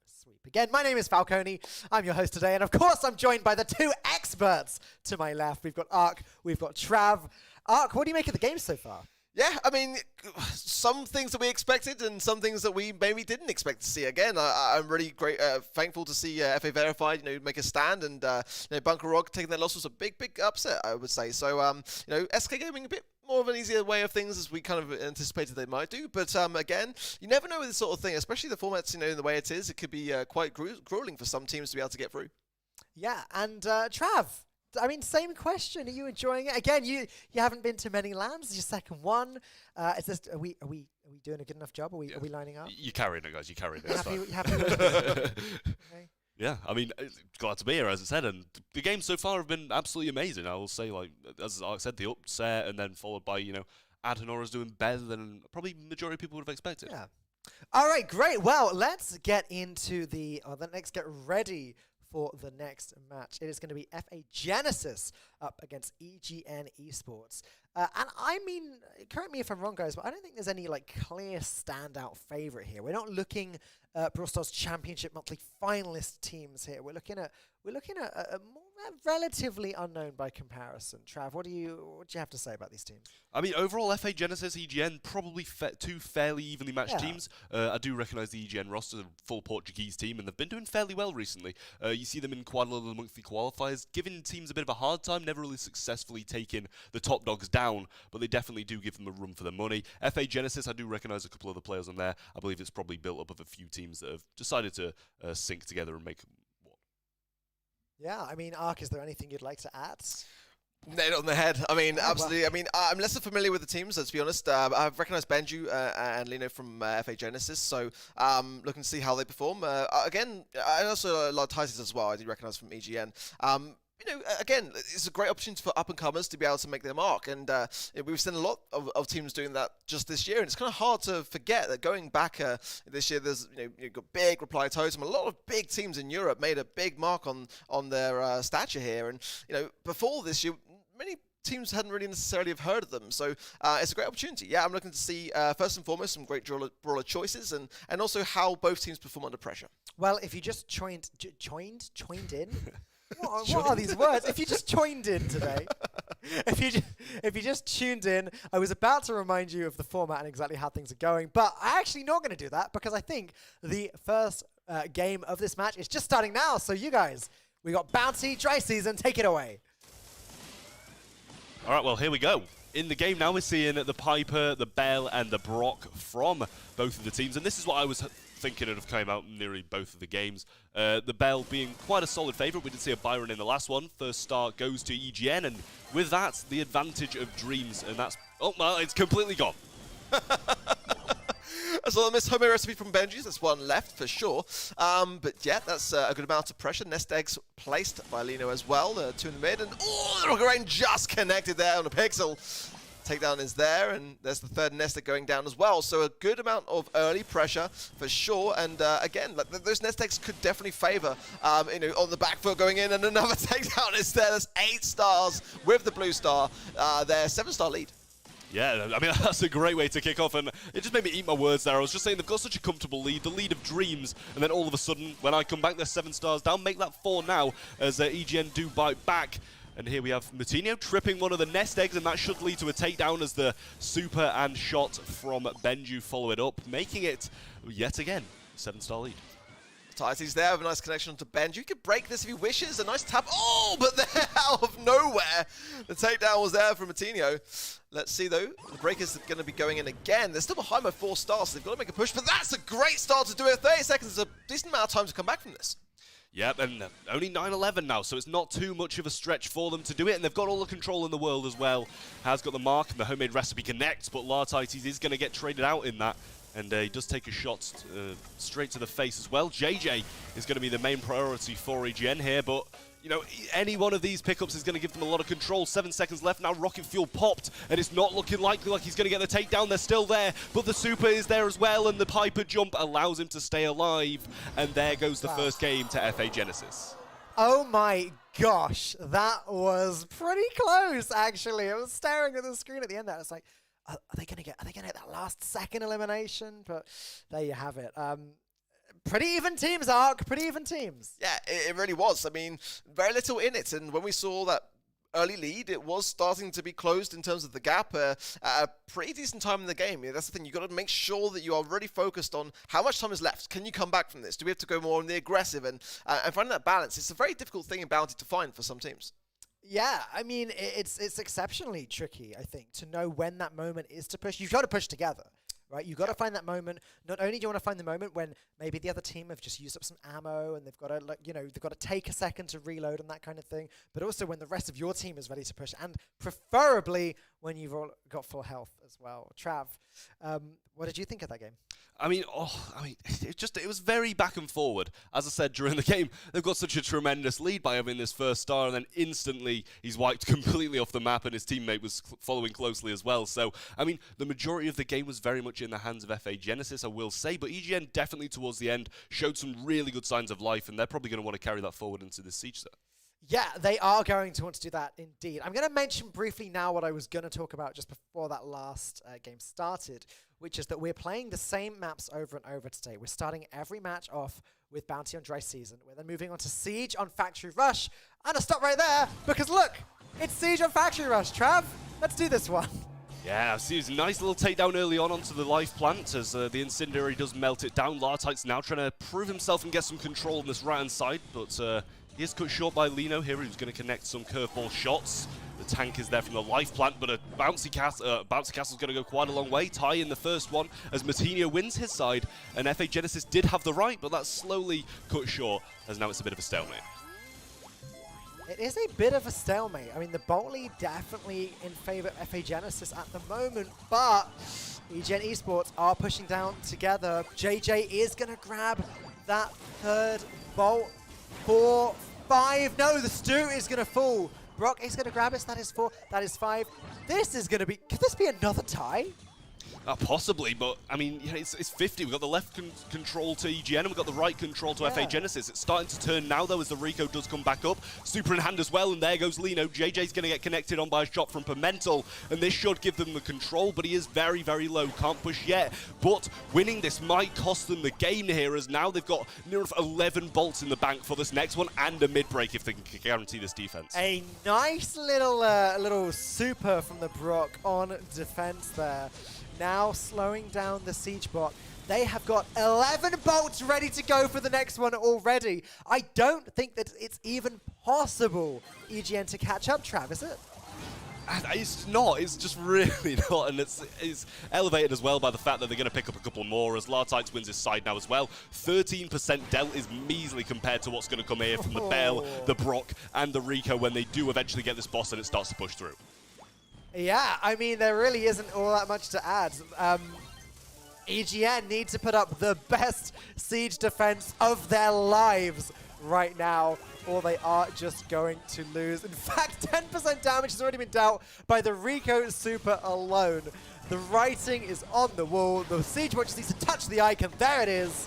sweep. Again, my name is Falcone. I'm your host today, and of course I'm joined by the 2 experts to my left. We've got Ark, we've got Trav. Ark, what do you make of the game so far? Yeah, I mean, some things that we expected and some things that we maybe didn't expect to see. Again, I'm really thankful to see FA Verified, make a stand, and Bunker Rog taking that loss was a big upset, I would say. So, SK Gaming a bit more of an easier way of things as we kind of anticipated they might do. But again, you never know with this sort of thing, especially the formats, in the way it is. It could be quite grueling for some teams to be able to get through. Yeah, and Trav. I mean, same question. Are you enjoying it? Again, you haven't been to many lands. It's your second one. Is this? Are we doing a good enough job? Are we lining up? You carrying it, guys. You carrying it. Happy with it? Okay. Yeah, I mean, glad to be here, as I said, and the games so far have been absolutely amazing. I will say, as I said, the upset, and then followed by, Ad Honoris doing better than probably majority of people would have expected. Yeah. All right, great. Well, let's get into let's get ready for the next match. It is going to be FA Genesis up against EGN Esports. And I mean, correct me if I'm wrong, guys, but I don't think there's any clear standout favorite here. We're not looking at Brawl Stars Championship monthly finalist teams here. We're looking at a more relatively unknown by comparison. Trav, what do you have to say about these teams? I mean, overall, FA Genesis, EGN, probably 2 fairly evenly matched teams. I do recognise the EGN roster, a full Portuguese team, and they've been doing fairly well recently. You see them in quite a lot of the monthly qualifiers, giving teams a bit of a hard time, never really successfully taking the top dogs down, but they definitely do give them a run for their money. FA Genesis, I do recognise a couple of the players on there. I believe it's probably built up of a few teams that have decided to sync together and make one. Yeah, I mean, Ark, is there anything you'd like to add? Nailed it on the head. I mean, absolutely. I mean, I'm less familiar with the teams, to be honest. I've recognised Benju and Lino from FA Genesis, so looking to see how they perform. Again, I also a lot of Titans as well. I do recognise from EGN. Again, it's a great opportunity for up-and-comers to be able to make their mark, and we've seen a lot of teams doing that just this year, and it's kind of hard to forget that going back this year, there's you've got big Reply Totem. A lot of big teams in Europe made a big mark on their stature here, and before this year, many teams hadn't really necessarily have heard of them, so it's a great opportunity. Yeah, I'm looking to see, first and foremost, some great brawler choices, and also how both teams perform under pressure. Well, if you just joined in... What are these words? If you just joined in today, if you just tuned in, I was about to remind you of the format and exactly how things are going, but I'm actually not going to do that because I think the first game of this match is just starting now. So you guys, we got Bounty, Dry Season, take it away. All right, well, here we go. In the game now, we're seeing the Piper, the Bell, and the Brock from both of the teams, and this is what I was thinking of came out nearly both of the games. The Bell being quite a solid favourite. We did see a Byron in the last one. First start goes to EGN, and with that, the advantage of Dreams, and that's... Oh, well, it's completely gone. So I missed homemade recipe from Benji's. That's one left for sure. But yeah, that's a good amount of pressure. Nest eggs placed by Lino as well. 2 in the mid, and the rocket rain just connected there on a pixel. Takedown is there, and there's the third nest egg going down as well. So a good amount of early pressure for sure. And again, those nest eggs could definitely favour, on the back foot going in, and another takedown is there. There's 8 stars with the blue star. Their 7-star lead. Yeah, I mean, that's a great way to kick off, and it just made me eat my words there. I was just saying they've got such a comfortable lead, the lead of Dreams, and then all of a sudden, when I come back, they're 7 stars down, make that 4 now, as EGN do bite back. And here we have Matinho tripping one of the nest eggs, and that should lead to a takedown as the super and shot from Benju follow it up, making it, yet again, 7-star lead. Tighty's there with a nice connection to Benji. You could break this if he wishes. A nice tap. Oh, but there out of nowhere. The takedown was there from Matinho. Let's see, though. The break is going to be going in again. They're still behind by 4 stars, so they've got to make a push. But that's a great start to do it. 30 seconds is a decent amount of time to come back from this. Yep, and only 9-11 now, so it's not too much of a stretch for them to do it, and they've got all the control in the world as well. Has got the mark, and the homemade recipe connects, but Lartites is going to get traded out in that. And he does take a shot straight to the face as well. JJ is going to be the main priority for EGN here, but you know, any one of these pickups is going to give them a lot of control. 7 seconds left now. Rocket Fuel popped, and it's not looking likely like he's going to get the takedown. They're still there, but the super is there as well, and the Piper jump allows him to stay alive. And there goes the first game to FA Genesis. Oh my gosh, that was pretty close, actually. I was staring at the screen at the end there. It's like, are they gonna get that last second elimination? But there you have it. Pretty even teams, Ark. Pretty even teams. Yeah, it really was. I mean, very little in it. And when we saw that early lead, it was starting to be closed in terms of the gap at a pretty decent time in the game. Yeah, that's the thing. You've got to make sure that you are really focused on how much time is left. Can you come back from this? Do we have to go more on the aggressive? And finding that balance, it's a very difficult thing in Bounty to find for some teams. Yeah, I mean, it's exceptionally tricky, I think, to know when that moment is to push. You've got to push together. Right, you've got to find that moment. Not only do you want to find the moment when maybe the other team have just used up some ammo and they've got to, like, you know, they've got to take a second to reload and that kind of thing, but also when the rest of your team is ready to push, and preferably when you've all got full health as well. Trav, what did you think of that game? I mean, it was very back and forward. As I said during the game, they've got such a tremendous lead by having this first star, and then instantly he's wiped completely off the map, and his teammate was following closely as well. So, I mean, the majority of the game was very much in the hands of FA Genesis, I will say, but EGN definitely towards the end showed some really good signs of life, and they're probably going to want to carry that forward into the siege there. Yeah, they are going to want to do that indeed. I'm going to mention briefly now what I was going to talk about just before that last game started, which is that we're playing the same maps over and over today. We're starting every match off with Bounty on Dry Season. We're then moving on to Siege on Factory Rush. And I'll stop right there because look, it's Siege on Factory Rush. Trav, let's do this one. Yeah, see, it's a nice little takedown early on onto the life plant as the Incendiary does melt it down. Lartite's now trying to prove himself and get some control on this right-hand side, but he is cut short by Lino here, who's going to connect some curveball shots. The tank is there from the life plant, but a bouncy castle's going to go quite a long way. Tie in the first one as Matinho wins his side, and FA Genesis did have the right, but that's slowly cut short as now it's a bit of a stalemate. It is a bit of a stalemate. I mean, the Bolt lead definitely in favor of FA Genesis at the moment, but EGN Esports are pushing down together. JJ is going to grab that third Bolt. 4, 5. No, the Stu is going to fall. Brock is going to grab it. That is 4. That is 5. This is going to be... Could this be another tie? Possibly, but I mean, yeah, it's 50. We've got the left control to EGN and we've got the right control to FA Genesis. It's starting to turn now, though, as the Rico does come back up. Super in hand as well, and there goes Lino. JJ's going to get connected on by a shot from Pimentel, and this should give them the control, but he is very, very low. Can't push yet, but winning this might cost them the game here, as now they've got near enough 11 bolts in the bank for this next one, and a mid-break if they can guarantee this defense. A nice little super from the Brock on defense there. Now slowing down the Siege bot. They have got 11 bolts ready to go for the next one already. I don't think that it's even possible EGN to catch up, Trav, is it? It's not. It's just really not. And it's elevated as well by the fact that they're going to pick up a couple more as Lartites wins his side now as well. 13% delt is measly compared to what's going to come here from the Bell, the Brock, and the Rico when they do eventually get this boss and it starts to push through. Yeah, I mean, there really isn't all that much to add. EGN need to put up the best siege defense of their lives right now, or they are just going to lose. In fact, 10% damage has already been dealt by the Rico Super alone. The writing is on the wall. The siege bot just needs to touch the icon. There it is.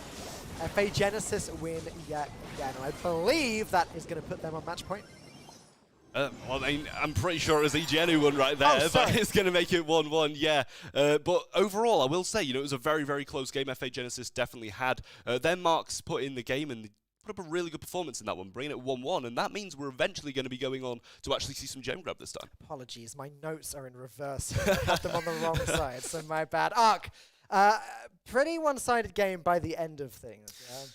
FA Genesis win yet again. I believe that is going to put them on match point. Well, I mean, I'm pretty sure it was EGN who won right there, but it's going to make it 1-1, yeah. But overall, I will say, you know, it was a very, very close game. FA Genesis definitely had their marks put in the game, and they put up a really good performance in that one, bringing it 1-1, and that means we're eventually going to be going on to actually see some gem grab this time. Apologies, my notes are in reverse. I have them on the wrong side, so my bad. Ark, pretty one-sided game by the end of things, yeah?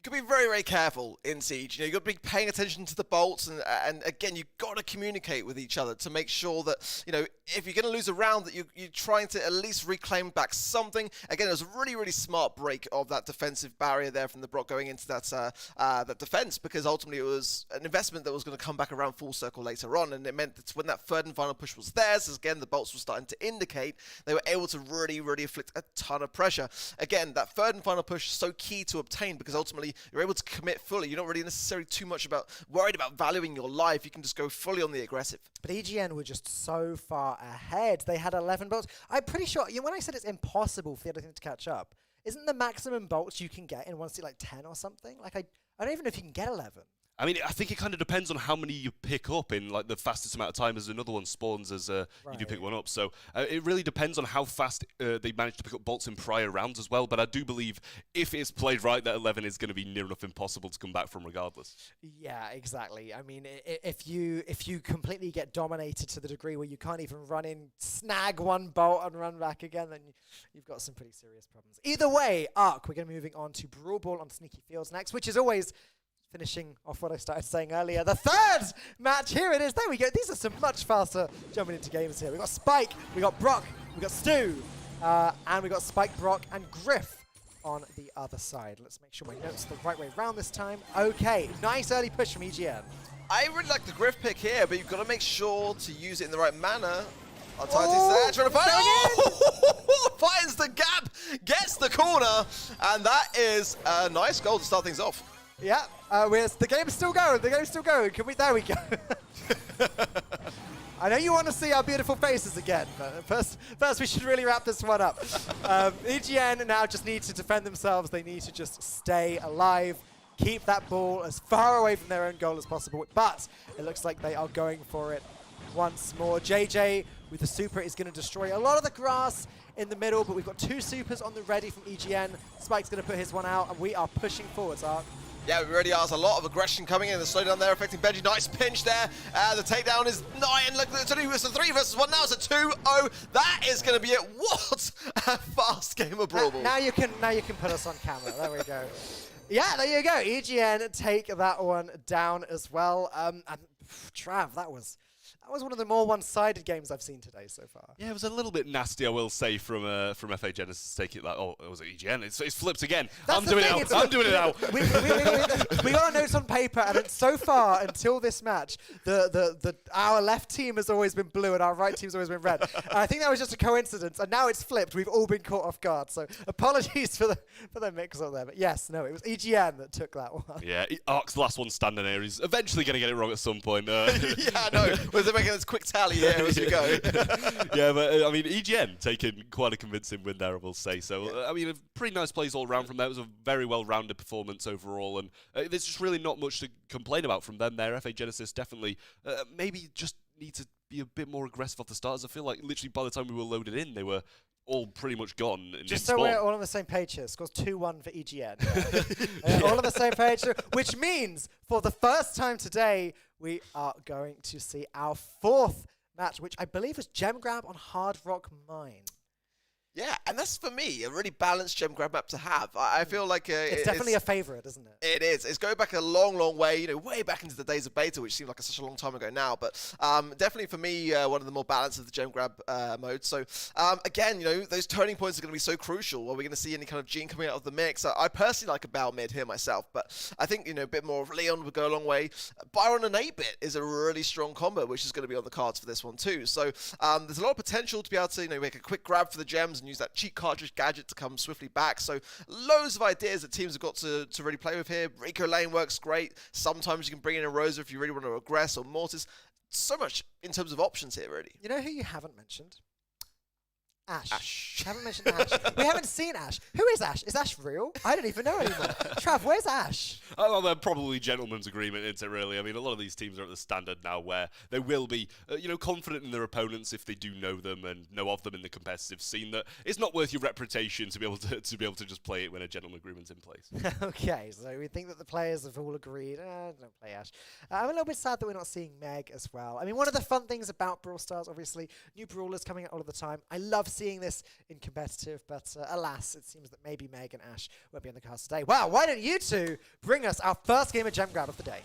You can be very, very careful in Siege. You know, you've got to be paying attention to the bolts, and again, you've got to communicate with each other to make sure that, you know, if you're going to lose a round, that you're trying to at least reclaim back something. Again, it was a really, really smart break of that defensive barrier there from the Brock going into that defense, because ultimately it was an investment that was going to come back around full circle later on, and it meant that when that third and final push was theirs, as again, the bolts were starting to indicate, they were able to really, really inflict a ton of pressure. Again, that third and final push is so key to obtain, because ultimately you're able to commit fully. You're not really necessarily too much worried about valuing your life. You can just go fully on the aggressive. But EGN were just so far ahead. They had 11 bolts. I'm pretty sure, when I said it's impossible for the other team to catch up, isn't the maximum bolts you can get in one seat like 10 or something? Like, I don't even know if you can get 11. I mean, I think it kind of depends on how many you pick up in like the fastest amount of time as another one spawns as you do pick one up. So it really depends on how fast they manage to pick up bolts in prior rounds as well. But I do believe if it's played right, that 11 is going to be near enough impossible to come back from regardless. Yeah, exactly. I mean, if you completely get dominated to the degree where you can't even run in, snag one bolt and run back again, then you've got some pretty serious problems. Either way, Arc, we're going to be moving on to Brawl Ball on Sneaky Fields next, which is always finishing off what I started saying earlier. The third match, here it is. There we go. These are some much faster jumping into games here. We've got Spike, we got Brock, we got Stu, and we got Spike, Brock, and Griff on the other side. Let's make sure my notes are the right way around this time. Okay, nice early push from EGN. I really like the Griff pick here, but you've got to make sure to use it in the right manner. Artite's there, trying to find it. Finds the gap, gets the corner, and that is a nice goal to start things off. Yeah, the game's still going. The game's still going. There we go. I know you want to see our beautiful faces again, but first we should really wrap this one up. EGN now just need to defend themselves. They need to just stay alive, keep that ball as far away from their own goal as possible. But it looks like they are going for it once more. JJ with the super is going to destroy a lot of the grass in the middle, but we've got 2 supers on the ready from EGN. Spike's going to put his one out, and we are pushing forwards, Ark. Yeah, we already are. A lot of aggression coming in. The slowdown there affecting Benji. Nice pinch there. The takedown is 9. Look, it's a 3 versus 1. Now it's a 2-0. That is going to be it. What a fast game of Brawl Ball. Now you can put us on camera. There we go. Yeah, there you go. EGN take that one down as well. And Trav, that was one of the more one-sided games I've seen today so far. Yeah, it was a little bit nasty, I will say, from FA Genesis to take it like, oh, it was EGN. It's flipped again. I'm doing it now. We got our notes on paper, and so far until this match, our left team has always been blue and our right team's always been red. And I think that was just a coincidence, and now it's flipped. We've all been caught off guard. So apologies for the mix-up there. But yes, no, it was EGN that took that one. Yeah, Ark's the last one standing there. He's eventually going to get it wrong at some point. Yeah, I know. We're making this quick tally here as we go. Yeah, but I mean, EGN taking quite a convincing win there, I will say. So, I mean, pretty nice plays all around from them. It was a very well-rounded performance overall, and there's just really not much to complain about from them there. FA Genesis definitely maybe just need to be a bit more aggressive off the start. As I feel like literally by the time we were loaded in, they were all pretty much gone. Just so we're all on the same page here, scores 2-1 for EGN. All on the same page, which means for the first time today, we are going to see our 4th match, which I believe was Gem Grab on Hard Rock Mine. Yeah, and that's, for me, a really balanced gem grab map to have. I feel like it's definitely a favorite, isn't it? It is. It's going back a long, long way, way back into the days of beta, which seemed like such a long time ago now. But definitely, for me, one of the more balanced of the gem grab modes. So, again, those turning points are going to be so crucial. Are we going to see any kind of gene coming out of the mix? I personally like a Bow mid here myself, but I think, a bit more of Leon would go a long way. Byron and 8-bit is a really strong combo, which is going to be on the cards for this one too. So, there's a lot of potential to be able to, make a quick grab for the gems and use that cheat cartridge gadget to come swiftly back. So loads of ideas that teams have got to really play with here. Rico lane works great. Sometimes you can bring in a Razer if you really want to aggress, or Mortis. So much in terms of options here, really. You know who you haven't mentioned? Ash. Haven't mentioned Ash. We haven't seen Ash. Who is Ash? Is Ash real? I don't even know anymore. Trav, where's Ash? Oh, they're probably gentleman's agreement, isn't it, really? I mean, a lot of these teams are at the standard now where they will be, confident in their opponents if they do know them and know of them in the competitive scene, that it's not worth your reputation to be able to just play it when a gentleman agreement's in place. Okay, so we think that the players have all agreed. Don't play Ash. I'm a little bit sad that we're not seeing Meg as well. I mean, one of the fun things about Brawl Stars, obviously, new brawlers coming out all of the time. I love seeing this in competitive, but alas, it seems that maybe Meg and Ash won't be on the cast today. Wow, why don't you two bring us our first game of Gem Grab of the day?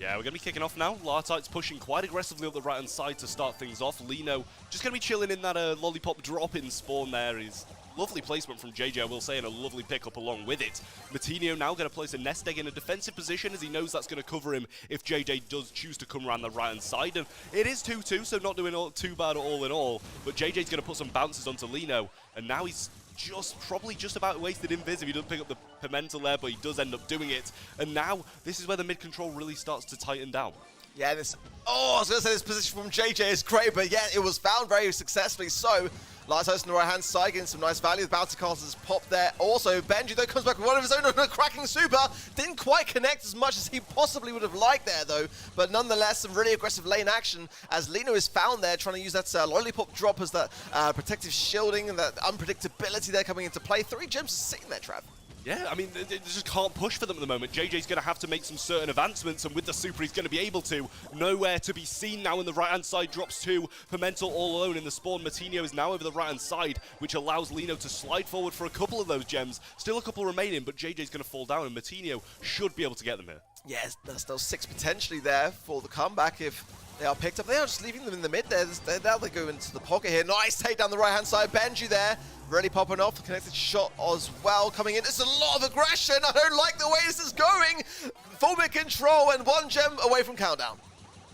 Yeah, we're going to be kicking off now. Lartite's pushing quite aggressively up the right-hand side to start things off. Lino just going to be chilling in that lollipop drop-in spawn there. Is lovely placement from JJ, I will say, and a lovely pickup along with it. Matinho now going to place a nest egg in a defensive position, as he knows that's going to cover him if JJ does choose to come around the right-hand side. And it is 2-2, so not doing too bad all in all. But JJ's going to put some bounces onto Lino, and now he's probably just about wasted invis if he doesn't pick up the Pimentel there, but he does end up doing it. And now, this is where the mid control really starts to tighten down. Yeah, this... Oh, I was going to say this position from JJ is great, but yeah, it was found very successfully. So, Lighthouse on the right-hand side getting some nice value. The bounty casters pop there. Also, Benji, though, comes back with one of his own on a cracking super. Didn't quite connect as much as he possibly would have liked there, though. But nonetheless, some really aggressive lane action as Lino is found there, trying to use that lollipop drop as that protective shielding and that unpredictability there coming into play. 3 gems sitting there, Trav. Yeah, I mean, they just can't push for them at the moment. JJ's going to have to make some certain advancements, and with the super, he's going to be able to. Nowhere to be seen now, and the right-hand side drops to Pimentel all alone in the spawn. Matinho is now over the right-hand side, which allows Lino to slide forward for a couple of those gems. Still a couple remaining, but JJ's going to fall down, and Matinho should be able to get them here. Yes, there's still 6 potentially there for the comeback if they are picked up. They are just leaving them in the mid there. Now they go into the pocket here. Nice take down the right-hand side. Benji there. Really popping off. The connected shot as well coming in. There's a lot of aggression. I don't like the way this is going. Full mid control and 1 gem away from countdown.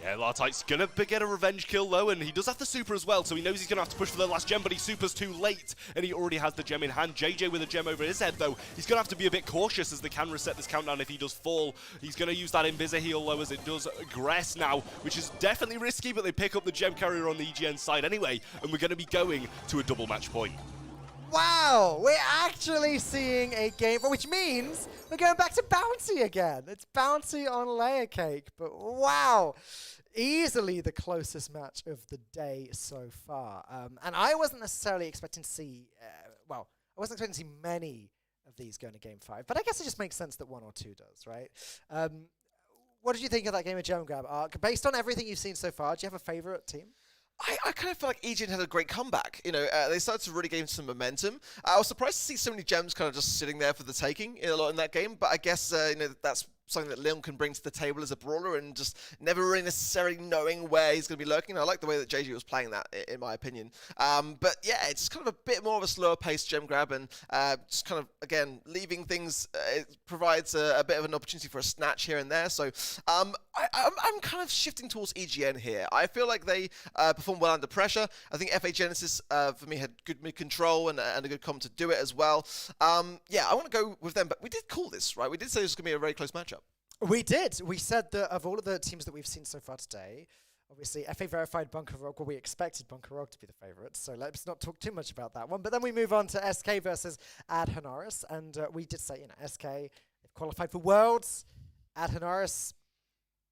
Yeah, Lartite's gonna get a revenge kill though, and he does have the super as well, so he knows he's gonna have to push for the last gem, but he supers too late, and he already has the gem in hand. JJ with a gem over his head though, he's gonna have to be a bit cautious as they can reset this countdown if he does fall. He's gonna use that Invisa heal though as it does Gress now, which is definitely risky, but they pick up the gem carrier on the EGN side anyway, and we're gonna be going to a double match point. Wow, we're actually seeing a game, which means we're going back to Bounty again. It's Bounty on Layer Cake, but wow. Easily the closest match of the day so far. And I wasn't necessarily expecting to see, I wasn't expecting to see many of these going to Game 5, but I guess it just makes sense that 1 or 2 does, right? What did you think of that game of Gem Grab? Based on everything you've seen so far, do you have a favorite team? I kind of feel like EGN had a great comeback. You know, they started to really gain some momentum. I was surprised to see so many gems kind of just sitting there for the taking a lot in that game, but I guess, you know, that's something that Leon can bring to the table as a brawler and just never really necessarily knowing where he's going to be lurking. I like the way that JJ was playing that, in my opinion. But yeah, it's kind of a bit more of a slower paced gem grab and just kind of, again, leaving things, it provides a bit of an opportunity for a snatch here and there. So I'm kind of shifting towards EGN here. I feel like they perform well under pressure. I think FA Genesis, for me, had good mid-control and a good comp to do it as well. Yeah, I want to go with them, but we did call this, right? We did say this was going to be a very close matchup. We did. We said that of all of the teams that we've seen so far today, obviously FA verified Bunker Rogue, well, we expected Bunker Rogue to be the favourite, so let's not talk too much about that one. But then we move on to SK versus Ad Honoris, and we did say, you know, SK, they've qualified for Worlds, Ad Honoris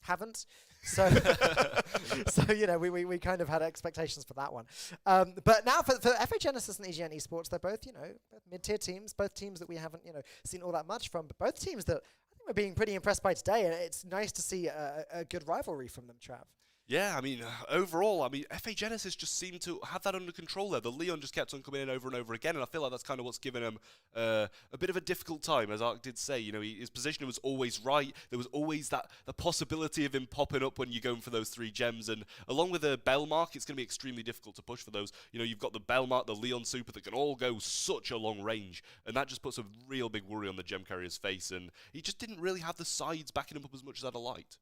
haven't. So, so you know, we kind of had expectations for that one. But now for FA Genesis and EGN Esports, they're both, you know, mid-tier teams, both teams that we haven't, you know, seen all that much from, but both teams that we're being pretty impressed by today, and it's nice to see a good rivalry from them, Trav. Yeah, I mean, overall, FA Genesis just seemed to have that under control there. The Leon just kept on coming in over and over again, and I feel like that's kind of what's given him a bit of a difficult time, as Ark did say. You know, his positioning was always right. There was always the possibility of him popping up when you're going for those 3 gems, and along with the Bell Mark, it's going to be extremely difficult to push for those. You know, you've got the Bell Mark, the Leon Super that can all go such a long range, and that just puts a real big worry on the gem carrier's face, and he just didn't really have the sides backing him up as much as I'd have liked.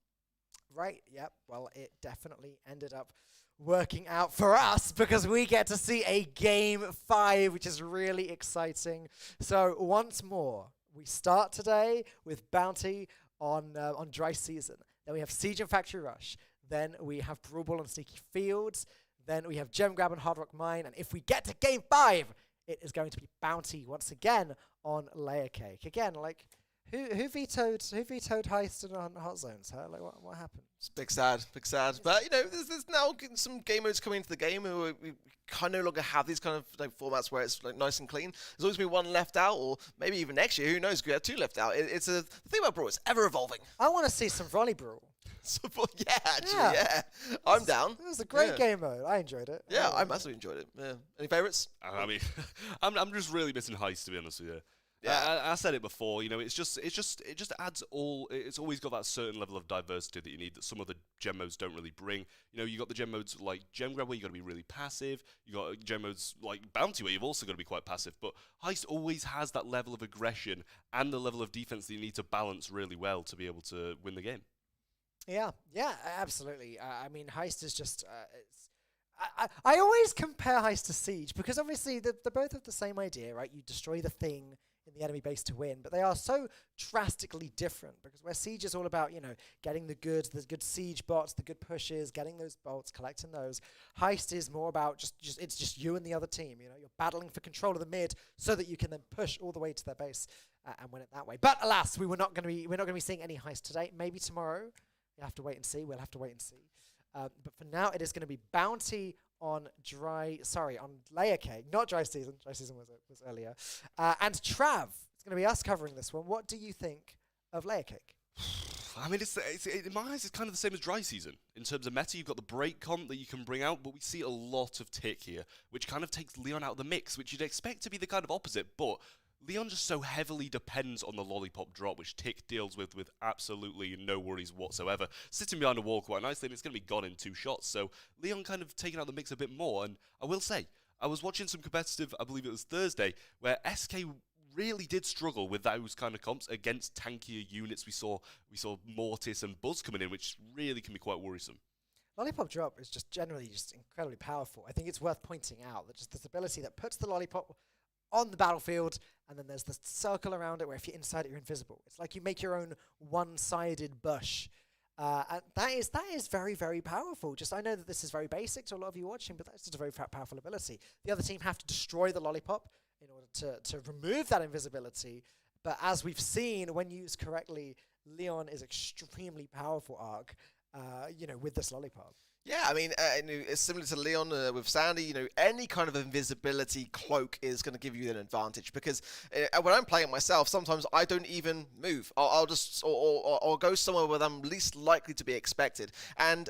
Right, yep. Well, it definitely ended up working out for us because we get to see a Game 5, which is really exciting. So once more, we start today with Bounty on Dry Season. Then we have Siege and Factory Rush. Then we have Brawl Ball on Sneaky Fields. Then we have Gem Grab and Hard Rock Mine. And if we get to Game 5, it is going to be Bounty once again on Layer Cake. Again, like... Who vetoed Heist on Hot Zones? Huh? Like what happened? It's big sad. But you know, there's now some game modes coming into the game, and we kind of no longer have these kind of like formats where it's like nice and clean. There's always been 1 left out, or maybe even next year, who knows? We have 2 left out. The thing about Brawl, it's ever evolving. I want to see some volley Brawl. Yeah, actually, yeah. I'm down. It was a great game mode. I enjoyed it. Yeah, I massively enjoyed it. Yeah. Any favorites? I mean, I'm just really missing Heist, to be honest with you. Yeah, I said it before. You know, it just adds all. It's always got that certain level of diversity that you need that some other gem modes don't really bring. You know, you got the gem modes like Gem Grab where you got to be really passive. You got gem modes like Bounty where you've also got to be quite passive. But Heist always has that level of aggression and the level of defense that you need to balance really well to be able to win the game. Yeah, absolutely. I mean, Heist is just. I always compare Heist to Siege because obviously they both have the same idea, right? You destroy the thing in the enemy base to win, but they are so drastically different, because where Siege is all about, getting the good Siege bots, the good pushes, getting those bolts, collecting those. Heist is more about it's just you and the other team. You're battling for control of the mid so that you can then push all the way to their base and win it that way. But alas, we're not going to be seeing any Heist today. Maybe tomorrow. You have to wait and see. We'll have to wait and see. But for now, it is going to be Bounty on Layer Cake, not Dry Season. Dry Season was earlier. And Trav, it's going to be us covering this one. What do you think of Layer Cake? I mean, in my eyes, it's kind of the same as Dry Season. In terms of meta, you've got the break comp that you can bring out, but we see a lot of Tick here, which kind of takes Leon out of the mix, which you'd expect to be the kind of opposite, but Leon just so heavily depends on the lollipop drop, which Tick deals with absolutely no worries whatsoever. Sitting behind a wall quite nicely, and it's going to be gone in 2 shots. So Leon kind of taking out the mix a bit more. And I will say, I was watching some competitive, I believe it was Thursday, where SK really did struggle with those kind of comps against tankier units. We saw Mortis and Buzz coming in, which really can be quite worrisome. Lollipop drop is just generally incredibly powerful. I think it's worth pointing out that just this ability that puts the lollipop on the battlefield, and then there's this circle around it where if you're inside it, you're invisible. It's like you make your own one-sided bush. And that is very, very powerful. I know that this is very basic to a lot of you watching, but that's just a very powerful ability. The other team have to destroy the lollipop in order to remove that invisibility. But as we've seen, when used correctly, Leon is extremely powerful arc, with this lollipop. Yeah, I mean, it's similar to Leon with Sandy. Any kind of invisibility cloak is going to give you an advantage, because when I'm playing it myself, sometimes I don't even move. I'll just or go somewhere where I'm least likely to be expected. And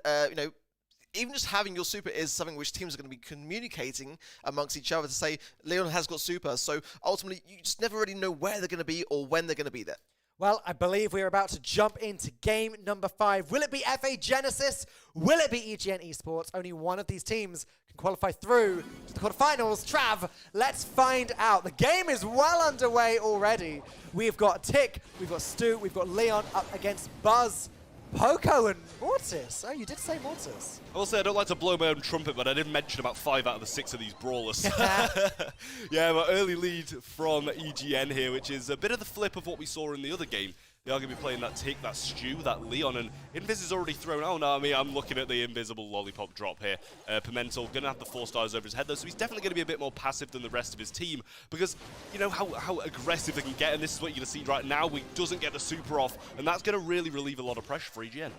even just having your super is something which teams are going to be communicating amongst each other to say Leon has got super. So ultimately, you just never really know where they're going to be or when they're going to be there. Well, I believe we're about to jump into game number 5. Will it be FA Genesis? Will it be EGN Esports? Only one of these teams can qualify through to the quarterfinals. Trav, let's find out. The game is well underway already. We've got Tick, we've got Stu, we've got Leon up against Buzz, Poco, and Mortis. Oh, you did say Mortis. I will say I don't like to blow my own trumpet, but I did mention about 5 out of the 6 of these brawlers. Yeah, but early lead from EGN here, which is a bit of the flip of what we saw in the other game. They are going to be playing that Tick, that Stu, that Leon, and Invis is already thrown out. Now, I'm looking at the invisible lollipop drop here. Pimentel going to have the 4 stars over his head, though, so he's definitely going to be a bit more passive than the rest of his team, because you know how aggressive they can get, and this is what you're going to see right now. We doesn't get the super off, and that's going to really relieve a lot of pressure for EGN.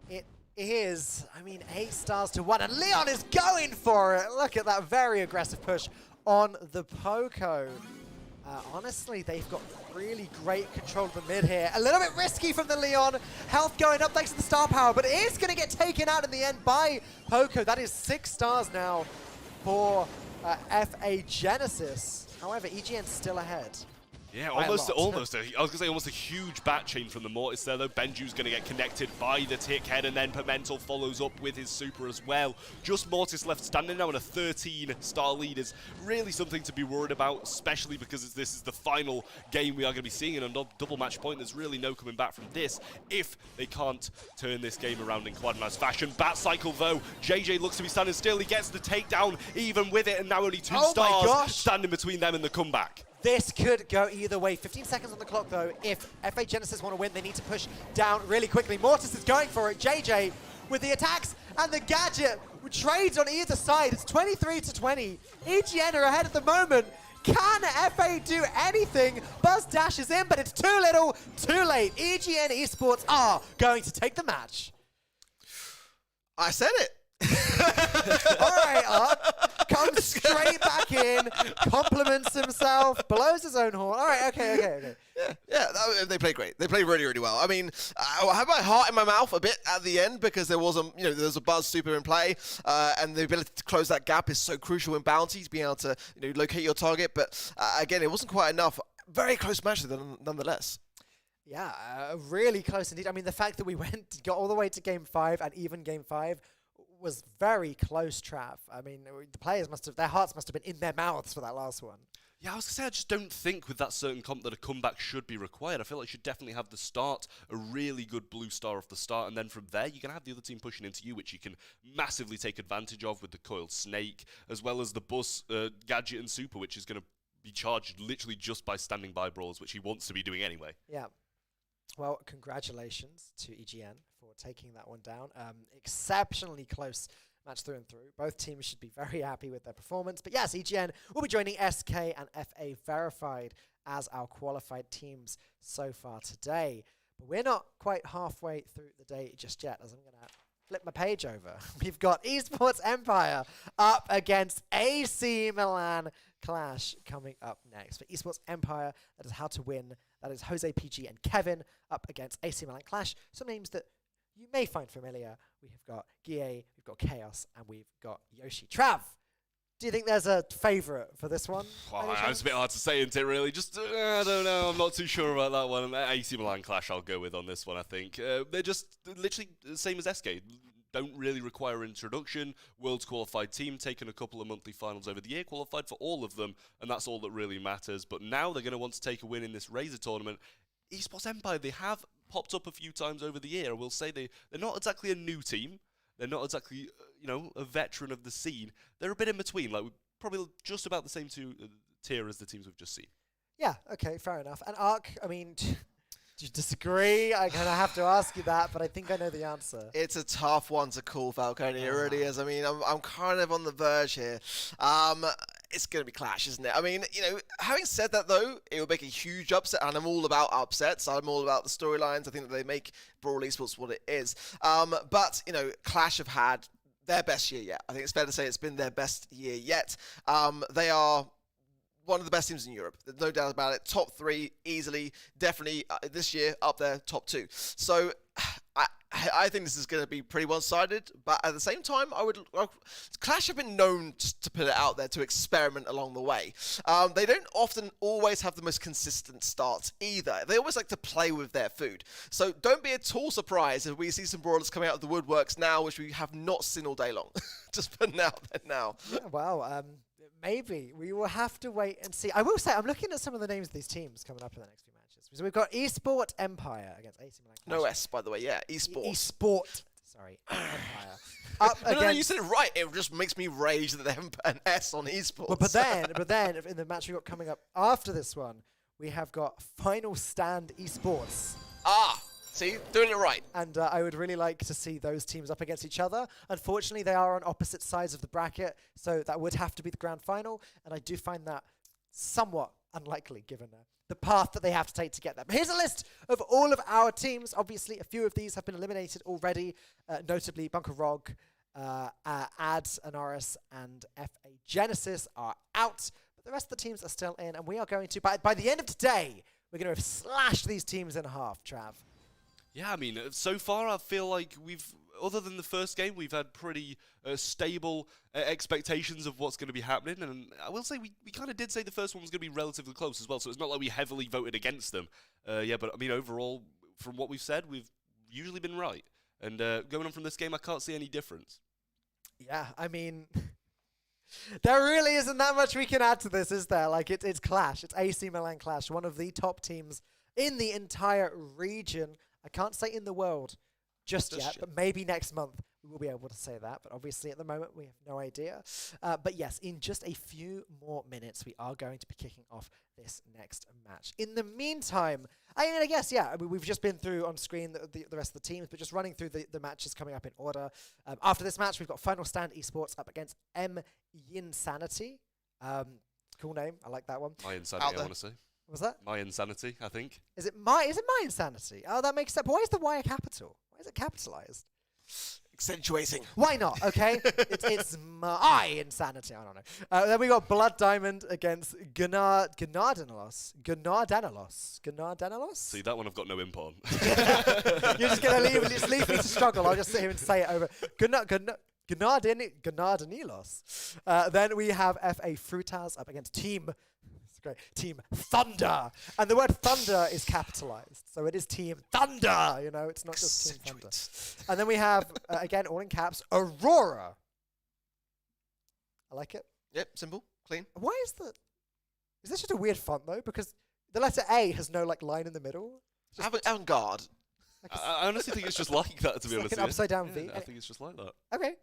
It is, 8 stars to 1, and Leon is going for it. Look at that very aggressive push on the Poco. Honestly, they've got really great control of the mid here. A little bit risky from the Leon. Health going up thanks to the star power, but it is going to get taken out in the end by Poco. That is 6 stars now for FA Genesis. However, EGN's still ahead. Yeah, almost I was going to say almost a huge bat chain from the Mortis there, though. Benju's going to get connected by the Tick head, and then Pimentel follows up with his super as well. Just Mortis left standing now, and a 13-star lead is really something to be worried about, especially because this is the final game we are going to be seeing in a double match point. There's really no coming back from this if they can't turn this game around in quite a nice fashion. Bat cycle, though. JJ looks to be standing still. He gets the takedown even with it, and now only 2 stars standing between them and the comeback. This could go either way. 15 seconds on the clock, though. If FA Genesis want to win, they need to push down really quickly. Mortis is going for it. JJ with the attacks and the gadget. Trades on either side. It's 23-20. EGN are ahead at the moment. Can FA do anything? Buzz dashes in, but it's too little, too late. EGN Esports are going to take the match. I said it. All right, Ark comes straight back in, compliments himself, blows his own horn. All right, okay. Yeah, they played great. They played really, really well. I mean, I had my heart in my mouth a bit at the end because there was a Buzz super in play, and the ability to close that gap is so crucial in bounties, being able to locate your target. But again, it wasn't quite enough. Very close match nonetheless. Yeah, really close indeed. I mean, the fact that we got all the way to game 5 and even game 5 was very close, Trav. I mean, the players their hearts must have been in their mouths for that last one. Yeah, I was going to say, I just don't think with that certain comp that a comeback should be required. I feel like you should definitely have the start, a really good blue star off the start, and then from there, you're going to have the other team pushing into you, which you can massively take advantage of with the coiled snake, as well as the bus, gadget, and super, which is going to be charged literally just by standing by brawls, which he wants to be doing anyway. Yeah. Well, congratulations to EGN for taking that one down. Exceptionally close match through and through. Both teams should be very happy with their performance. But yes, EGN will be joining SK and FA Verified as our qualified teams so far today. But we're not quite halfway through the day just yet, as I'm going to flip my page over. We've got Esports Empire up against AC Milan Clash coming up next. For Esports Empire, that is how to win. That is Jose PG and Kevin up against AC Milan Clash. Some names that you may find familiar. We have got Guille, we've got Chaos, and we've got Yoshi. Trav, do you think there's a favourite for this one? Well, it's a bit hard to say, isn't it, really? Just, I don't know. I'm not too sure about that one. AC Milan Clash I'll go with on this one, I think. They're just literally the same as SK. Don't really require introduction. World's qualified team, taken a couple of monthly finals over the year, qualified for all of them, and that's all that really matters. But now they're going to want to take a win in this Razer tournament. Esports Empire, they have popped up a few times over the year. I will say they're not exactly a new team. They're not exactly, a veteran of the scene. They're a bit in between, like probably just about the same tier as the teams we've just seen. Yeah, okay, fair enough. And Ark, I mean, do you disagree? I'm going to have to ask you that, but I think I know the answer. It's a tough one to call, Falcone. It really is. I mean, I'm kind of on the verge here. It's going to be Clash, isn't it? I mean, having said that, though, it will make a huge upset, and I'm all about upsets. I'm all about the storylines. I think that they make Brawl esports what it is. But, Clash have had their best year yet. I think it's fair to say it's been their best year yet. They are one of the best teams in Europe. There's no doubt about it. Top 3, easily, definitely this year up there, top 2. So I think this is going to be pretty one-sided, but at the same time, Clash have been known to put it out there, to experiment along the way. They don't often always have the most consistent starts either. They always like to play with their food. So don't be at all surprised if we see some brawlers coming out of the woodworks now, which we have not seen all day long. Just putting out there now. Yeah, well, maybe. We will have to wait and see. I will say, I'm looking at some of the names of these teams coming up in the next few matches. So we've got Esport Empire against AC Milan. No S, by the way, yeah. Esport. Esport. Sorry. Empire. Up against... No, you said it right. It just makes me rage that they haven't put an S on Esports. But then, in the match we've got coming up after this one, we have got Final Stand Esports. See, doing it right. And I would really like to see those teams up against each other. Unfortunately, they are on opposite sides of the bracket, so that would have to be the grand final. And I do find that somewhat unlikely, given the path that they have to take to get there. But here's a list of all of our teams. Obviously, a few of these have been eliminated already, notably Bunker Rog, Ads, Anaris, and FA Genesis are out. But the rest of the teams are still in, and we are going to, by the end of today, we're going to have slashed these teams in half, Trav. Yeah, I mean, so far I feel like other than the first game, we've had pretty stable expectations of what's going to be happening. And I will say we kind of did say the first one was going to be relatively close as well, so it's not like we heavily voted against them. But I mean, overall, from what we've said, we've usually been right. And going on from this game, I can't see any difference. Yeah, I mean... There really isn't that much we can add to this, is there? Like, it's Clash. It's AC Milan Clash, one of the top teams in the entire region. I can't say in the world just yet, but maybe next month we will be able to say that. But obviously at the moment we have no idea. But yes, in just a few more minutes, we are going to be kicking off this next match. In the meantime, I guess, we've just been through on screen the rest of the teams, but just running through the matches coming up in order. After this match, we've got Final Stand Esports up against min-liang. Cool name. I like that one. My Insanity, I want to say. What was that? My Insanity, I think. Is it my Insanity? Oh, that makes sense. But why is the Y a capital? Why is it capitalized? Accentuating. Why not? Okay, it's my Insanity. I don't know. Then we got Blood Diamond against Gnardanelos. See, that one I've got no imp on. You're just gonna leave me to struggle. I'll just sit here and say it over. Gnardanelos. Then we have FA Fruitaz up against Team Thunder. And the word thunder is capitalized. So it is Team Thunder, it's not just Team Thunder. And then we have, again, all in caps, Aurora. I like it. Yep, simple, clean. Why is this just a weird font, though? Because the letter A has no, line in the middle. Avant-garde. I honestly think it's just like that, to be honest. Like an upside-down V. I think it's just like that. Okay.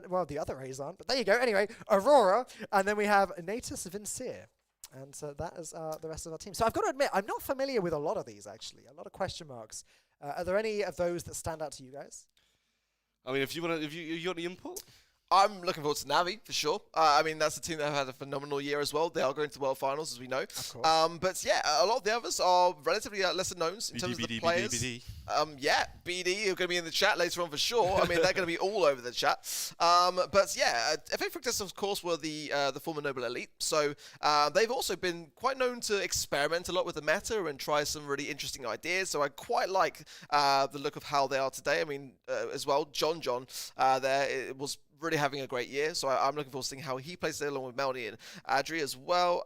Well, the other A's aren't, but there you go. Anyway, Aurora. And then we have Natus Vincere. And so that is the rest of our team. So I've got to admit, I'm not familiar with a lot of these, actually. A lot of question marks. Are there any of those that stand out to you guys? I mean, if you got any input? I'm looking forward to Navi, for sure. I mean, that's a team that have had a phenomenal year as well. They are going to the World Finals, as we know. Of course. But yeah, a lot of the others are relatively lesser known in terms of the players. Yeah, BD are going to be in the chat later on for sure. I mean, they're going to be all over the chat. But yeah, FA Frictus, of course, were the former Noble Elite. So they've also been quite known to experiment a lot with the meta and try some really interesting ideas. So I quite like the look of how they are today. I mean, as well, John there, it was really having a great year, so I'm looking forward to seeing how he plays there along with Melody and Adri as well.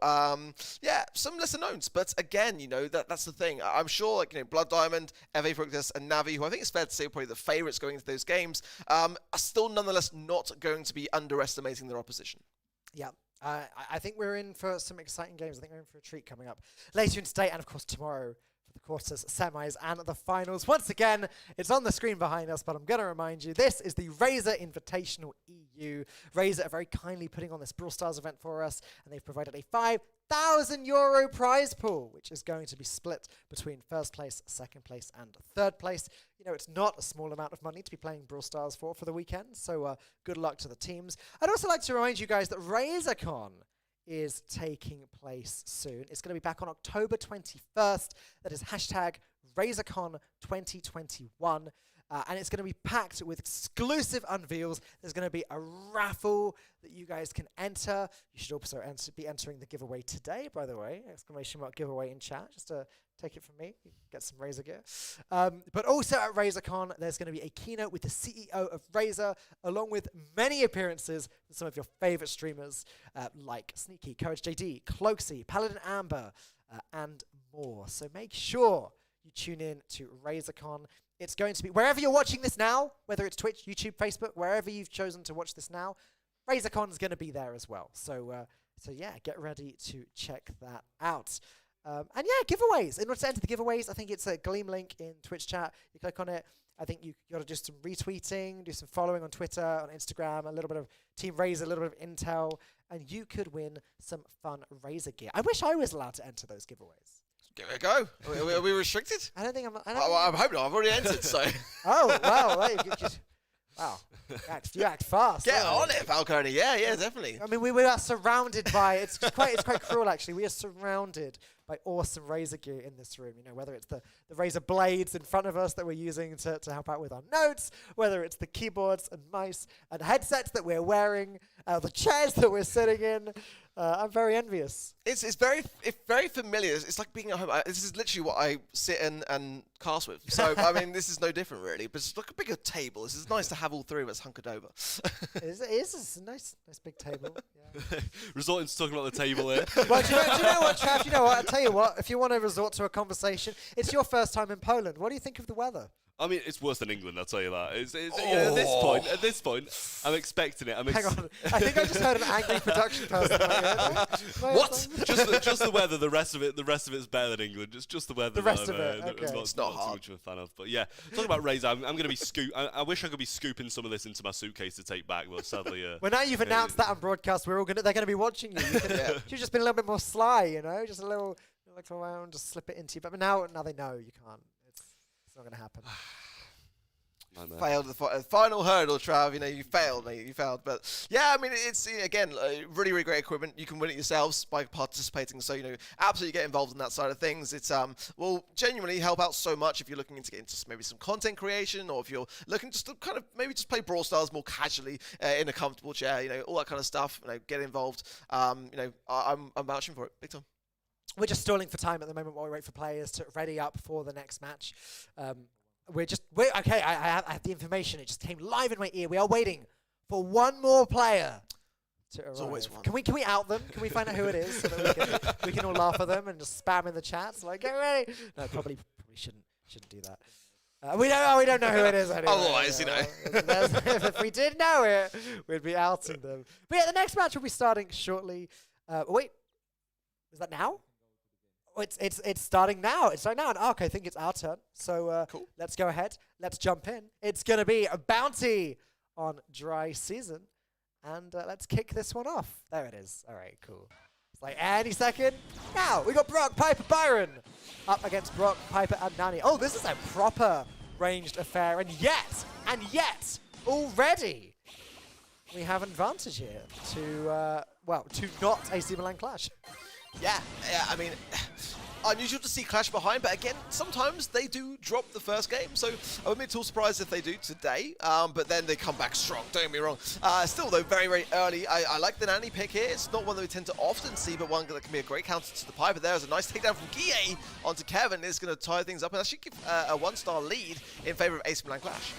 Yeah, some lesser knowns, but again, you know, that's the thing. I'm sure, like, you know, Blood Diamond, FA Fructus, and Navi, who I think it's fair to say are probably the favourites going into those games, are still nonetheless not going to be underestimating their opposition. Yeah. I think we're in for some exciting games. I think we're in for a treat coming up later in today, and of course tomorrow for the quarters, semis, and the finals. Once again, it's on the screen behind us, but I'm going to remind you, this is the Razer Invitational EU. Razer are very kindly putting on this Brawl Stars event for us, and they've provided a €5,000 prize pool, which is going to be split between first place, second place, and third place. You know, it's not a small amount of money to be playing Brawl Stars for the weekend, so good luck to the teams. I'd also like to remind you guys that RazerCon is taking place soon. It's going to be back on October 21st. That is hashtag RazerCon 2021. And it's going to be packed with exclusive unveils. There's going to be a raffle that you guys can enter. You should also be entering the giveaway today, by the way. Exclamation mark giveaway in chat, just to take it from me. You can get some Razer gear. But also at RazerCon, there's going to be a keynote with the CEO of Razer, along with many appearances from some of your favorite streamers, like Sneaky, Courage JD, Cloaksy, Paladin Amber, and more. So make sure you tune in to RazerCon. It's going to be, wherever you're watching this now, whether it's Twitch, YouTube, Facebook, wherever you've chosen to watch this now, RazerCon is going to be there as well. So yeah, get ready to check that out. And yeah, giveaways. In order to enter the giveaways, I think it's a Gleam link in Twitch chat. You click on it. I think you got to do some retweeting, do some following on Twitter, on Instagram, a little bit of Team Razer, a little bit of intel, and you could win some fun Razer gear. I wish I was allowed to enter those giveaways. Give it a go. Are we restricted? I don't think I'm. I'm hoping not. I've already entered, so. Oh, wow. Wow. You act fast. Get on it, Falcone. Yeah, definitely. I mean, we are surrounded by, it's quite cruel, actually. We are surrounded by awesome Razer gear in this room. You know, whether it's the Razer blades in front of us that we're using to help out with our notes, whether it's the keyboards and mice and headsets that we're wearing, the chairs that we're sitting in. I'm very envious. It's very familiar. It's like being at home. This is literally what I sit and cast with. So I mean, this is no different really. But it's like a bigger table. This is nice to have all three of us hunkered over. It is. It's a nice big table. Yeah. Resorting to talking about the table here. Well, do you know what, Trav? You know what? I tell you what. If you want to resort to a conversation, it's your first time in Poland. What do you think of the weather? I mean, it's worse than England, I'll tell you that. At this point, I'm expecting it. Hang on. I think I just heard an angry production person. What? just the weather. The rest of it's better than England. Just the weather. The rest of it. Okay. It's not too hard. much of a fan of. But yeah, talking about Razer, I'm going to be I wish I could be scooping some of this into my suitcase to take back, but sadly. Well, now you've announced that on broadcast, they're going to be watching you. You've just been a little bit more sly, you know, just a little look around, just slip it into you. But now they know you can't. It's not going to happen. Failed the final hurdle, Trav. You know, you failed, mate. You failed. But yeah, I mean, it's again really, really great equipment. You can win it yourselves by participating. So you know, absolutely get involved in that side of things. It's will genuinely help out so much if you're looking to get into maybe some content creation, or if you're looking just to kind of maybe just play Brawl Stars more casually in a comfortable chair. You know, all that kind of stuff. You know, get involved. You know, I'm vouching for it big time. We're just stalling for time at the moment while we wait for players to ready up for the next match. Okay, I have the information. It just came live in my ear. We are waiting for one more player to arrive. There's always one. Can we out them? Can we find out who it is so that we can all laugh at them and just spam in the chats like, get ready? No, probably shouldn't do that. We don't know who it is anyway. Otherwise, you know. If we did know it, we'd be outing them. But yeah, the next match will be starting shortly. Wait, is that now? Oh, it's starting now. It's starting now. And okay, I think it's our turn. So cool. Let's go ahead. Let's jump in. It's going to be a bounty on Dry Season. And let's kick this one off. There it is. All right, cool. like any second. Now, we got Brock, Piper, Byron up against Brock, Piper, and Nani. Oh, this is a proper ranged affair, and yet, already, we have an advantage here to, to not AC Milan clash. Yeah, I mean, unusual to see Clash behind, but again, sometimes they do drop the first game, so I wouldn't be at all surprised if they do today, but then they come back strong, don't get me wrong. Still, though, very, very early. I like the Nani pick here. It's not one that we tend to often see, but one that can be a great counter to the Piper. There's a nice takedown from Guille onto Kevin. It's going to tie things up, and that should give a one-star lead in favor of AC Milan Clash.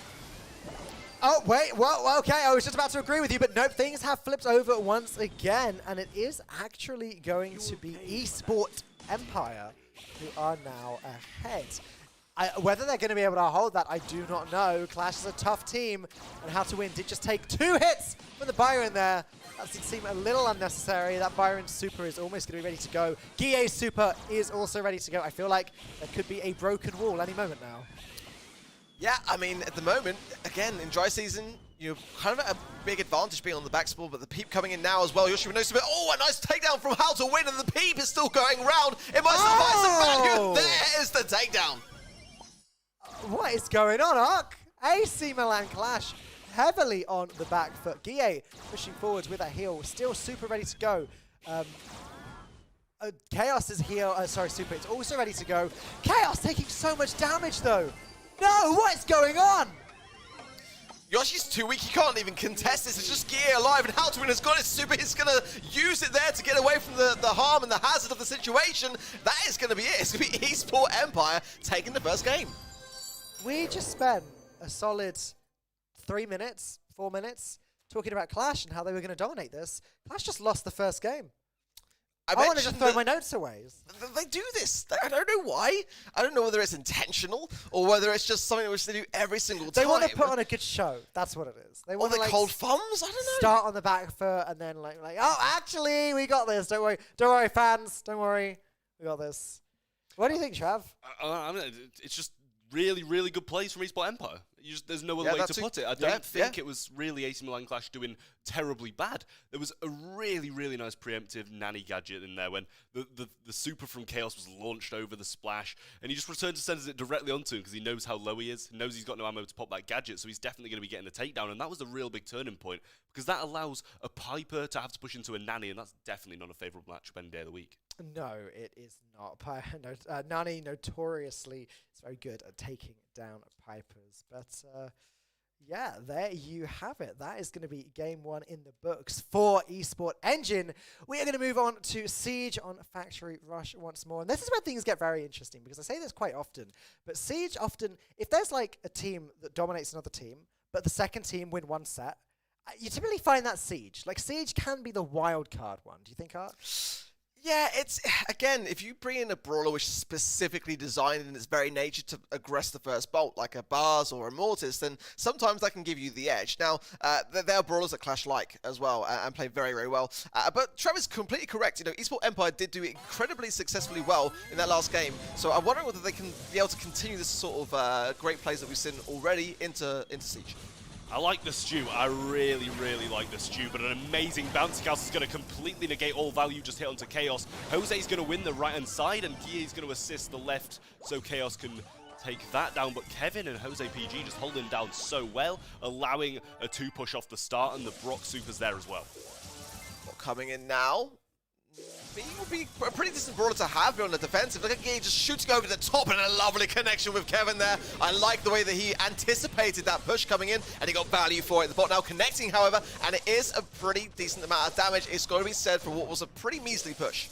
Oh, wait, well, okay, I was just about to agree with you, but nope, things have flipped over once again, and it is actually going to be esports Empire who are now ahead. Whether they're going to be able to hold that, I do not know. Clash is a tough team, and how to win did just take 2 hits from the Byron there. That did seem a little unnecessary. That Byron super is almost going to be ready to go. Guille's super is also ready to go. I feel like there could be a broken wall any moment now. Yeah, I mean, at the moment, again, in dry season, you're kind of at a big advantage being on the back spool, but the Peep coming in now as well. Yoshi with no super. Oh, a nice takedown from How to Win, and the Peep is still going round. It might survive some value. There is the takedown. What is going on, Ark? AC Milan Clash heavily on the back foot. Guille pushing forwards with a heal, still super ready to go. Chaos is heal, super, it's also ready to go. Chaos taking so much damage though. No, what is going on? Yoshi's too weak, he can't even contest this. It's just Guille alive, and How to Win has got his super. He's going to use it there to get away from the harm and the hazard of the situation. That is going to be it. It's going to be esports Empire taking the first game. We just spent a solid 3 minutes, 4 minutes, talking about Clash and how they were going to dominate this. Clash just lost the first game. I wanted to throw my notes away. They do this. I don't know why. I don't know whether it's intentional or whether it's just something which they do every single time. They want to put on a good show. That's what it is. They want to, like, cold thumbs? I don't know. Start on the back foot and then like, oh, actually, we got this. Don't worry. Don't worry, fans. Don't worry. We got this. What do you think, Trav? I mean, it's just really, really good plays from esports Empire. There's no other way to put it. I don't think it was really AC Milan Clash doing terribly bad. There was a really, really nice preemptive Nani gadget in there when the super from Chaos was launched over the splash, and he just returns and sends it directly onto him because he knows how low he is, knows he's got no ammo to pop that gadget, so he's definitely going to be getting the takedown, and that was a real big turning point because that allows a Piper to have to push into a Nani, and that's definitely not a favourable matchup any day of the week. No, it is not. Nani notoriously is very good at taking down Pipers. But yeah, there you have it. That is going to be game 1 in the books for esports Engine. We are going to move on to Siege on Factory Rush once more. And this is where things get very interesting because I say this quite often. But Siege often, if there's like a team that dominates another team, but the second team win one set, you typically find that Siege. Like Siege can be the wild card one. Do you think, Art? Yeah, it's, again, if you bring in a brawler which is specifically designed in its very nature to aggress the first bolt, like a Bars or a Mortis, then sometimes that can give you the edge. Now, there are brawlers that Clash like as well and play very, very well. But Trevor's completely correct. You know, esports Empire did do incredibly successfully well in that last game. So I'm wondering whether they can be able to continue this sort of great plays that we've seen already into Siege. I like the stew. I really, really like the stew, but an amazing bouncy castle is going to completely negate all value just hit onto Chaos. Jose's going to win the right-hand side, and Guille's going to assist the left so Chaos can take that down. But Kevin and Jose PG just holding down so well, allowing a 2-push off the start, and the Brock Super's there as well. Well, coming in now. He would be a pretty decent brawler to have here on the defensive. Look at Guille just shooting over the top and a lovely connection with Kevin there. I like the way that he anticipated that push coming in and he got value for it. The bot now connecting, however, and it is a pretty decent amount of damage. It's got to be said for what was a pretty measly push.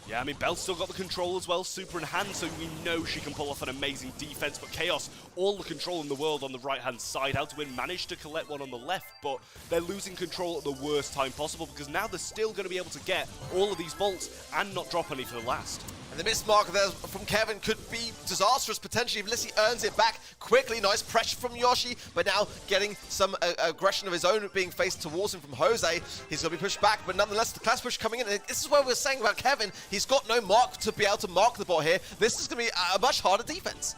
Yeah, I mean, Belle's still got the control as well, super in hand, so we know she can pull off an amazing defense. But Chaos, all the control in the world on the right-hand side. How to Win managed to collect one on the left, but they're losing control at the worst time possible because now they're still going to be able to get all of these vaults and not drop any for the last. And the missed mark there from Kevin could be disastrous potentially if Lissy earns it back quickly. Nice pressure from Yoshi, but now getting some aggression of his own being faced towards him from Jose. He's going to be pushed back, but nonetheless, the class push coming in. And this is what we're saying about Kevin. He's got no mark to be able to mark the bot here. This is going to be a much harder defense.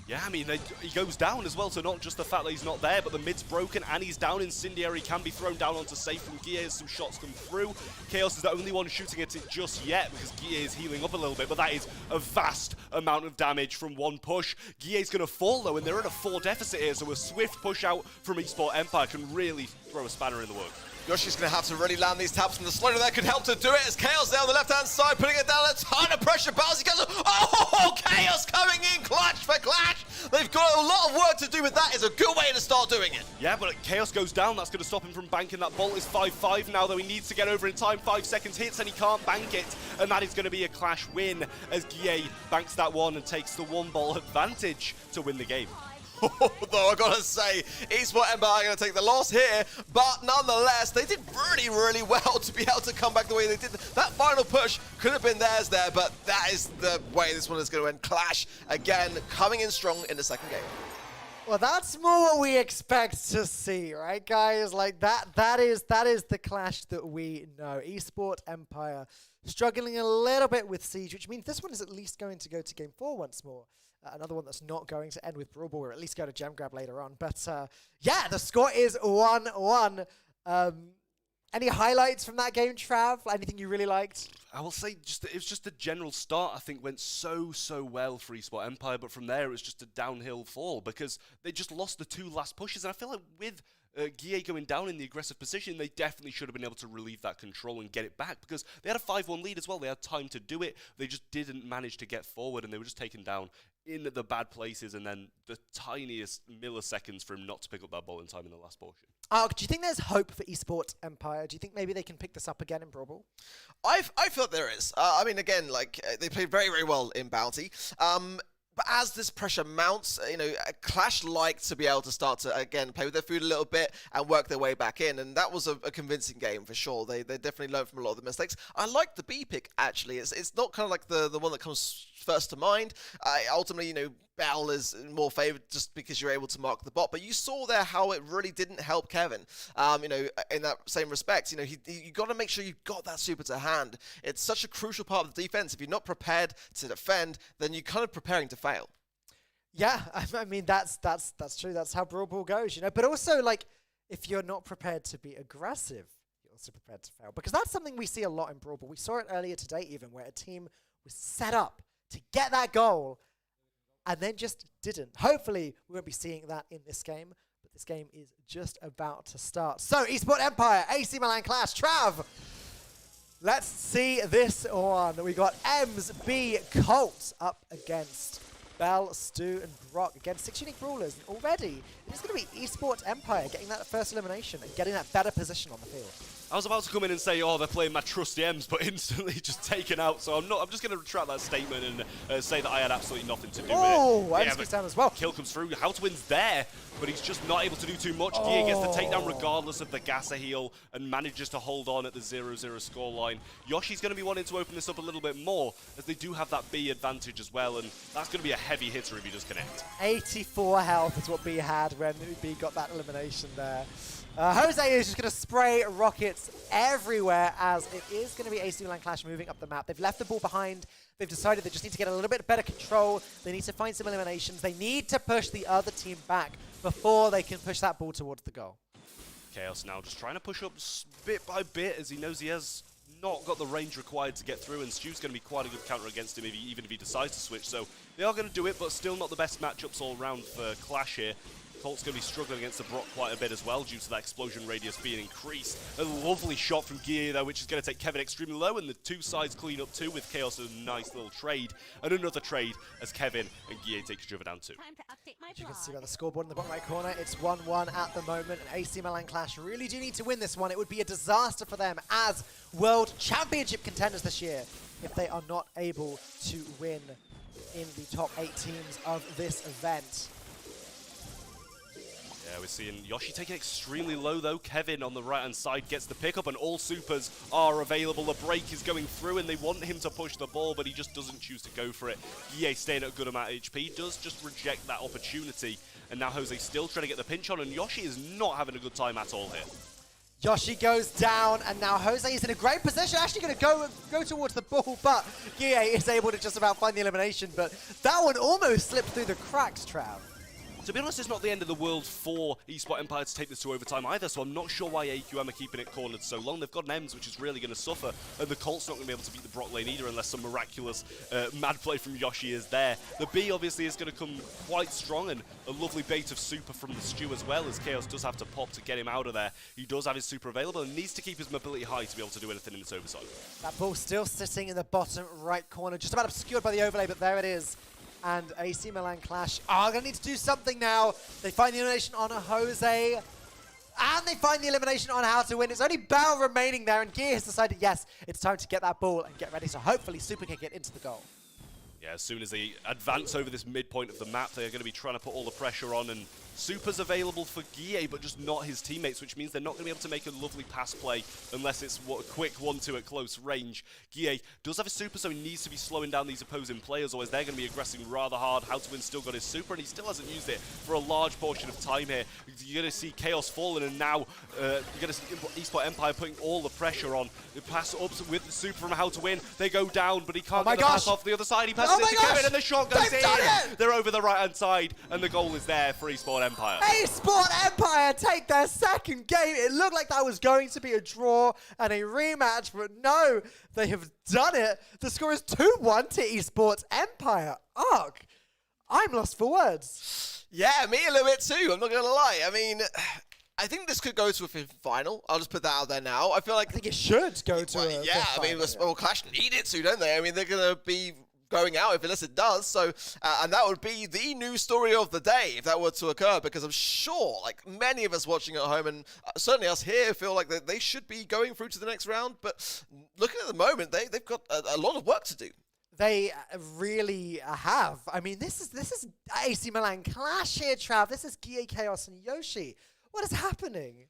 Yeah, I mean, he goes down as well, so not just the fact that he's not there, but the mid's broken and he's down. Incendiary can be thrown down onto safe from Guille as some shots come through. Chaos is the only one shooting at it just yet because Guille is healing up a little bit, but that is a vast amount of damage from one push. Guille's going to fall though, and they're in a 4 deficit here, so a swift push out from Esport Empire can really throw a spanner in the works. Yoshi's going to have to really land these taps, and the slider there could help to do it as Chaos there on the left-hand side, putting it down, a ton of pressure. Bowsy goes, oh, Chaos coming in clutch for Clash. They've got a lot of work to do with that. It's a good way to start doing it. Yeah, but Chaos goes down. That's going to stop him from banking that bolt. Is 5-5 now, though he needs to get over in time. 5 seconds hits, and he can't bank it. And that is going to be a Clash win as Guille banks that one and takes the 1-ball advantage to win the game. Though I gotta say, Esport Empire are gonna take the loss here, but nonetheless, they did really, really well to be able to come back the way they did. That final push could have been theirs there, but that is the way this one is gonna end. Clash, again, coming in strong in the second game. Well, that's more what we expect to see, right, guys? Like, that is the Clash that we know. Esport Empire struggling a little bit with Siege, which means this one is at least going to go to Game 4 once more. Another one that's not going to end with Brawl, or at least go to Gem Grab later on. But yeah, the score is 1-1. Any highlights from that game, Trav? Anything you really liked? I will say it was just the general start, I think, went so well for Esport Empire, but from there it was just a downhill fall because they just lost the 2 last pushes. And I feel like with Guille going down in the aggressive position, they definitely should have been able to relieve that control and get it back because they had a 5-1 lead as well. They had time to do it. They just didn't manage to get forward, and they were just taken down in the bad places, and then the tiniest milliseconds for him not to pick up that ball in time in the last portion. Do you think there's hope for Esport Empire? Do you think maybe they can pick this up again in Brawl? I feel there is. I mean, again, like, they played very, very well in Bounty. But as this pressure mounts, you know, Clash like to be able to start to, again, play with their food a little bit and work their way back in. And that was a convincing game for sure. They definitely learned from a lot of the mistakes. I like the B pick, actually. It's not kind of like the one that comes first to mind. Ultimately, you know, Bell is more favored just because you're able to mark the bot. But you saw there how it really didn't help Kevin. You know, in that same respect, you know, you got to make sure you've got that super to hand. It's such a crucial part of the defense. If you're not prepared to defend, then you're kind of preparing to fail. Yeah, I mean, that's true. That's how Brawl goes, you know. But also, like, if you're not prepared to be aggressive, you're also prepared to fail. Because that's something we see a lot in Brawl. We saw it earlier today even, where a team was set up to get that goal and then just didn't. Hopefully, we won't be seeing that in this game, but this game is just about to start. So, Esport Empire, AC Milan Clash, Trav. Let's see this one. We got Ems B Colt up against Bell, Stu, and Brock against 6 unique brawlers. And already, it's going to be Esport Empire getting that first elimination and getting that better position on the field. I was about to come in and say, oh, they're playing my trusty M's, but instantly just taken out. So I'm just going to retract that statement and say that I had absolutely nothing to do with it. Oh, Ems goes down as well. Kill comes through. Howtwin's there, but he's just not able to do too much. Guille gets the takedown regardless of the Gasser heal and manages to hold on at the 0-0 scoreline. Yoshi's going to be wanting to open this up a little bit more as they do have that B advantage as well, and that's going to be a heavy hitter if he does connect. 84 health is what B had when B got that elimination there. Jose is just going to spray rockets everywhere as it is going to be AC Milan Clash moving up the map. They've left the ball behind. They've decided they just need to get a little bit better control. They need to find some eliminations. They need to push the other team back before they can push that ball towards the goal. Chaos now just trying to push up bit by bit as he knows he has not got the range required to get through, and Stu's going to be quite a good counter against him even if he decides to switch. So they are going to do it, but still not the best matchups all round for Clash here. Colt's going to be struggling against the Brock quite a bit as well due to that explosion radius being increased. A lovely shot from Guille though, which is going to take Kevin extremely low, and the two sides clean up too with Chaos a nice little trade. And another trade as Kevin and Guille take each other down too. You can see by the scoreboard in the bottom right corner, it's 1-1 at the moment, and AC Milan Clash really do need to win this one. It would be a disaster for them as World Championship contenders this year if they are not able to win in the top 8 teams of this event. Yeah, we're seeing Yoshi taking extremely low though. Kevin on the right-hand side gets the pickup, and all supers are available. The break is going through, and they want him to push the ball, but he just doesn't choose to go for it. Guille staying at a good amount of HP, does just reject that opportunity. And now Jose still trying to get the pinch on, and Yoshi is not having a good time at all here. Yoshi goes down, and now Jose is in a great position. Actually going to go towards the ball, but Guille is able to just about find the elimination. But that one almost slipped through the cracks, Trav. To be honest, it's not the end of the world for eSport Empire to take this to overtime either, so I'm not sure why AQM are keeping it cornered so long. They've got an Ems, which is really going to suffer, and the Colt's not going to be able to beat the Brock lane either unless some miraculous mad play from Yoshi is there. The B obviously is going to come quite strong, and a lovely bait of super from the Stew as well, as Chaos does have to pop to get him out of there. He does have his super available and needs to keep his mobility high to be able to do anything in this overtime. That ball still sitting in the bottom right corner, just about obscured by the overlay, but there it is. And AC Milan Clash are going to need to do something now. They find the elimination on Jose. And they find the elimination on How to Win. It's only Bell remaining there, and Gear has decided, yes, it's time to get that ball and get ready to hopefully super kick it into the goal. Yeah, as soon as they advance over this midpoint of the map, they're going to be trying to put all the pressure on, and Super's available for Guille, but just not his teammates, which means they're not going to be able to make a lovely pass play unless it's a quick 1-2 at close range. Guille does have a super, so he needs to be slowing down these opposing players, otherwise they're going to be aggressing rather hard. How to Win still got his super, and he still hasn't used it for a large portion of time here. You're going to see Chaos falling, and now you're going to see eSport Empire putting all the pressure on. The pass up with the super from How to Win. They go down, but he can't get the pass off the other side. He passes it to Kevin, and the shot goes in. They're over the right-hand side, and the goal is there for eSport Empire. eSport Empire take their second game. It looked like that was going to be a draw and a rematch, but no, they have done it. The score is 2-1 to eSport Empire. Ark, I'm lost for words. Yeah, me a little bit too, I'm not going to lie. I mean, I think this could go to a fifth final. I'll just put that out there now. I feel like... I think it should go to a yeah, fifth I mean, final, well, Clash need it to, don't they? I mean, they're going to be going out unless it does, so and that would be the news story of the day if that were to occur, because I'm sure like many of us watching at home, and certainly us here, feel like that they should be going through to the next round, but looking at the moment, they've got a lot of work to do. They really have. I mean, this is AC Milan Clash here, Trav. This is Guille, Chaos, and Yoshi. What is happening?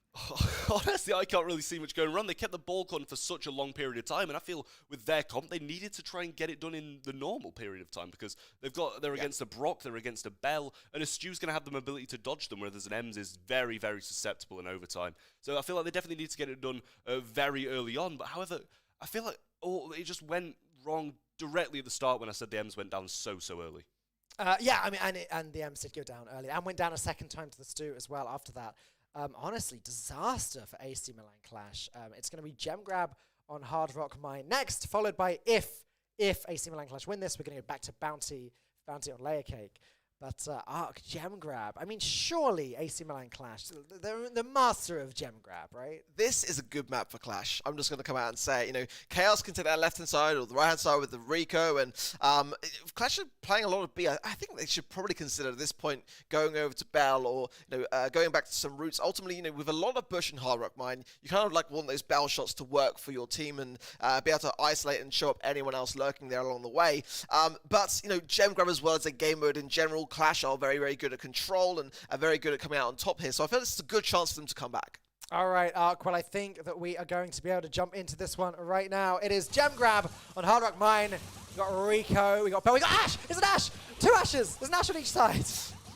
Honestly, I can't really see much going wrong. They kept the ball con for such a long period of time, and I feel with their comp, they needed to try and get it done in the normal period of time, because they're against a Brock, they're against a Bell, and a Stew's going to have the ability to dodge them, whereas an Ems is very, very susceptible in overtime. So I feel like they definitely need to get it done very early on, but however, I feel like it just went wrong directly at the start when I said the Ems went down so early. Yeah, I mean, and the Ems did go down early, and went down a second time to the Stew as well after that. Honestly, disaster for AC Milan Clash. It's going to be Gem Grab on Hard Rock Mine next, followed by if AC Milan Clash win this, we're going to go back to Bounty on Layer Cake. But Arc, Gem Grab. I mean, surely AC Milan Clash, they're the master of Gem Grab, right? This is a good map for Clash. I'm just going to come out and say, you know, Chaos can take that left-hand side or the right-hand side with the Rico, and Clash are playing a lot of B. I think they should probably consider at this point going over to Bell, or, you know, going back to some routes. Ultimately, you know, with a lot of bush and Hard Rock Mine, you kind of like want those Bell shots to work for your team and be able to isolate and show up anyone else lurking there along the way. But, you know, Gem Grab as well as a game mode in general, Clash are very, very good at control and are very good at coming out on top here. So I feel this is a good chance for them to come back. All right, Ark. Well, I think that we are going to be able to jump into this one right now. It is Gem Grab on Hard Rock Mine. We got Rico, we got Bell, we got Ash! It's an Ash! 2 Ashes! There's an Ash on each side.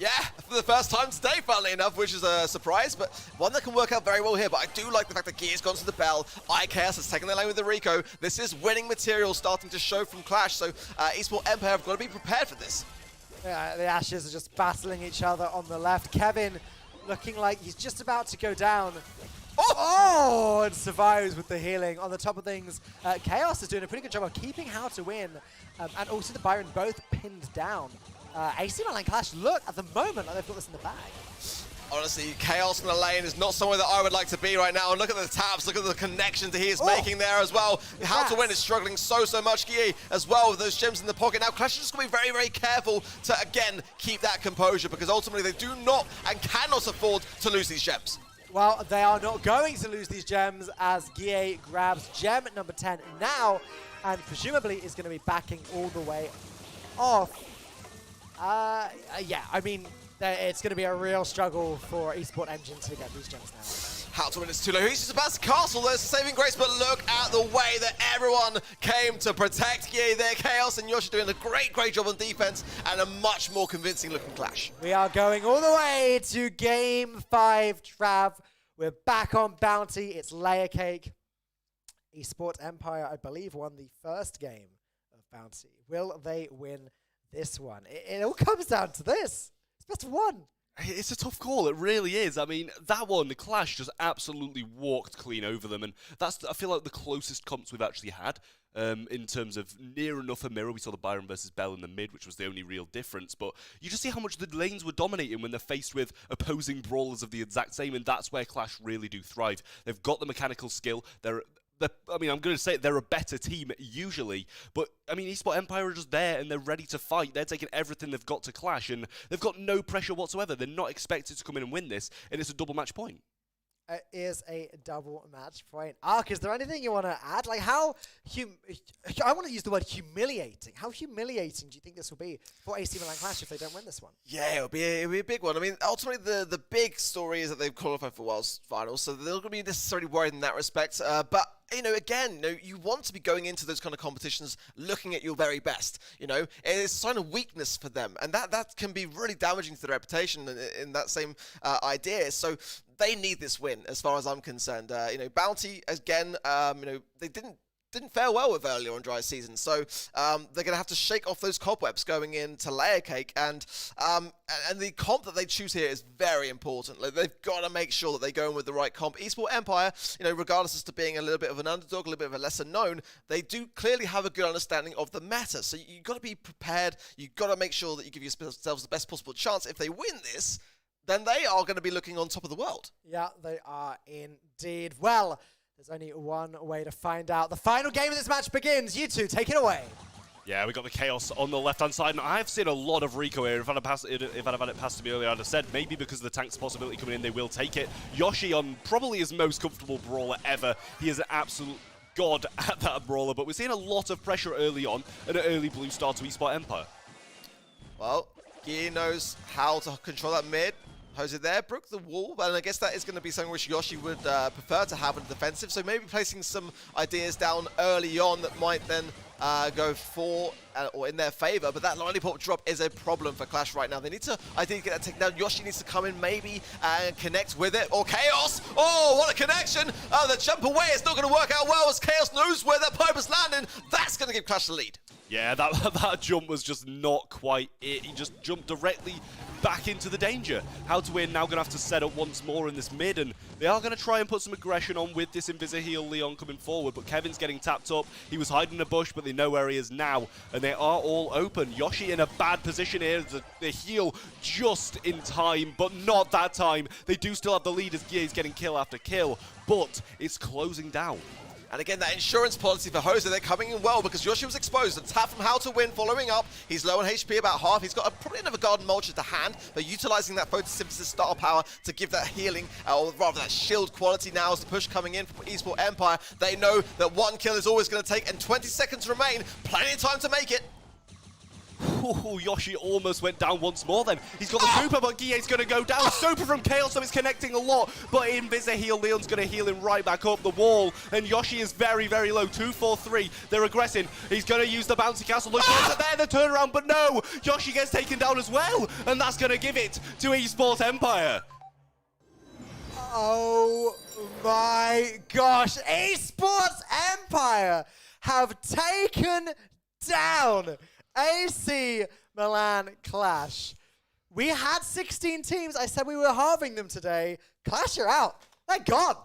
Yeah, for the first time today, funnily enough, which is a surprise, but one that can work out very well here. But I do like the fact that Gear's gone to the Bell. IKS has taken their lane with the Rico. This is winning material starting to show from Clash, so eSport Empire have got to be prepared for this. Yeah, the Ashes are just battling each other on the left. Kevin looking like he's just about to go down. Oh, and survives with the healing. On the top of things, Chaos is doing a pretty good job of keeping How to Win, and also the Byron both pinned down. AC Milan Clash look at the moment like they've got this in the bag. Honestly, Chaos in the lane is not somewhere that I would like to be right now. And look at the taps, look at the connections that he is making there as well. How to Win is struggling so much. Guille as well with those gems in the pocket. Now Clash is just going to be very, very careful to, again, keep that composure, because ultimately they do not and cannot afford to lose these gems. Well, they are not going to lose these gems as Guille grabs gem number 10 now, and presumably is going to be backing all the way off. Yeah, I mean, it's going to be a real struggle for eSport Engine to get these gems now. How to Win is too low. He's just about to castle. There's a saving grace, but look at the way that everyone came to protect Guille there. Chaos and Yoshi doing a great job on defense, and a much more convincing looking Clash. We are going all the way to Game 5, Trav. We're back on Bounty. It's Layer Cake. Esports Empire, I believe, won the first game of Bounty. Will they win this one? It all comes down to this. It's best of one. It's a tough call, it really is. I mean, that one, the Clash just absolutely walked clean over them, and that's, I feel like, the closest comps we've actually had in terms of near enough a mirror. We saw the Byron versus Bell in the mid, which was the only real difference, but you just see how much the lanes were dominating when they're faced with opposing brawlers of the exact same, and that's where Clash really do thrive. They've got the mechanical skill, I mean, I'm going to say they're a better team usually, but I mean, Esports Empire are just there and they're ready to fight. They're taking everything they've got to Clash, and they've got no pressure whatsoever. They're not expected to come in and win this, and it's a double match point. It is a double match point. Ark, is there anything you want to add? Like, how I want to use the word humiliating. How humiliating do you think this will be for AC Milan Clash if they don't win this one? Yeah, it'll be a big one. I mean, ultimately, the big story is that they've qualified for Worlds Finals, so they're not going to be necessarily worried in that respect. But you know, again, you want to be going into those kind of competitions looking at your very best. You know, it's a sign of weakness for them, and that can be really damaging to their reputation in that same idea. So they need this win, as far as I'm concerned. You know, Bounty again. You know, they didn't fare well with earlier on dry season, so they're going to have to shake off those cobwebs going into Layer Cake, and the comp that they choose here is very important. Like, they've got to make sure that they go in with the right comp. Esports Empire, you know, regardless as to being a little bit of an underdog, a little bit of a lesser known, they do clearly have a good understanding of the meta, so you've got to be prepared. You've got to make sure that you give yourselves the best possible chance. If they win this, then they are going to be looking on top of the world. Yeah, they are indeed. Well, there's only one way to find out. The final game of this match begins. You two, take it away. Yeah, we got the Chaos on the left-hand side, and I've seen a lot of Rico here. If I'd have had it passed to me earlier, I'd have said maybe because of the tank's possibility coming in, they will take it. Yoshi on probably his most comfortable brawler ever. He is an absolute god at that brawler, but we're seeing a lot of pressure early on and an early blue start to Esports Empire. Well, Gear knows how to control that mid. Jose there, broke the wall, and I guess that is going to be something which Yoshi would prefer to have in the defensive, so maybe placing some ideas down early on that might then go for or in their favor, but that lollipop drop is a problem for Clash right now. They need to, I think, get that taken down. Yoshi needs to come in maybe and connect with it, or Chaos! Oh, what a connection! The jump away is not going to work out well as Chaos knows where that pipe is landing. That's going to give Clash the lead. Yeah, that jump was just not quite it. He just jumped directly back into the danger. How to win now going to have to set up once more in this mid, and they are going to try and put some aggression on with this Invisa-heal Leon coming forward, but Kevin's getting tapped up. He was hiding in a bush, but they know where he is now, and they are all open. Yoshi in a bad position here. The heal just in time, but not that time. They do still have the lead as Gear is getting kill after kill, but it's closing down. And again, that insurance policy for Jose, they're coming in well because Yoshi was exposed. A tap from How to Win following up. He's low on HP, about half. He's got probably another Garden Mulcher to hand. They're utilizing that photosynthesis star power to give that healing, or rather that shield quality now as the push coming in from Esports Empire. They know that one kill is always going to take, and 20 seconds remain. Plenty of time to make it. Ooh, Yoshi almost went down once more then. He's got the Super, but Guille's going to go down. Super from Chaos, so it's connecting a lot. But Invisa-heal, Leon's going to heal him right back up the wall. And Yoshi is very, very low. 2-4-3. They're aggressing. He's going to use the bouncy castle. Look there, the turnaround, but no! Yoshi gets taken down as well. And that's going to give it to Esports Empire. Oh my gosh. Esports Empire have taken down AC Milan Clash. We had 16 teams. I said we were halving them today. Clash are out. They're gone.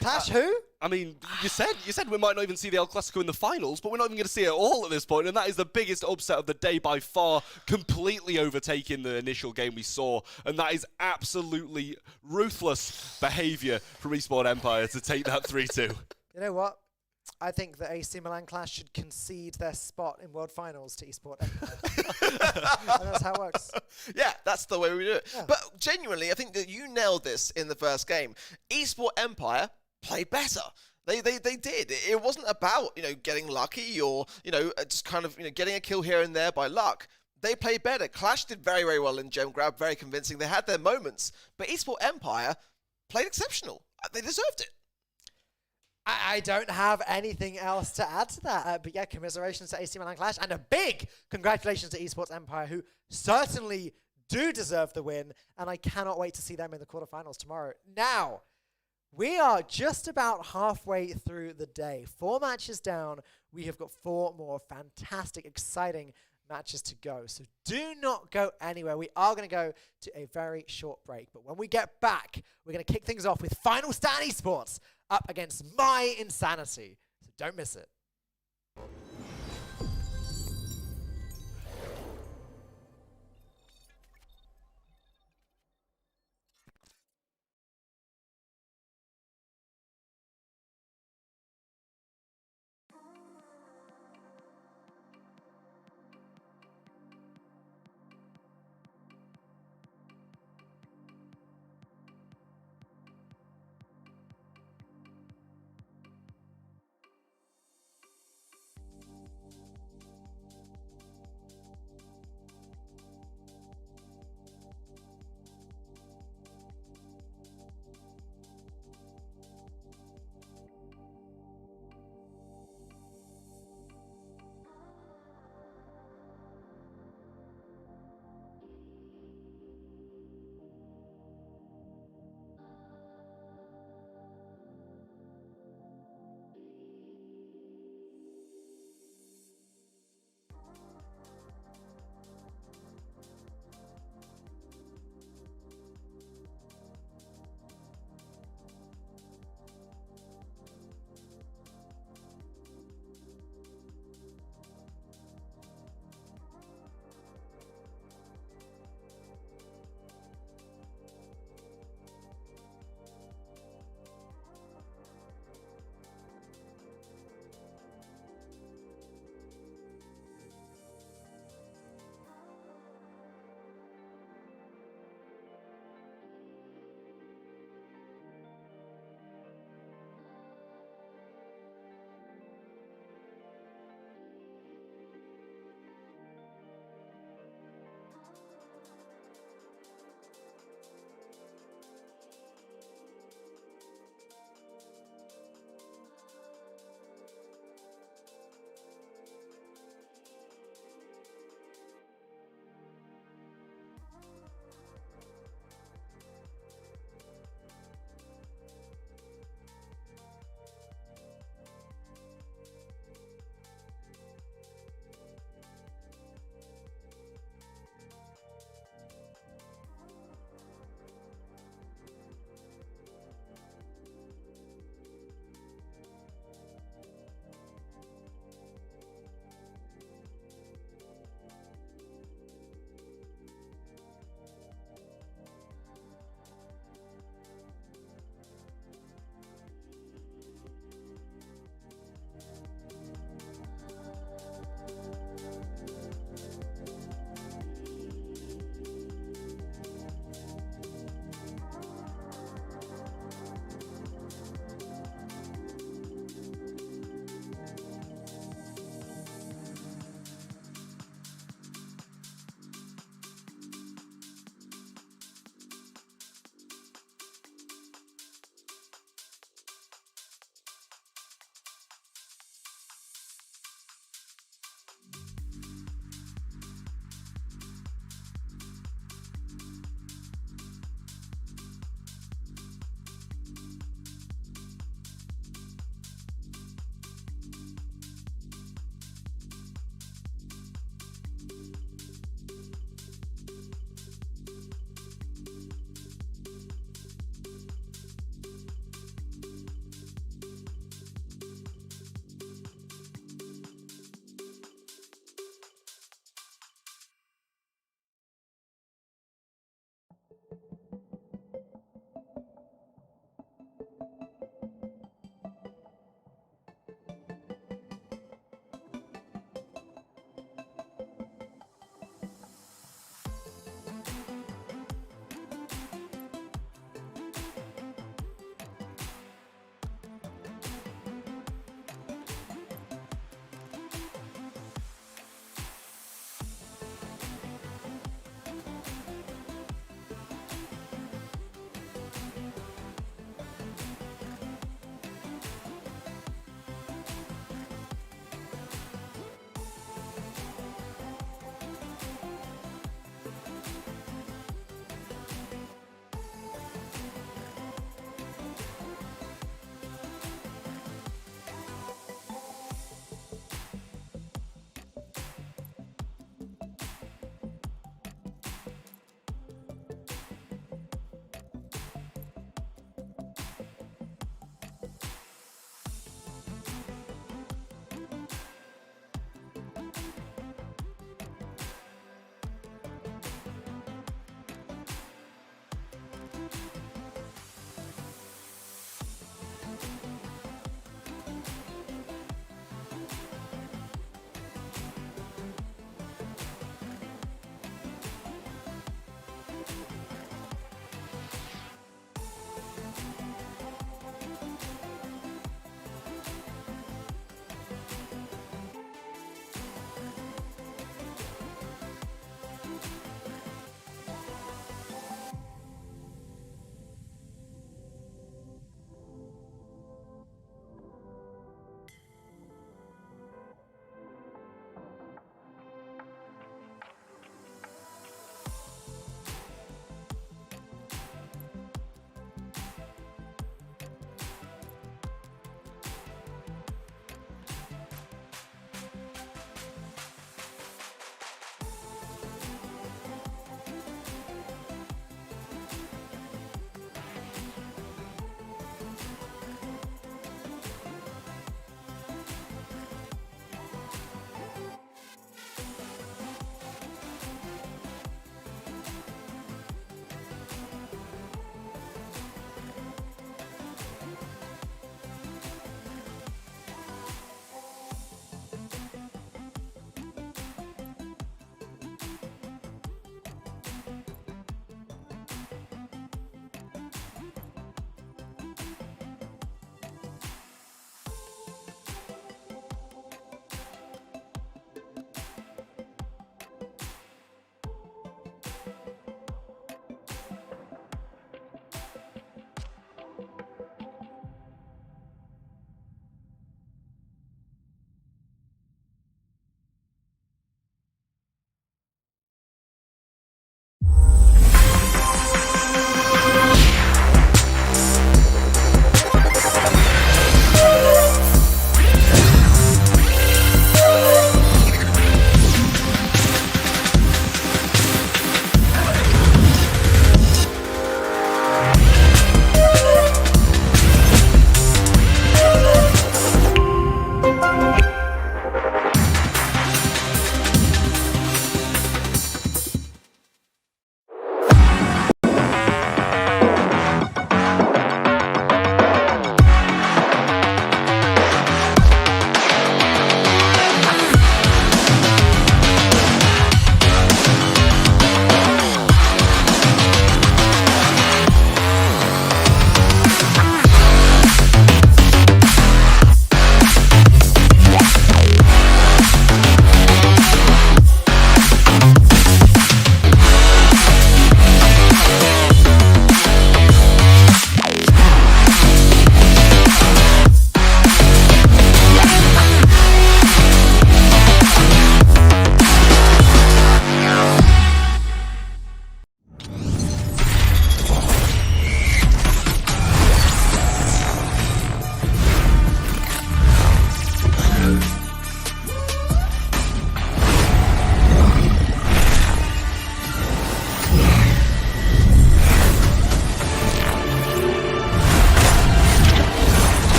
Clash who? I mean, you said we might not even see the El Clasico in the finals, but we're not even going to see it all at this point, and that is the biggest upset of the day by far, completely overtaking the initial game we saw, and that is absolutely ruthless behavior from Esports Empire to take that 3-2. You know what? I think the AC Milan Clash should concede their spot in World Finals to Esports Empire. And that's how it works. Yeah, that's the way we do it. Yeah. But genuinely, I think that you nailed this in the first game. Esports Empire played better. They did. It wasn't about, you know, getting lucky or, you know, just kind of, you know, getting a kill here and there by luck. They played better. Clash did very, very well in Gem Grab, very convincing. They had their moments, but Esports Empire played exceptional. They deserved it. I don't have anything else to add to that. But yeah, commiserations to AC Milan Clash, and a big congratulations to Esports Empire, who certainly do deserve the win, and I cannot wait to see them in the quarterfinals tomorrow. Now, We are just about halfway through the day. 4 matches down. We have got 4 more fantastic, exciting matches to go. So do not go anywhere. We are going to go to a very short break. But when we get back, we're going to kick things off with Final Stand Esports up against My Insanity. So don't miss it.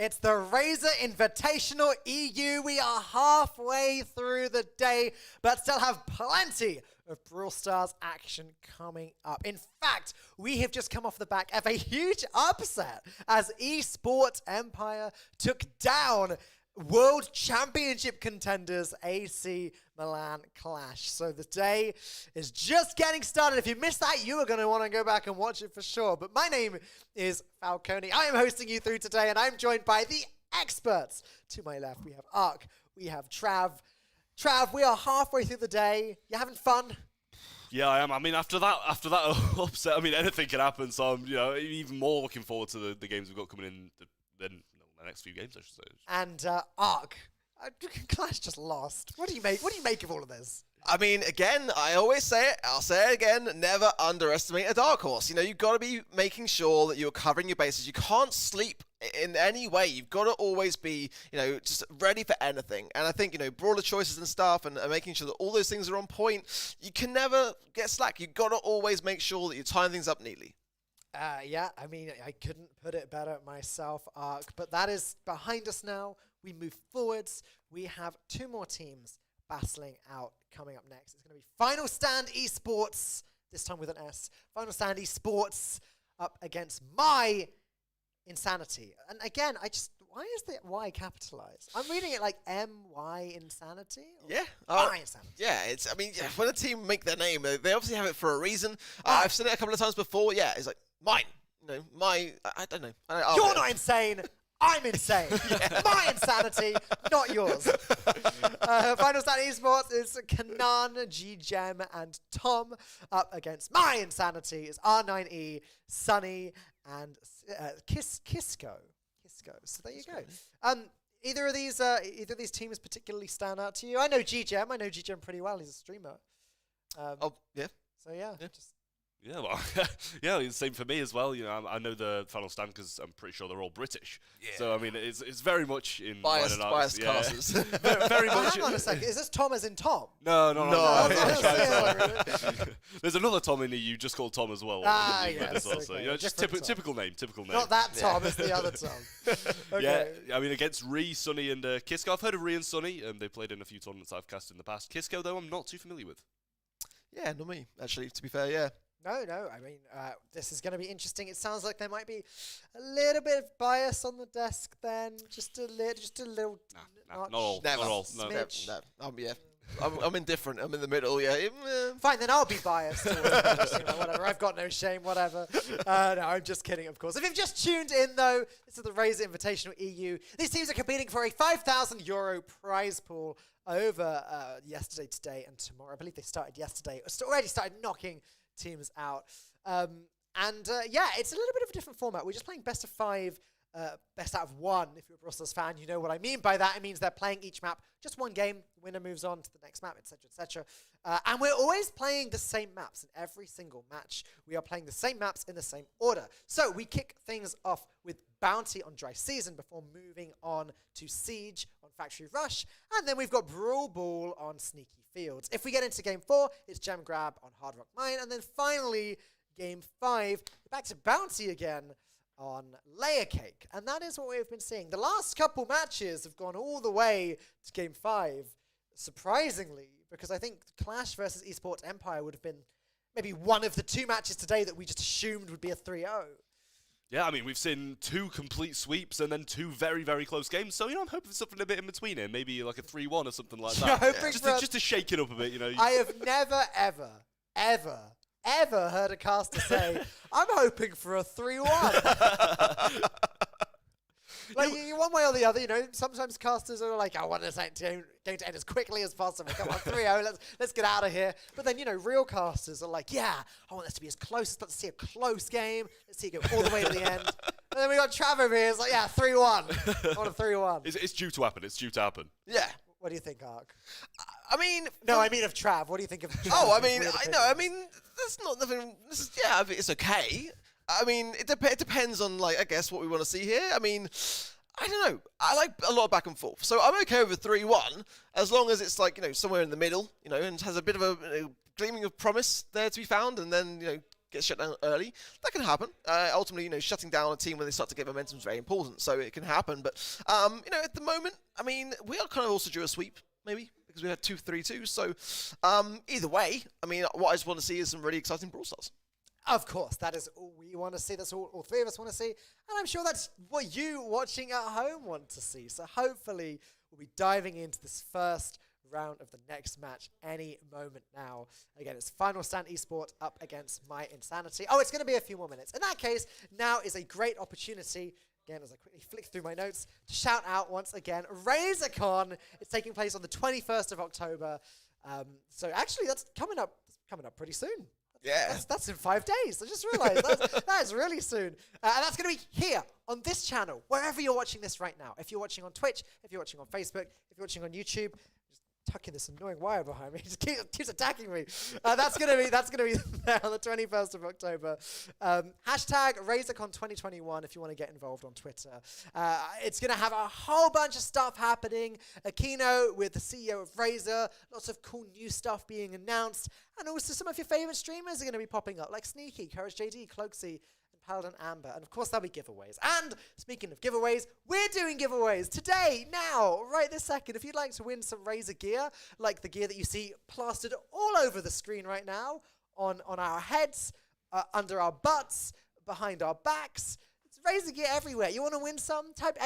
It's the Razer Invitational EU. We are halfway through the day, but still have plenty of Brawl Stars action coming up. In fact, we have just come off the back of a huge upset as esports Empire took down World Championship contenders AC Milan Clash. So the day is just getting started. If you missed that, you are going to want to go back and watch it for sure. But my name is Falcone. I am hosting you through today, and I'm joined by the experts. To my left, we have Ark. We have Trav. Trav, we are halfway through the day. You having fun? Yeah, I am. I mean, after that upset, I mean, anything can happen. So I'm, even more looking forward to the games we've got coming in than the next few games, I should say. And Ark, Clash just lost. What do you make of all of this? I mean, again, I always say it, I'll say it again, never underestimate a dark horse. You've got to be making sure that you're covering your bases. You can't sleep in any way. You've got to always be, just ready for anything. And I think, brawler choices and stuff and making sure that all those things are on point, you can never get slack. You've got to always make sure that you time things up neatly. Yeah, I mean, I couldn't put it better myself, Ark. But that is behind us now. We move forwards. We have two more teams battling out coming up next. It's going to be Final Stand Esports, this time with an S. Final Stand Esports up against my Insanity. And again, why is the Y capitalized? I'm reading it like M-Y Insanity? Yeah. My Insanity. Yeah, when a team make their name, they obviously have it for a reason. I've said it a couple of times before. Yeah, it's like, mine. I don't know. You're not insane. I'm insane. My Insanity, not yours. Final Stand Esports is Kanan, G-Gem, and Tom up against my Insanity is R9E, Sunny, and Kisco. So there you go. Either of these teams particularly stand out to you? I know G-Gem. I know G-Gem pretty well. He's a streamer. Yeah. So yeah. Yeah, well, yeah, it's the same for me as well. I know the Final Stand because I'm pretty sure they're all British. Yeah. So, I mean, it's very much in biased classes. very much. Hang on a second. Is this Tom as in Tom? No. No. There's another Tom in the EU just called Tom as well. Yes. Well, so, Okay. just typical name. Not that Tom, it's the other Tom. Okay. Yeah, I mean, against Ree, Sunny, and Kisco. I've heard of Ree and Sunny, and they played in a few tournaments I've cast in the past. Kisco, though, I'm not too familiar with. Yeah, not me, actually, to be fair, yeah. No. I mean, this is going to be interesting. It sounds like there might be a little bit of bias on the desk. Then, just a little. Not all. No. Yeah. I'm indifferent. I'm in the middle. Yeah. Fine, then I'll be biased. Whatever. I've got no shame. Whatever. No, I'm just kidding. Of course. If you've just tuned in, though, this is the Razer Invitational EU. These teams are competing for a €5,000 prize pool over yesterday, today, and tomorrow. I believe they started yesterday. Already started knocking teams out. Yeah, it's a little bit of a different format. We're just playing best of 5, best out of 1. If you're a Brawl Stars fan, you know what I mean by that. It means they're playing each map just one game. Winner moves on to the next map, etc., etc. And we're always playing the same maps in every single match. We are playing the same maps in the same order. So we kick things off with Bounty on Dry Season before moving on to Siege on Factory Rush. And then we've got Brawl Ball on Sneaky Fields. If we get into Game 4, it's Gem Grab on Hard Rock Mine. And then finally, Game 5, back to Bounty again on Layer Cake. And that is what we've been seeing. The last couple matches have gone all the way to Game 5, surprisingly, because I think Clash versus Esports Empire would have been maybe one of the two matches today that we just assumed would be a 3-0. Yeah, I mean, we've seen 2 complete sweeps and then 2 very, very close games. So, I'm hoping for something a bit in between here. Maybe like a 3-1 or something like that. Just to shake it up a bit, I have never, ever heard a caster say, I'm hoping for a 3-1. Like, one way or the other, sometimes casters are like, I want this game to end as quickly as possible. Come on, 3-0, let's get out of here. But then, real casters are like, yeah, I want this to be as close. Let's see a close game. Let's see it go all the way to the end. And then we got Trav over here. It's like, yeah, 3-1. I want a 3-1. It's due to happen. It's due to happen. Yeah. What do you think, Ark? I mean... No, I mean of Trav. What do you think of Trav? Oh, I mean, that's not nothing... I think it's okay. I mean, it depends on, I guess, what we want to see here. I mean, I don't know. I like a lot of back and forth. So I'm okay with a 3-1, as long as it's, somewhere in the middle, and has a bit of a gleaming of promise there to be found, and then, gets shut down early. That can happen. Ultimately, shutting down a team when they start to get momentum is very important, so it can happen. But, at the moment, I mean, we are kind of also due a sweep, maybe, because we had 2-3-2. So, either way, I mean, what I just want to see is some really exciting Brawl Stars. Of course, that is all we want to see. That's all three of us want to see. And I'm sure that's what you watching at home want to see. So hopefully we'll be diving into this first round of the next match any moment now. Again, it's Final Stand Esports up against My Insanity. Oh, it's going to be a few more minutes. In that case, now is a great opportunity, again, as I quickly flick through my notes, to shout out once again, RazerCon. It's taking place on the 21st of October. So actually, that's coming up pretty soon. Yeah. That's in 5 days. I just realized that is really soon. And that's going to be here on this channel, wherever you're watching this right now. If you're watching on Twitch, if you're watching on Facebook, if you're watching on YouTube, just tucking this annoying wire behind me. It just keeps attacking me. That's going to be there on the 21st of October. Hashtag RazerCon 2021 if you want to get involved on Twitter. It's going to have a whole bunch of stuff happening. A keynote with the CEO of Razer. Lots of cool new stuff being announced. And also some of your favorite streamers are going to be popping up, like Sneaky, Courage JD, Cloaksy, and Paladin Amber. And of course, there'll be giveaways. And speaking of giveaways, we're doing giveaways today, now, right this second. If you'd like to win some Razer gear, like the gear that you see plastered all over the screen right now, on our heads, under our butts, behind our backs, it's Razer gear everywhere. You want to win some? Type !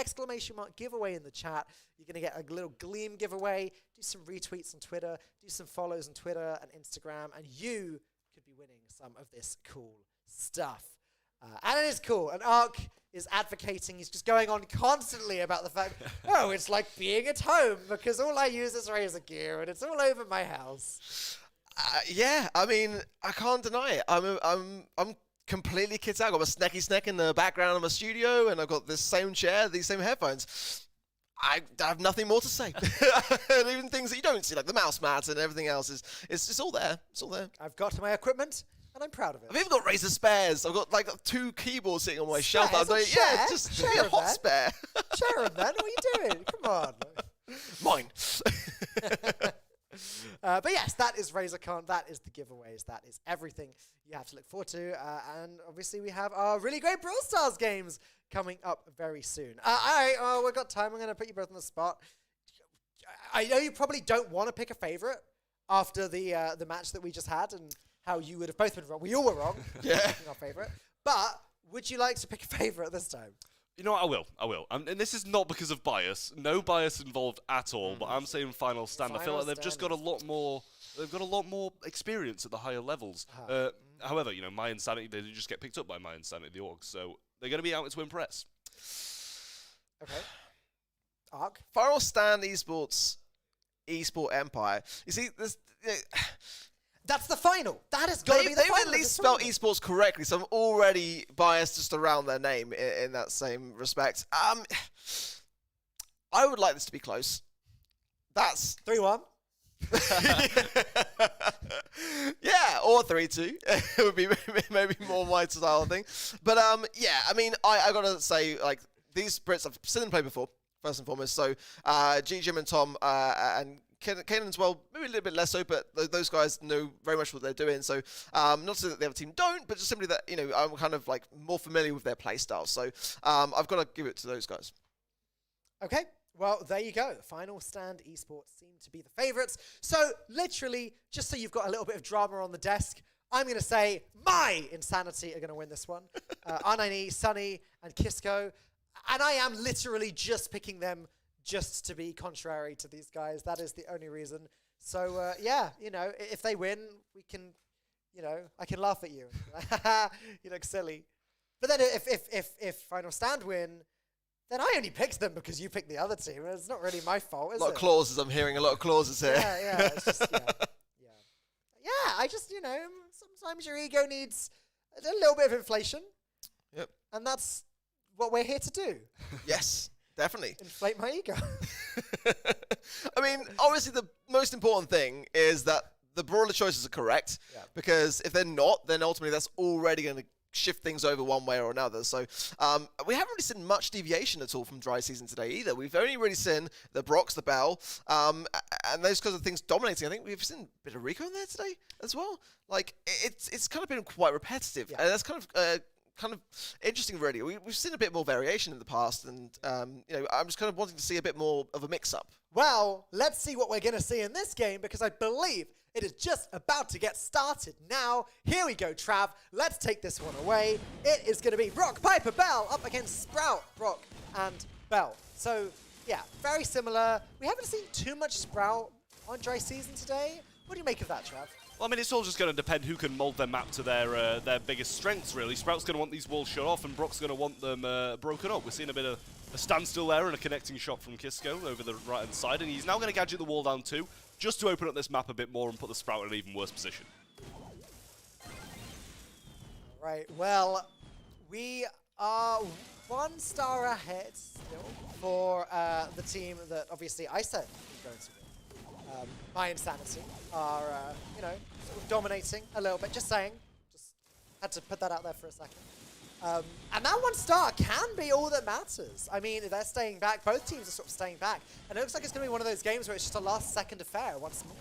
giveaway in the chat. You're going to get a little Gleam giveaway. Do some retweets on Twitter. Do some follows on Twitter and Instagram. And you could be winning some of this cool stuff. And it is cool. And Ark is advocating. He's just going on constantly about the fact, oh, it's like being at home because all I use is Razer gear and it's all over my house. Yeah, I mean, I can't deny it. I'm completely kids out. I've got my snacky snack in the background of my studio, and I've got this same chair, these same headphones. I have nothing more to say. And even things that you don't see, like the mouse mat and everything else, it's just all there. It's all there. I've got my equipment, and I'm proud of it. I've even got Razer spares. I've got like 2 keyboards sitting on my shelf. Spares? I'm like, yeah, just Share a hot man. spare. Share 'em, man. What are you doing? Come on. Mine. But yes, that is RazerCon. That is the giveaways. That is everything you have to look forward to. And obviously, we have our really great Brawl Stars games coming up very soon. All right, we've got time. I'm going to put you both on the spot. I know you probably don't want to pick a favorite after the match that we just had and how you would have both been wrong. We all were wrong. Yeah. Picking our favorite. But would you like to pick a favorite this time? You know what, I will. And this is not because of bias. No bias involved at all, but I'm saying Final Stand. I feel like they've just got a lot more... They've got a lot more experience at the higher levels. However, My Insanity, they just get picked up by My Insanity, the orgs, so they're going to be out to impress. Okay. Ark? Final Stand Esport Empire. You see, this... That's the final. That has got to be the final. They've at least spelled esports correctly, so I'm already biased just around their name in that same respect. I would like this to be close. That's 3-1. Yeah, or 3-2. It would be maybe more my style thing. But yeah, I mean, I gotta say, like, these Brits, I've seen them play before, first and foremost. So Jim and Tom and Kanan as well, maybe a little bit less so, but those guys know very much what they're doing. So not to say that the other team don't, but just simply that, I'm kind of like more familiar with their play style. So I've got to give it to those guys. Okay, well, there you go. Final Stand Esports seem to be the favorites. So literally, just so you've got a little bit of drama on the desk, I'm going to say My Insanity are going to win this one. R9E, Sunny, and Kisco. And I am literally just picking them just to be contrary to these guys. That is the only reason. So, yeah, if they win, we can, I can laugh at you. You look silly. But then if Final Stand win, then I only picked them because you picked the other team. It's not really my fault, is it? A lot of clauses. I'm hearing a lot of clauses here. Yeah, it's just, yeah, I just, sometimes your ego needs a little bit of inflation. Yep. And that's what we're here to do. Yes. Definitely. Inflate my ego. I mean, obviously the most important thing is that the brawler choices are correct. Yeah. Because if they're not, then ultimately that's already going to shift things over one way or another. So we haven't really seen much deviation at all from Dry Season today either. We've only really seen the Brox, the Bell, and those kinds of things dominating. I think we've seen a bit of Rico in there today as well. Like, it's kind of been quite repetitive, and that's kind of interesting, really. We've seen a bit more variation in the past, and you know, I'm just kind of wanting to see a bit more of a mix-up. Well, let's see what we're going to see in this game, because I believe it is just about to get started now. Here we go, Trav. Let's take this one away. It is going to be Brock, Piper, Bell up against Sprout, Brock, and Bell. So, yeah, very similar. We haven't seen too much Sprout on Dry Season today. What do you make of that, Trav? Well, I mean, it's all just going to depend who can mould their map to their biggest strengths, really. Sprout's going to want these walls shut off, and Brock's going to want them broken up. We're seeing a bit of a standstill there and a connecting shot from Kisco over the right-hand side, and he's now going to gadget the wall down too, just to open up this map a bit more and put the Sprout in an even worse position. Right, well, we are 1 star ahead still for the team that obviously I said was going to win. min-Insanity are, you know, sort of dominating a little bit. Just saying. Just had to put that out there for a second. And that 1 star can be all that matters. I mean, they're staying back. Both teams are sort of staying back. And it looks like it's going to be one of those games where it's just a last-second affair once more.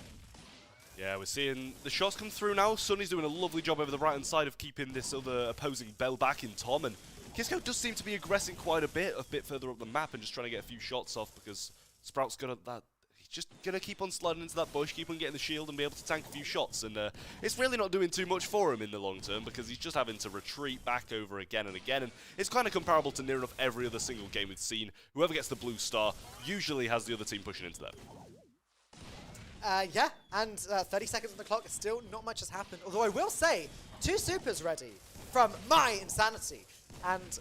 Yeah, we're seeing the shots come through now. Sunny's doing a lovely job over the right-hand side of keeping this other opposing Bell back in Tom. And Kisco does seem to be aggressing quite a bit further up the map and just trying to get a few shots off, because Sprout's got that. Just going to keep on sliding into that bush, keep on getting the shield and be able to tank a few shots. And it's really not doing too much for him in the long term, because he's just having to retreat back over again and again. And it's kind of comparable to near enough every other single game we've seen. Whoever gets the blue star usually has the other team pushing into them. Yeah, and 30 seconds on the clock. Still not much has happened. Although I will say, 2 supers ready from min-Insanity. And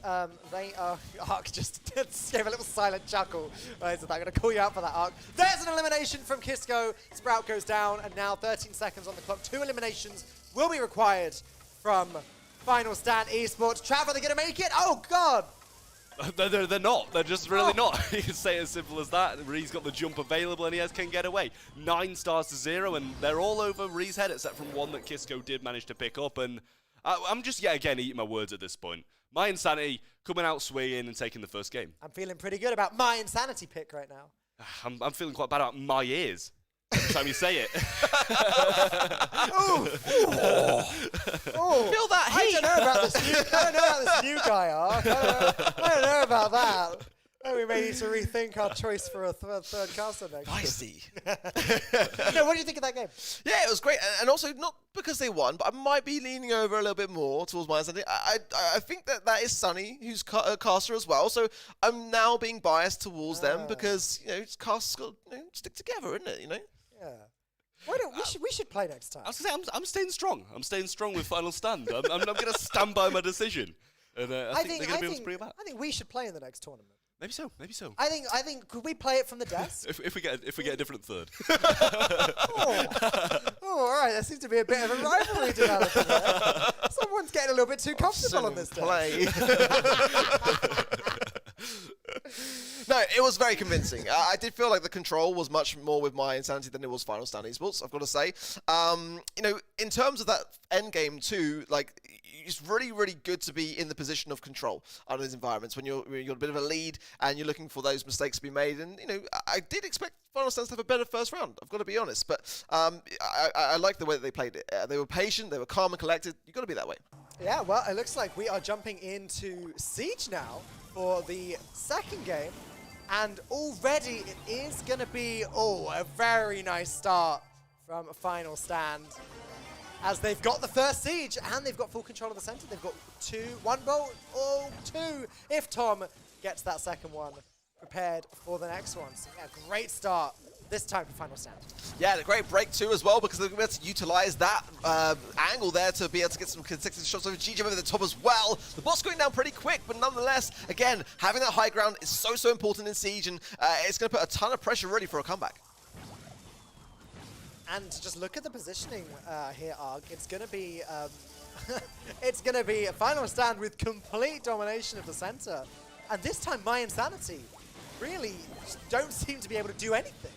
they are... Ark just gave a little silent chuckle. Right, so I'm going to call you out for that, Ark. There's an elimination from Kisco. Sprout goes down, and now 13 seconds on the clock. 2 eliminations will be required from Final Stand Esports. Trav, are they going to make it? Oh, God! They're not. They're just really not. You can say it as simple as that. Ree's got the jump available, and he can get away. 9 stars to 0, and they're all over Ree's head, except from one that Kisco did manage to pick up. And I'm just, yet again, eating my words at this point. min-Insanity coming out swinging and taking the first game. I'm feeling pretty good about min-Insanity pick right now. I'm feeling quite bad about my ears every time you say it. Ooh. Feel that heat. I don't know about this new guy, Ark. I don't know about that. Oh, we may need to rethink our choice for a third caster next. Feisty. No, what do you think of that game? Yeah, it was great, and also not because they won, but I might be leaning over a little bit more towards min-Insanity. I think that is Sunny, who's a caster as well, so I'm now being biased towards them because, you know, casters got to stick together, isn't it? You know. Yeah. Why don't we should play next time? I was going to say, I'm staying strong. I'm staying strong with Final Stand. I'm going to stand by my decision, and I think they're going to be able to bring it back. I think we should play in the next tournament. Maybe so. Maybe so. I think could we play it from the desk? if we get a different third. All right. There seems to be a bit of a rivalry developing there. Someone's getting a little bit too comfortable on this play. No, it was very convincing. I did feel like the control was much more with min-Insanity than it was Final Stand Esports, I've got to say. You know, in terms of that end game too, like, it's really, really good to be in the position of control under these environments when you're a bit of a lead and you're looking for those mistakes to be made. And, you know, I did expect Final Stand to have a better first round, I've got to be honest. But I like the way that they played it. They were patient, they were calm and collected. You've got to be that way. Yeah, well, it looks like we are jumping into Siege now for the second game. And already it is going to be, a very nice start from a Final Stand. As they've got the first Siege and they've got full control of the center. They've got 1 bolt, 2 if Tom gets that second one prepared for the next one. So yeah, great start this time for Final Stand. Yeah, and a great break too as well, because they're going to be able to utilize that angle there to be able to get some consecutive shots over GG over the top as well. The boss going down pretty quick, but nonetheless, again, having that high ground is so important in Siege, and it's going to put a ton of pressure really for a comeback. And just look at the positioning here, Arg. It's going to be it's going to be a Final Stand with complete domination of the center. And this time, min-Insanity really don't seem to be able to do anything.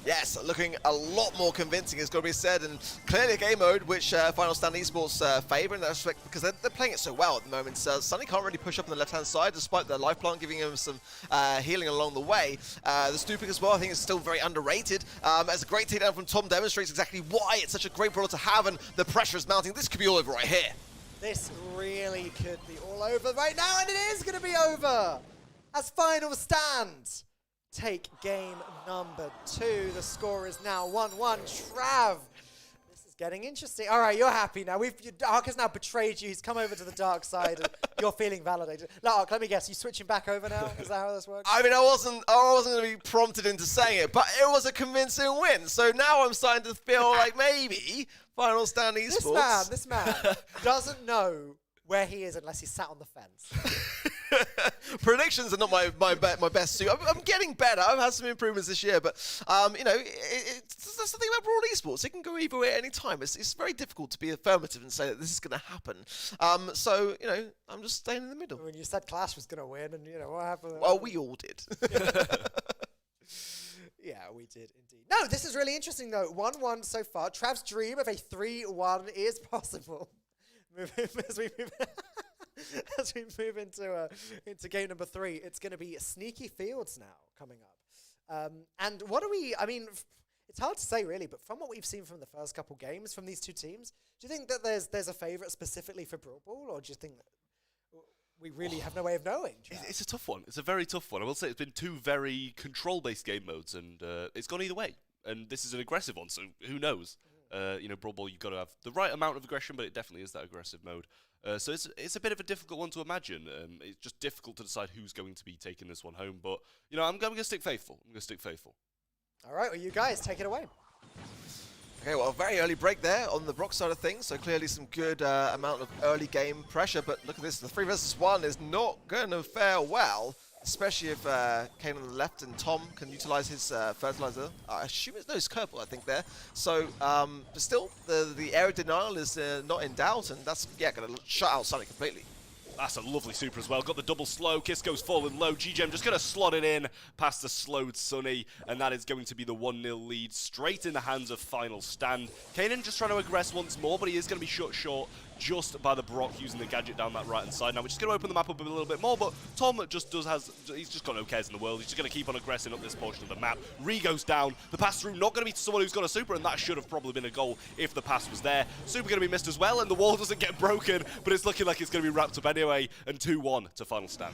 Yes, looking a lot more convincing, it's got to be said, and clearly a game mode which Final Stand Esports favour in that respect because they're playing it so well at the moment. Sunny can't really push up on the left-hand side despite the life plant giving him some healing along the way. The stooping as well, I think, is still very underrated. As a great takedown from Tom demonstrates exactly why it's such a great brawler to have, and the pressure is mounting. This could be all over right here. This really could be all over right now, and it is going to be over as Final Stand take game number 2. The score is now 1-1. Trav, this is getting interesting. All right, you're happy now. Ark has now betrayed you. He's come over to the dark side, and you're feeling validated. Now, Ark, let me guess. You switching back over now? Is that how this works? I mean, I wasn't going to be prompted into saying it, but it was a convincing win. So now I'm starting to feel like maybe Final Stand Esports. This man doesn't know where he is unless he's sat on the fence. Predictions are not my best suit. I'm getting better. I've had some improvements this year, but you know, that's the thing about Brawl esports. It can go either way at any time. It's very difficult to be affirmative and say that this is going to happen. So you know, I'm just staying in the middle. When you said Clash was going to win, and you know what happened? Well, we all did. Yeah, we did indeed. No, this is really interesting though. 1-1 so far. Trav's dream of a 3-1 is possible. As we move into game number 3, it's going to be Sneaky Fields now coming up. And what do we? I mean, it's hard to say really, but from what we've seen from the first couple games from these two teams, do you think that there's a favourite specifically for Brawl Ball, or do you think that we really have no way of knowing? It's a tough one. It's a very tough one. I will say it's been 2 very control-based game modes, and it's gone either way. And this is an aggressive one, so who knows? You know, Brawl Ball, you've got to have the right amount of aggression, but it definitely is that aggressive mode. So it's a bit of a difficult one to imagine. It's just difficult to decide who's going to be taking this one home. But, you know, I'm going to stick faithful. All right, well, you guys, take it away. Okay, well, very early break there on the Brock side of things, so clearly some good amount of early game pressure, but look at this, the 3 versus 1 is not going to fare well, especially if Kane on the left and Tom can utilize his fertilizer. I assume it's, no, it's Kerbal, I think, there. So, but still, the area denial is not in doubt, and that's, yeah, going to shut out Sunny completely. That's a lovely super as well. Got the double slow. Kisko's falling low. GGM just going to slot it in past the slowed Sunny. And that is going to be the 1-0 lead straight in the hands of Final Stand. Kanan just trying to aggress once more, but he is going to be shut short just by the Brock using the gadget down that right-hand side. Now we're just going to open the map up a little bit more, but Tom just he's just got no cares in the world. He's just going to keep on aggressing up this portion of the map. Re goes down. The pass through not going to be to someone who's got a super, and that should have probably been a goal if the pass was there. Super going to be missed as well, and the wall doesn't get broken, but it's looking like it's going to be wrapped up anyway, and 2-1 to Final Stand.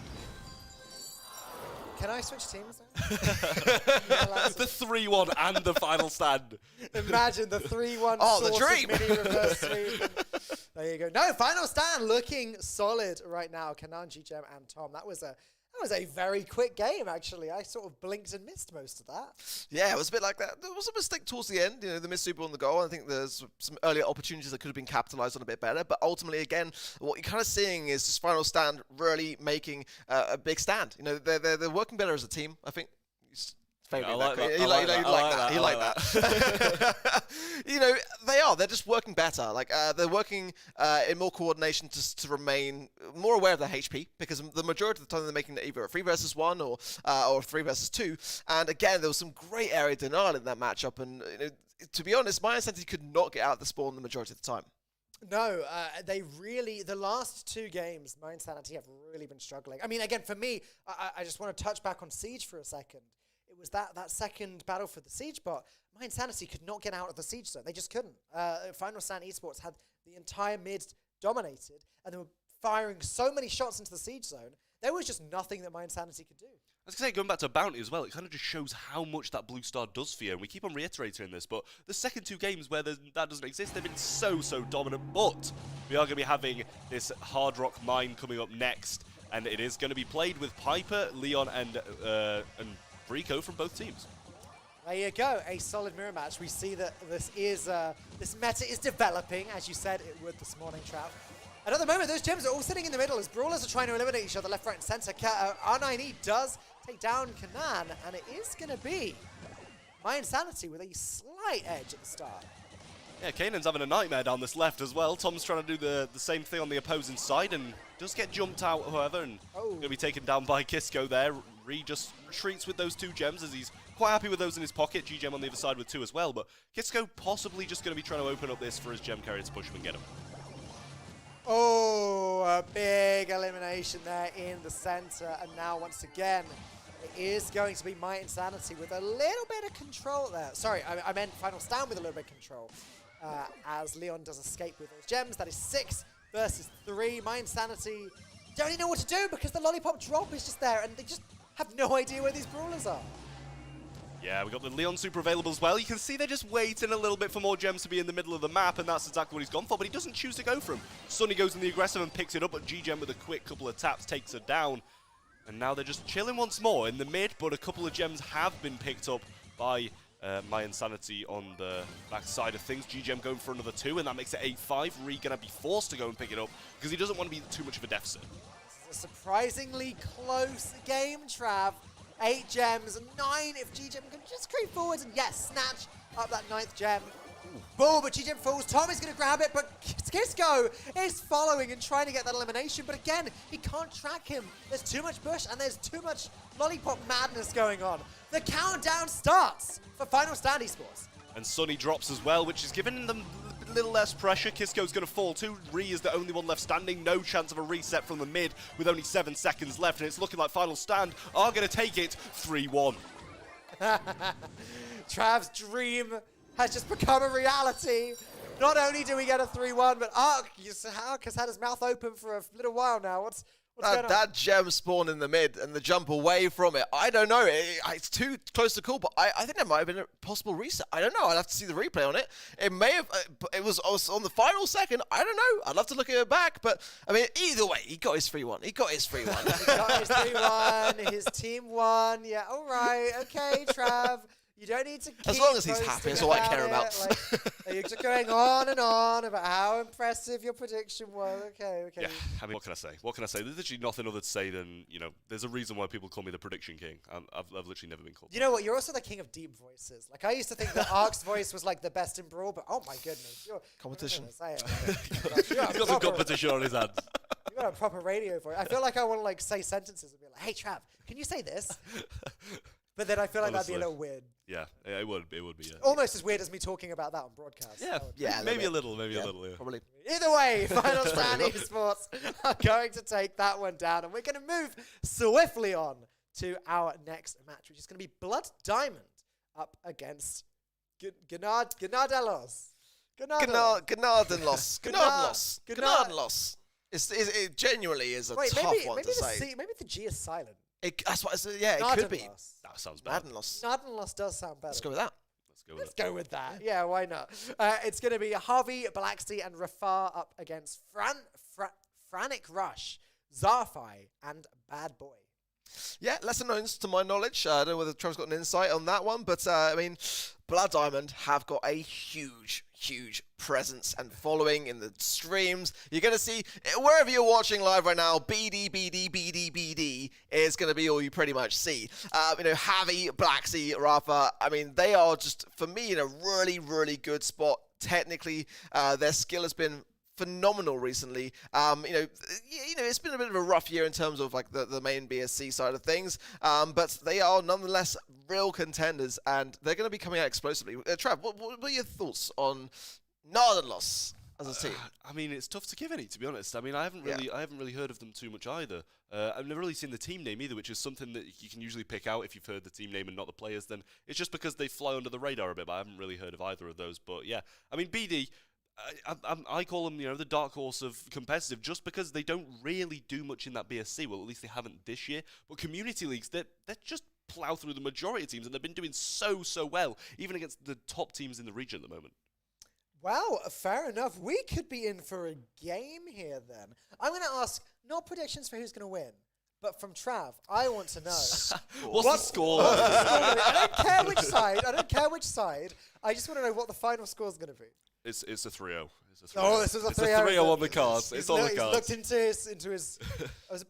Can I switch teams now? The 3-1 and the Final Stand. Imagine the 3-1 the dream. mini reverse sweep. There you go. No, Final Stand looking solid right now. Kanan, GGM, and Tom. That was a very quick game, actually. I sort of blinked and missed most of that. Yeah, it was a bit like that. There was a mistake towards the end, you know, the missed super on the goal. I think there's some earlier opportunities that could have been capitalized on a bit better. But ultimately, again, what you're kind of seeing is just Final Stand really making a big stand. You know, they're working better as a team, I think. I like that. You like that. You know, they are. They're just working better. Like they're working in more coordination to remain more aware of their HP, because the majority of the time they're making either a 3 versus 1 or a 3 versus 2. And again, there was some great area denial in that matchup. And you know, to be honest, my Insanity could not get out of the spawn the majority of the time. No, the last 2 games, my Insanity have really been struggling. I mean, again, for me, I just want to touch back on Siege for a second. It was that second battle for the Siege bot. My Insanity could not get out of the Siege zone. They just couldn't. Final Stand Esports had the entire mid dominated, and they were firing so many shots into the Siege zone. There was just nothing that my Insanity could do. I was going to say, going back to Bounty as well, it kind of just shows how much that Blue Star does for you, and we keep on reiterating this, but the second 2 games where that doesn't exist, they've been so dominant, but we are going to be having this Hard Rock Mine coming up next, and it is going to be played with Piper, Leon, and Rico from both teams. There you go, a solid mirror match. We see that this meta is developing, as you said it would this morning, Trav. And at the moment, those gems are all sitting in the middle as brawlers are trying to eliminate each other left, right, and center. R9E does take down Kanan, and it is going to be My Insanity with a slight edge at the start. Yeah, Kanan's having a nightmare down this left as well. Tom's trying to do the same thing on the opposing side and does get jumped out, however, and going to be taken down by Kisko there. Ree just retreats with those 2 gems as he's quite happy with those in his pocket. G-Gem on the other side with 2 as well, but Kisco possibly just going to be trying to open up this for his gem carrier to push him and get him. Oh, a big elimination there in the center. And now, once again, it is going to be Might Insanity with a little bit of control there. Sorry, I meant Final Stand with a little bit of control. As Leon does escape with those gems. That is 6 versus 3. Might Insanity don't even know what to do because the lollipop drop is just there and they just have no idea where these brawlers are. Yeah, we got the Leon super available as well. You can see they're just waiting a little bit for more gems to be in the middle of the map, and that's exactly what he's gone for, but he doesn't choose to go for him. Sunny goes in the aggressive and picks it up, but G-Gem with a quick couple of taps takes her down. And now they're just chilling once more in the mid, but a couple of gems have been picked up by My Insanity on the back side of things. G-Gem going for another 2, and that makes it 8-5. Ree gonna be forced to go and pick it up because he doesn't want to be too much of a deficit. This is a surprisingly close game, Trav. 8 gems, 9 if G-Gem can just creep forwards and yes, snatch up that 9th gem. Boom, but G-Gem falls. Tommy's going to grab it, but Kisco is following and trying to get that elimination. But again, he can't track him. There's too much bush and there's too much lollipop madness going on. The countdown starts for Final Stand Esports. And Sunny drops as well, which is giving them a little less pressure. Kisco's going to fall too. Ree is the only one left standing. No chance of a reset from the mid with only 7 seconds left. And it's looking like Final Stand are going to take it 3-1. Trav's dream has just become a reality. Not only do we get a 3-1, but Ark has had his mouth open for a little while now. What's going on? That gem spawned in the mid and the jump away from it. I don't know. It's too close to call, but I think there might have been a possible reset. I don't know. I'd have to see the replay on it. It may have. It was on the final second. I don't know. I'd love to look at it back, but I mean, either way, he got his 3-1. He got his 3-1. He got his 3-1. His team won. Yeah. All right. Okay, Trav. You don't need to keep as long as he's happy, that's all I care about. Like, you're just going on and on about how impressive your prediction was. Okay. Yeah, I mean, what can I say? What can I say? There's literally nothing other to say than, there's a reason why people call me the prediction king. I've literally never been called. You know what? You're also the king of deep voices. Like, I used to think that Ark's voice was like the best in Brawl, but oh my goodness. Competition. He's got some competition on his hands. You got a proper radio voice. I feel like I want to say sentences and be like, hey, Trav, can you say this? But then I feel like Honestly. that'd be a little weird. Yeah, it would be. Yeah. Almost as weird as me talking about that on broadcast. Yeah, maybe a little, yeah. Probably. Either way, Final Stand Esports are going to take that one down, and we're going to move swiftly on to our next match, which is going to be Blood Diamond up against Ganadelos. Gnadenlos. It genuinely is a tough one to say. Maybe the G is silent. That's what it could be. That sounds bad. Gnadenlos does sound better. Let's go with that. Let's go with that. Yeah, why not? It's going to be Harvey, Blacksea, and Rafar up against Frantic Rush, Zarfai, and Bad Boy. Yeah, lesser known to my knowledge. I don't know whether Trevor's got an insight on that one, but I mean, Blood Diamond have got a huge presence and following in the streams. You're going to see, wherever you're watching live right now, BD is going to be all you pretty much see. Javi, Blacksea, Rafa, I mean, they are just, for me, in a really good spot. Technically, their skill has been phenomenal recently. It's been a bit of a rough year in terms of like the main BSC side of things, but they are nonetheless real contenders, and they're going to be coming out explosively. Trav, what are your thoughts on Gnadenlos as a team? I mean, it's tough to give any, to be honest. I mean, I haven't really heard of them too much either. I've never really seen the team name either, which is something that you can usually pick out if you've heard the team name and not the players. Then it's just because they fly under the radar a bit, but I haven't really heard of either of those. But yeah, I mean, BD. I call them, the dark horse of competitive, just because they don't really do much in that BSC. Well, at least they haven't this year. But community leagues, they just plow through the majority of teams, and they've been doing so well, even against the top teams in the region at the moment. Well, fair enough. We could be in for a game here then. I'm going to ask, not predictions for who's going to win, but from Trav, I want to know. What's the score? I don't care which side. I just want to know what the final score is going to be. It's a 3-0. Oh, this is a 3-0. It's a 3-0 on the cards. It's on the cards. He's looked into his.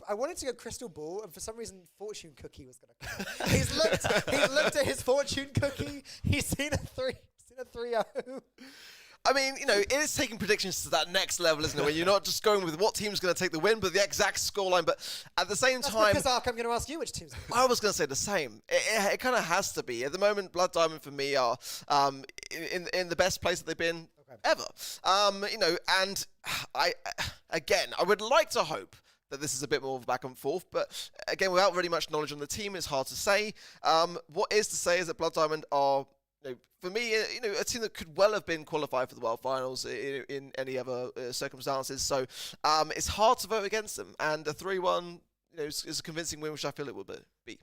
I wanted to go crystal ball, and for some reason, fortune cookie was going to come. He's looked at his fortune cookie. He's seen a 3-0. I mean, you know, it is taking predictions to that next level, isn't it? Where you're not just going with what team's going to take the win, but the exact scoreline. But at the same time, because Ark, I'm going to ask you which team's. I was going to say the same. It kind of has to be. At the moment, Blood Diamond for me are in the best place that they've been ever. You know, and I would like to hope that this is a bit more of a back and forth, but again, without really much knowledge on the team, it's hard to say. What is to say is that Blood Diamond are, you know, for me, you know, a team that could well have been qualified for the World Finals in any other circumstances. So it's hard to vote against them, and a 3-1, you know, is a convincing win, which I feel it will be.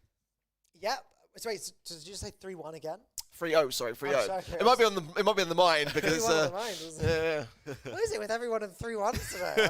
Yeah. Sorry, so did you say 3-1 again? 3-0, sorry, 3-0. Okay. It might be on the mind because 3-1 on the mind, wasn't it? yeah. What is it with everyone in 3-1s today?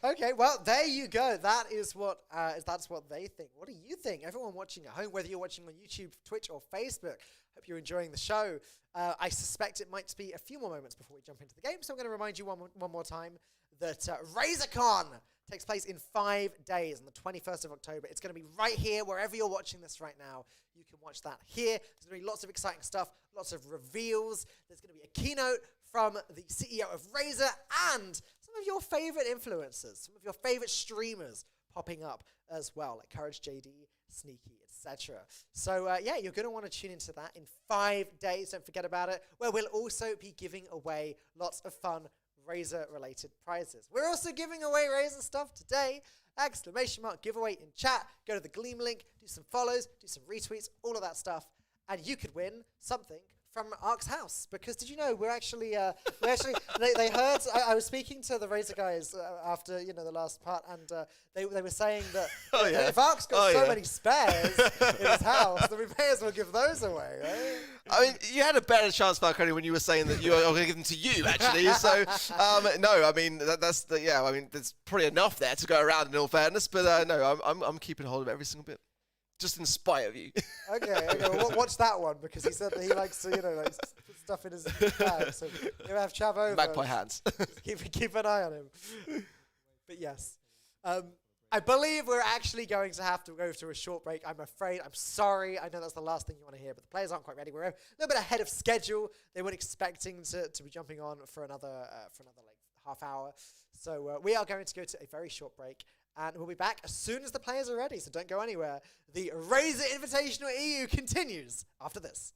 Okay, well, there you go. That is what that's what they think. What do you think? Everyone watching at home, whether you're watching on YouTube, Twitch, or Facebook, hope you're enjoying the show. I suspect it might be a few more moments before we jump into the game, so I'm going to remind you one more time that RazerCon takes place in 5 days on the 21st of October. It's going to be right here, wherever you're watching this right now. You can watch that here. There's going to be lots of exciting stuff, lots of reveals. There's going to be a keynote from the CEO of Razer and some of your favorite influencers, some of your favorite streamers popping up as well, like Courage JD, Sneaky, etc. So yeah, you're going to want to tune into that in 5 days. Don't forget about it, where we'll also be giving away lots of fun Razer-related prizes. We're also giving away Razer stuff today. ! Giveaway in chat. Go to the Gleam link, do some follows, do some retweets, all of that stuff, and you could win something from Ark's house. Because did you know they heard, I was speaking to the Razer guys after, you know, the last part, and they were saying that if Ark's got so many spares in his house, then we may as well give those away, right? I mean, you had a better chance, Falcone, when you were saying that you were going to give them to you, actually. So, no, I mean, I mean, there's probably enough there to go around in all fairness, but no, I'm keeping hold of every single bit. Just in spite of you. Okay, well, watch that one, because he said that he likes to, you know, like, put stuff in his bag. So you have Chav over. Magpie hands. keep an eye on him. But yes. I believe we're actually going to have to go through a short break. I'm afraid. I'm sorry. I know that's the last thing you want to hear, but the players aren't quite ready. We're a little bit ahead of schedule. They weren't expecting to be jumping on for another like half hour. So we are going to go to a very short break. And we'll be back as soon as the players are ready, so don't go anywhere. The Razer Invitational EU continues after this.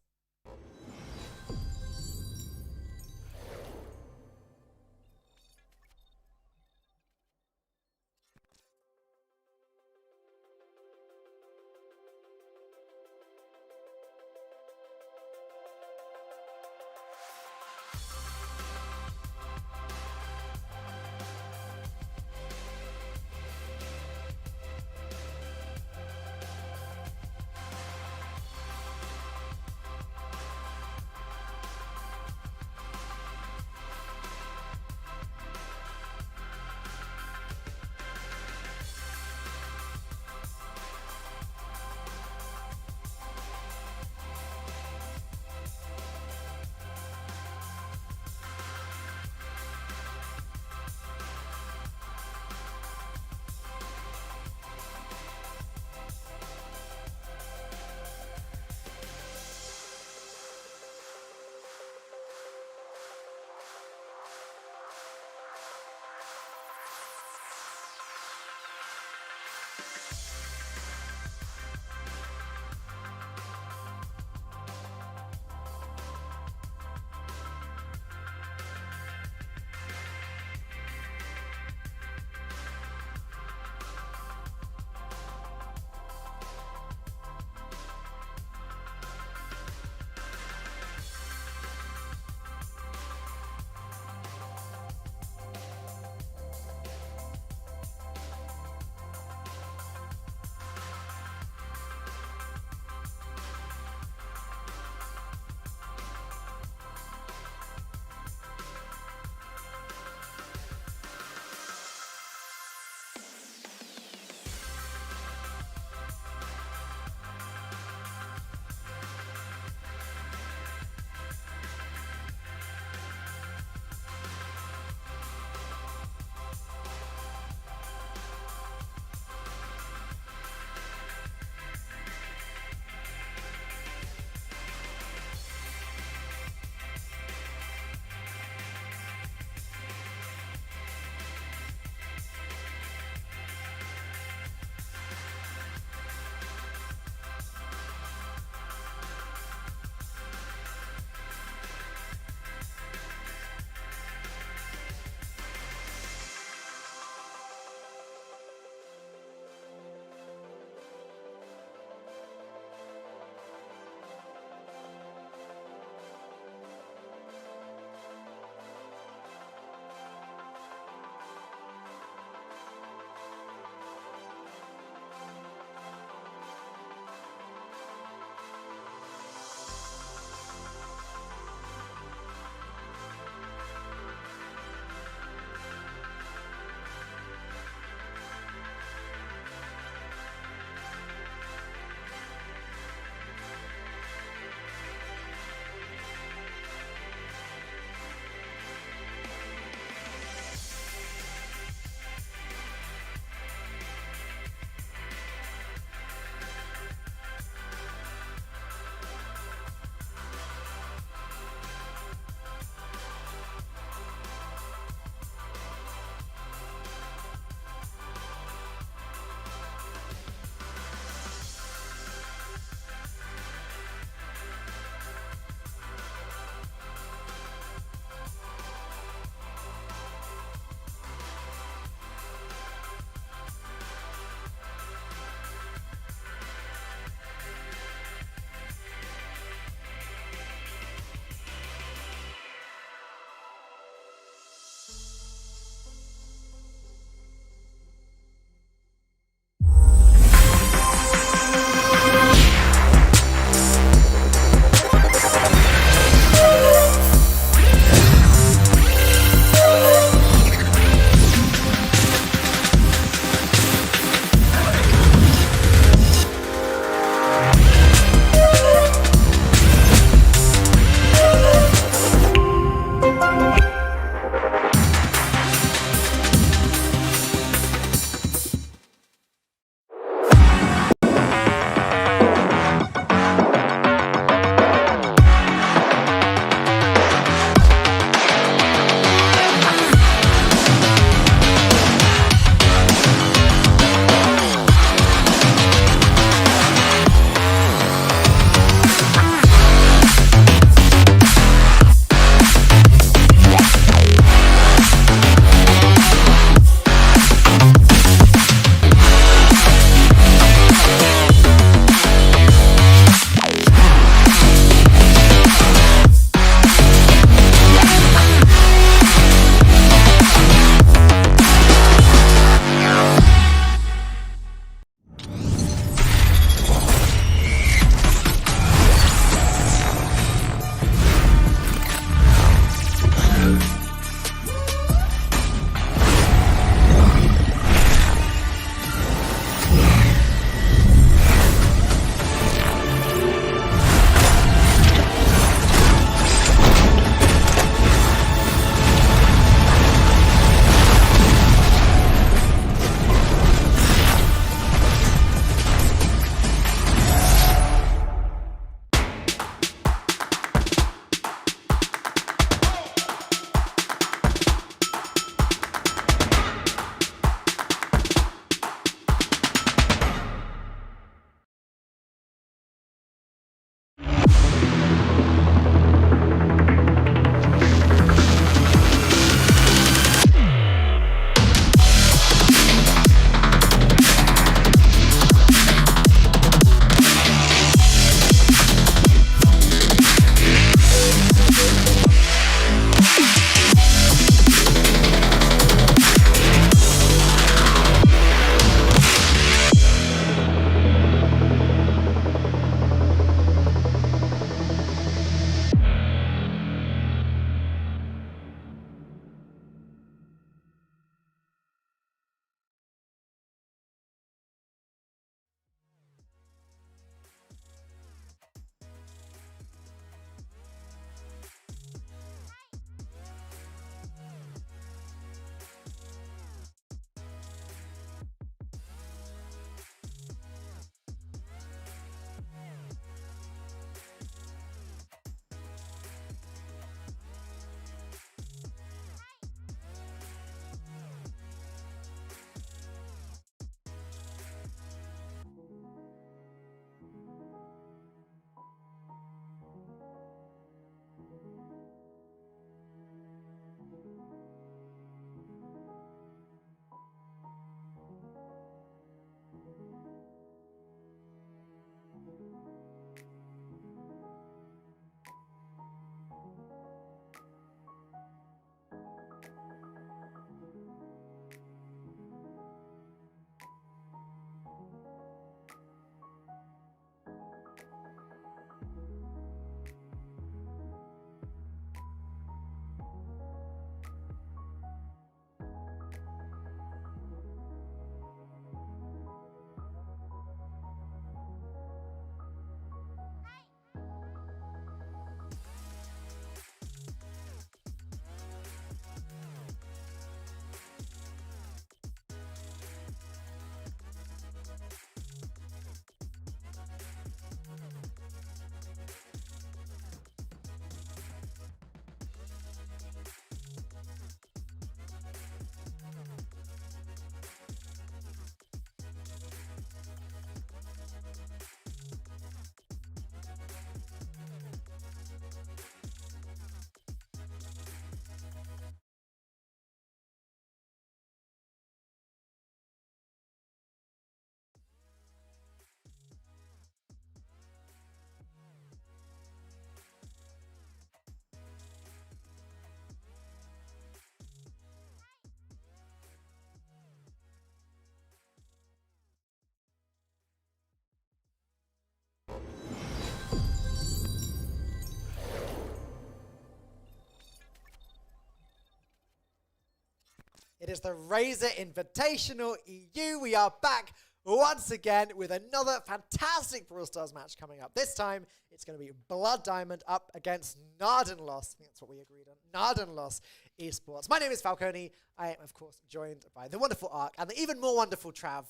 It is the Razer Invitational EU. We are back once again with another fantastic Brawl Stars match coming up. This time, it's going to be Blood Diamond up against Nardenlos. I think that's what we agreed on. Nardenlos esports. My name is Falcone. I am, of course, joined by the wonderful Ark and the even more wonderful Trav.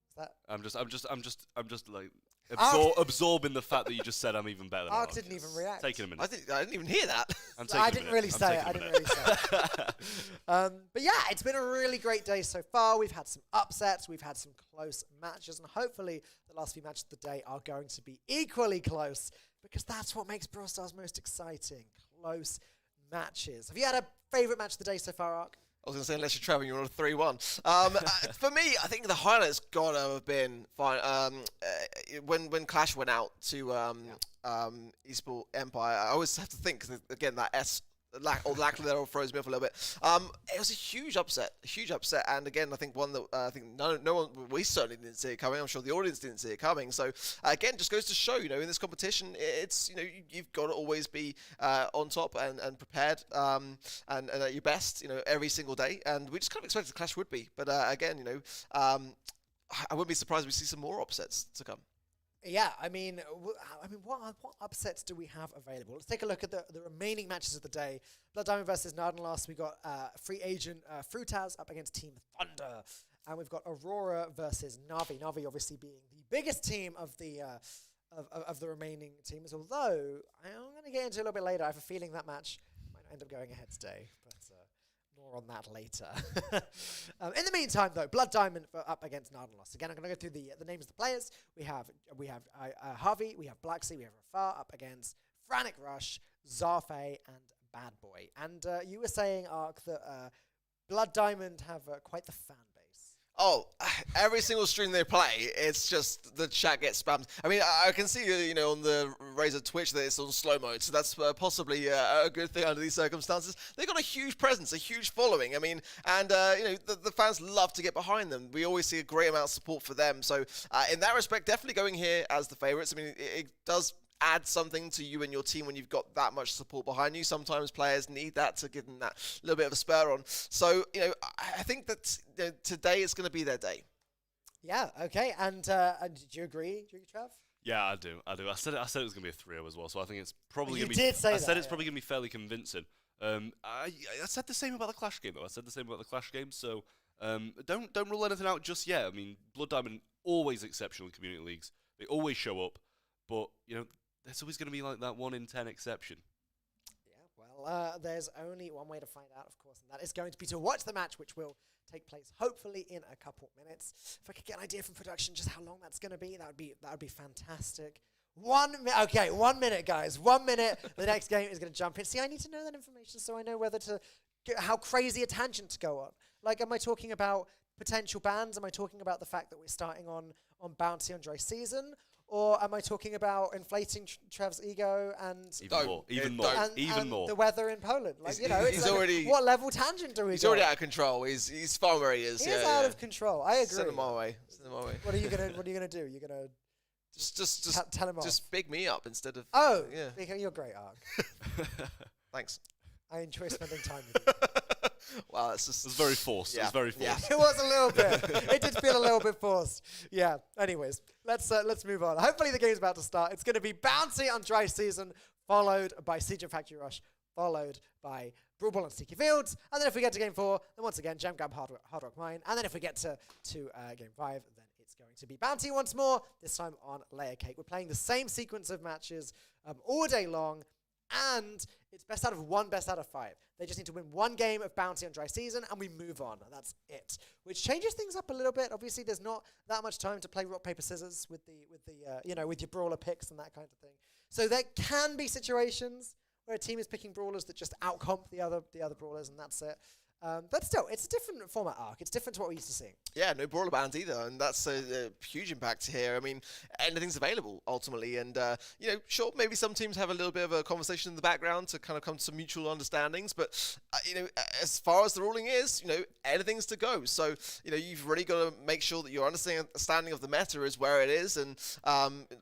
Is that? I'm just like absorbing the fact that you just said I'm even better than Ark Ark. didn't even react. Taking a minute. I didn't even hear that. I didn't really say it. But yeah, it's been a really great day so far. We've had some upsets. We've had some close matches. And hopefully the last few matches of the day are going to be equally close because that's what makes Brawl Stars most exciting. Close matches. Have you had a favourite match of the day so far, Ark? I was going to say, unless you're traveling, you're on a 3-1. For me, I think the highlight's got to have been fine. When Clash went out to Esport Empire, I always have to think, 'cause again, that lack there throws me off a little bit. It was a huge upset, and again, I think one that I think no one, we certainly didn't see it coming. I'm sure the audience didn't see it coming. So again, just goes to show, in this competition, it's you've got to always be on top and prepared and at your best, every single day. And we just kind of expected the Clash would be, but again, I wouldn't be surprised if we see some more upsets to come. Yeah, I mean, what upsets do we have available? Let's take a look at the remaining matches of the day. Blood Diamond versus Nardenlos. We got free agent Fruitaz up against Team Thunder, and we've got Aurora versus Navi. Navi obviously being the biggest team of the remaining teams. Although I'm going to get into it a little bit later. I have a feeling that match might end up going ahead today, but more on that later. In the meantime, though, Blood Diamond up against Nardenlos. Again, I'm going to go through the names of the players. We have Harvey, we have Blacksea, we have Rafar up against Frantic Rush, Zarfe, and Bad Boy. And you were saying, Ark, that Blood Diamond have quite the fan base. Oh, every single stream they play, it's just the chat gets spammed. I mean, I can see, on the Razer Twitch that it's on slow mode, so that's possibly a good thing under these circumstances. They've got a huge presence, a huge following. I mean, and, the fans love to get behind them. We always see a great amount of support for them. So, in that respect, definitely going here as the favourites. I mean, it does add something to you and your team when you've got that much support behind you. Sometimes players need that to give them that little bit of a spur on. So, I think that today is going to be their day. Yeah, okay. And do you agree, Trav? Yeah, I do. I said it was going to be a 3-0 as well, so I think it's probably going to be... I said it's probably going to be fairly convincing. I said the same about the Clash game, though. So don't rule anything out just yet. I mean, Blood Diamond, always exceptional in community leagues. They always show up, but, there's always going to be like that 1 in 10 exception. Yeah, well, there's only one way to find out, of course, and that is going to be to watch the match, which will take place hopefully in a couple minutes. If I could get an idea from production just how long that's going to be, that would be fantastic. 1 minute, okay, 1 minute, guys. 1 minute. The next game is going to jump in. See, I need to know that information so I know whether to how crazy a tangent to go on. Like, am I talking about potential bans? Am I talking about the fact that we're starting on bounty on dry season? Or am I talking about inflating Trev's ego and even more the weather in Poland? Like, he's like already, what level tangent do we? He's already out of control. He's far where he is. He is out of control. I agree. Send him my way. What are you gonna do? You're gonna just tell him off. Just big me up instead of. Oh, yeah. You're great, Ark. Thanks. I enjoy spending time with you. Wow, it was very forced. Yeah. It was very forced. Yeah. It was a little bit. It did feel a little bit forced. Yeah. Anyways, let's move on. Hopefully the game's about to start. It's going to be Bounty on Dry Season, followed by Siege and Factory Rush, followed by Brawl on Sticky Fields, and then if we get to Game 4, then once again Gem Grab Hard Rock Mine, and then if we get to Game 5, then it's going to be Bounty once more. This time on Layer Cake. We're playing the same sequence of matches all day long. And it's best out of 1, best out of 5. They just need to win 1 game of Bounty on Dry Season, and we move on. That's it. Which changes things up a little bit. Obviously, there's not that much time to play rock paper scissors with your brawler picks and that kind of thing. So there can be situations where a team is picking brawlers that just outcomp the other brawlers, and that's it. But still, it's a different format arc. It's different to what we're used to seeing. Yeah, no brawler bans either, and that's a huge impact here. I mean, anything's available ultimately, and sure, maybe some teams have a little bit of a conversation in the background to kind of come to some mutual understandings, but as far as the ruling is, anything's to go. So you've really got to make sure that your understanding of the meta is where it is, and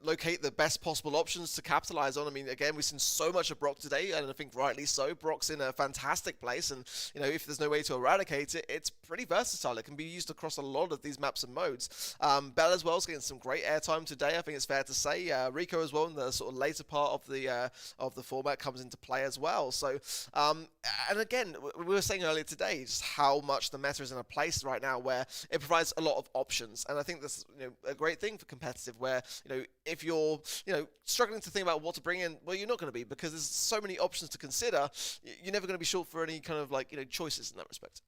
locate the best possible options to capitalize on. I mean, again, we've seen so much of Brock today, and I think rightly so. Brock's in a fantastic place, and if there's no way to eradicate it, it's pretty versatile. It can be used across a lot of these maps and modes. Bell as well is getting some great airtime today, I think it's fair to say. Rico as well in the sort of later part of the format comes into play as well. So, and again, we were saying earlier today just how much the meta is in a place right now where it provides a lot of options, and I think that's a great thing for competitive, where if you're struggling to think about what to bring in, well, you're not going to be, because there's so many options to consider. You're never going to be short for any kind of choices in that respect.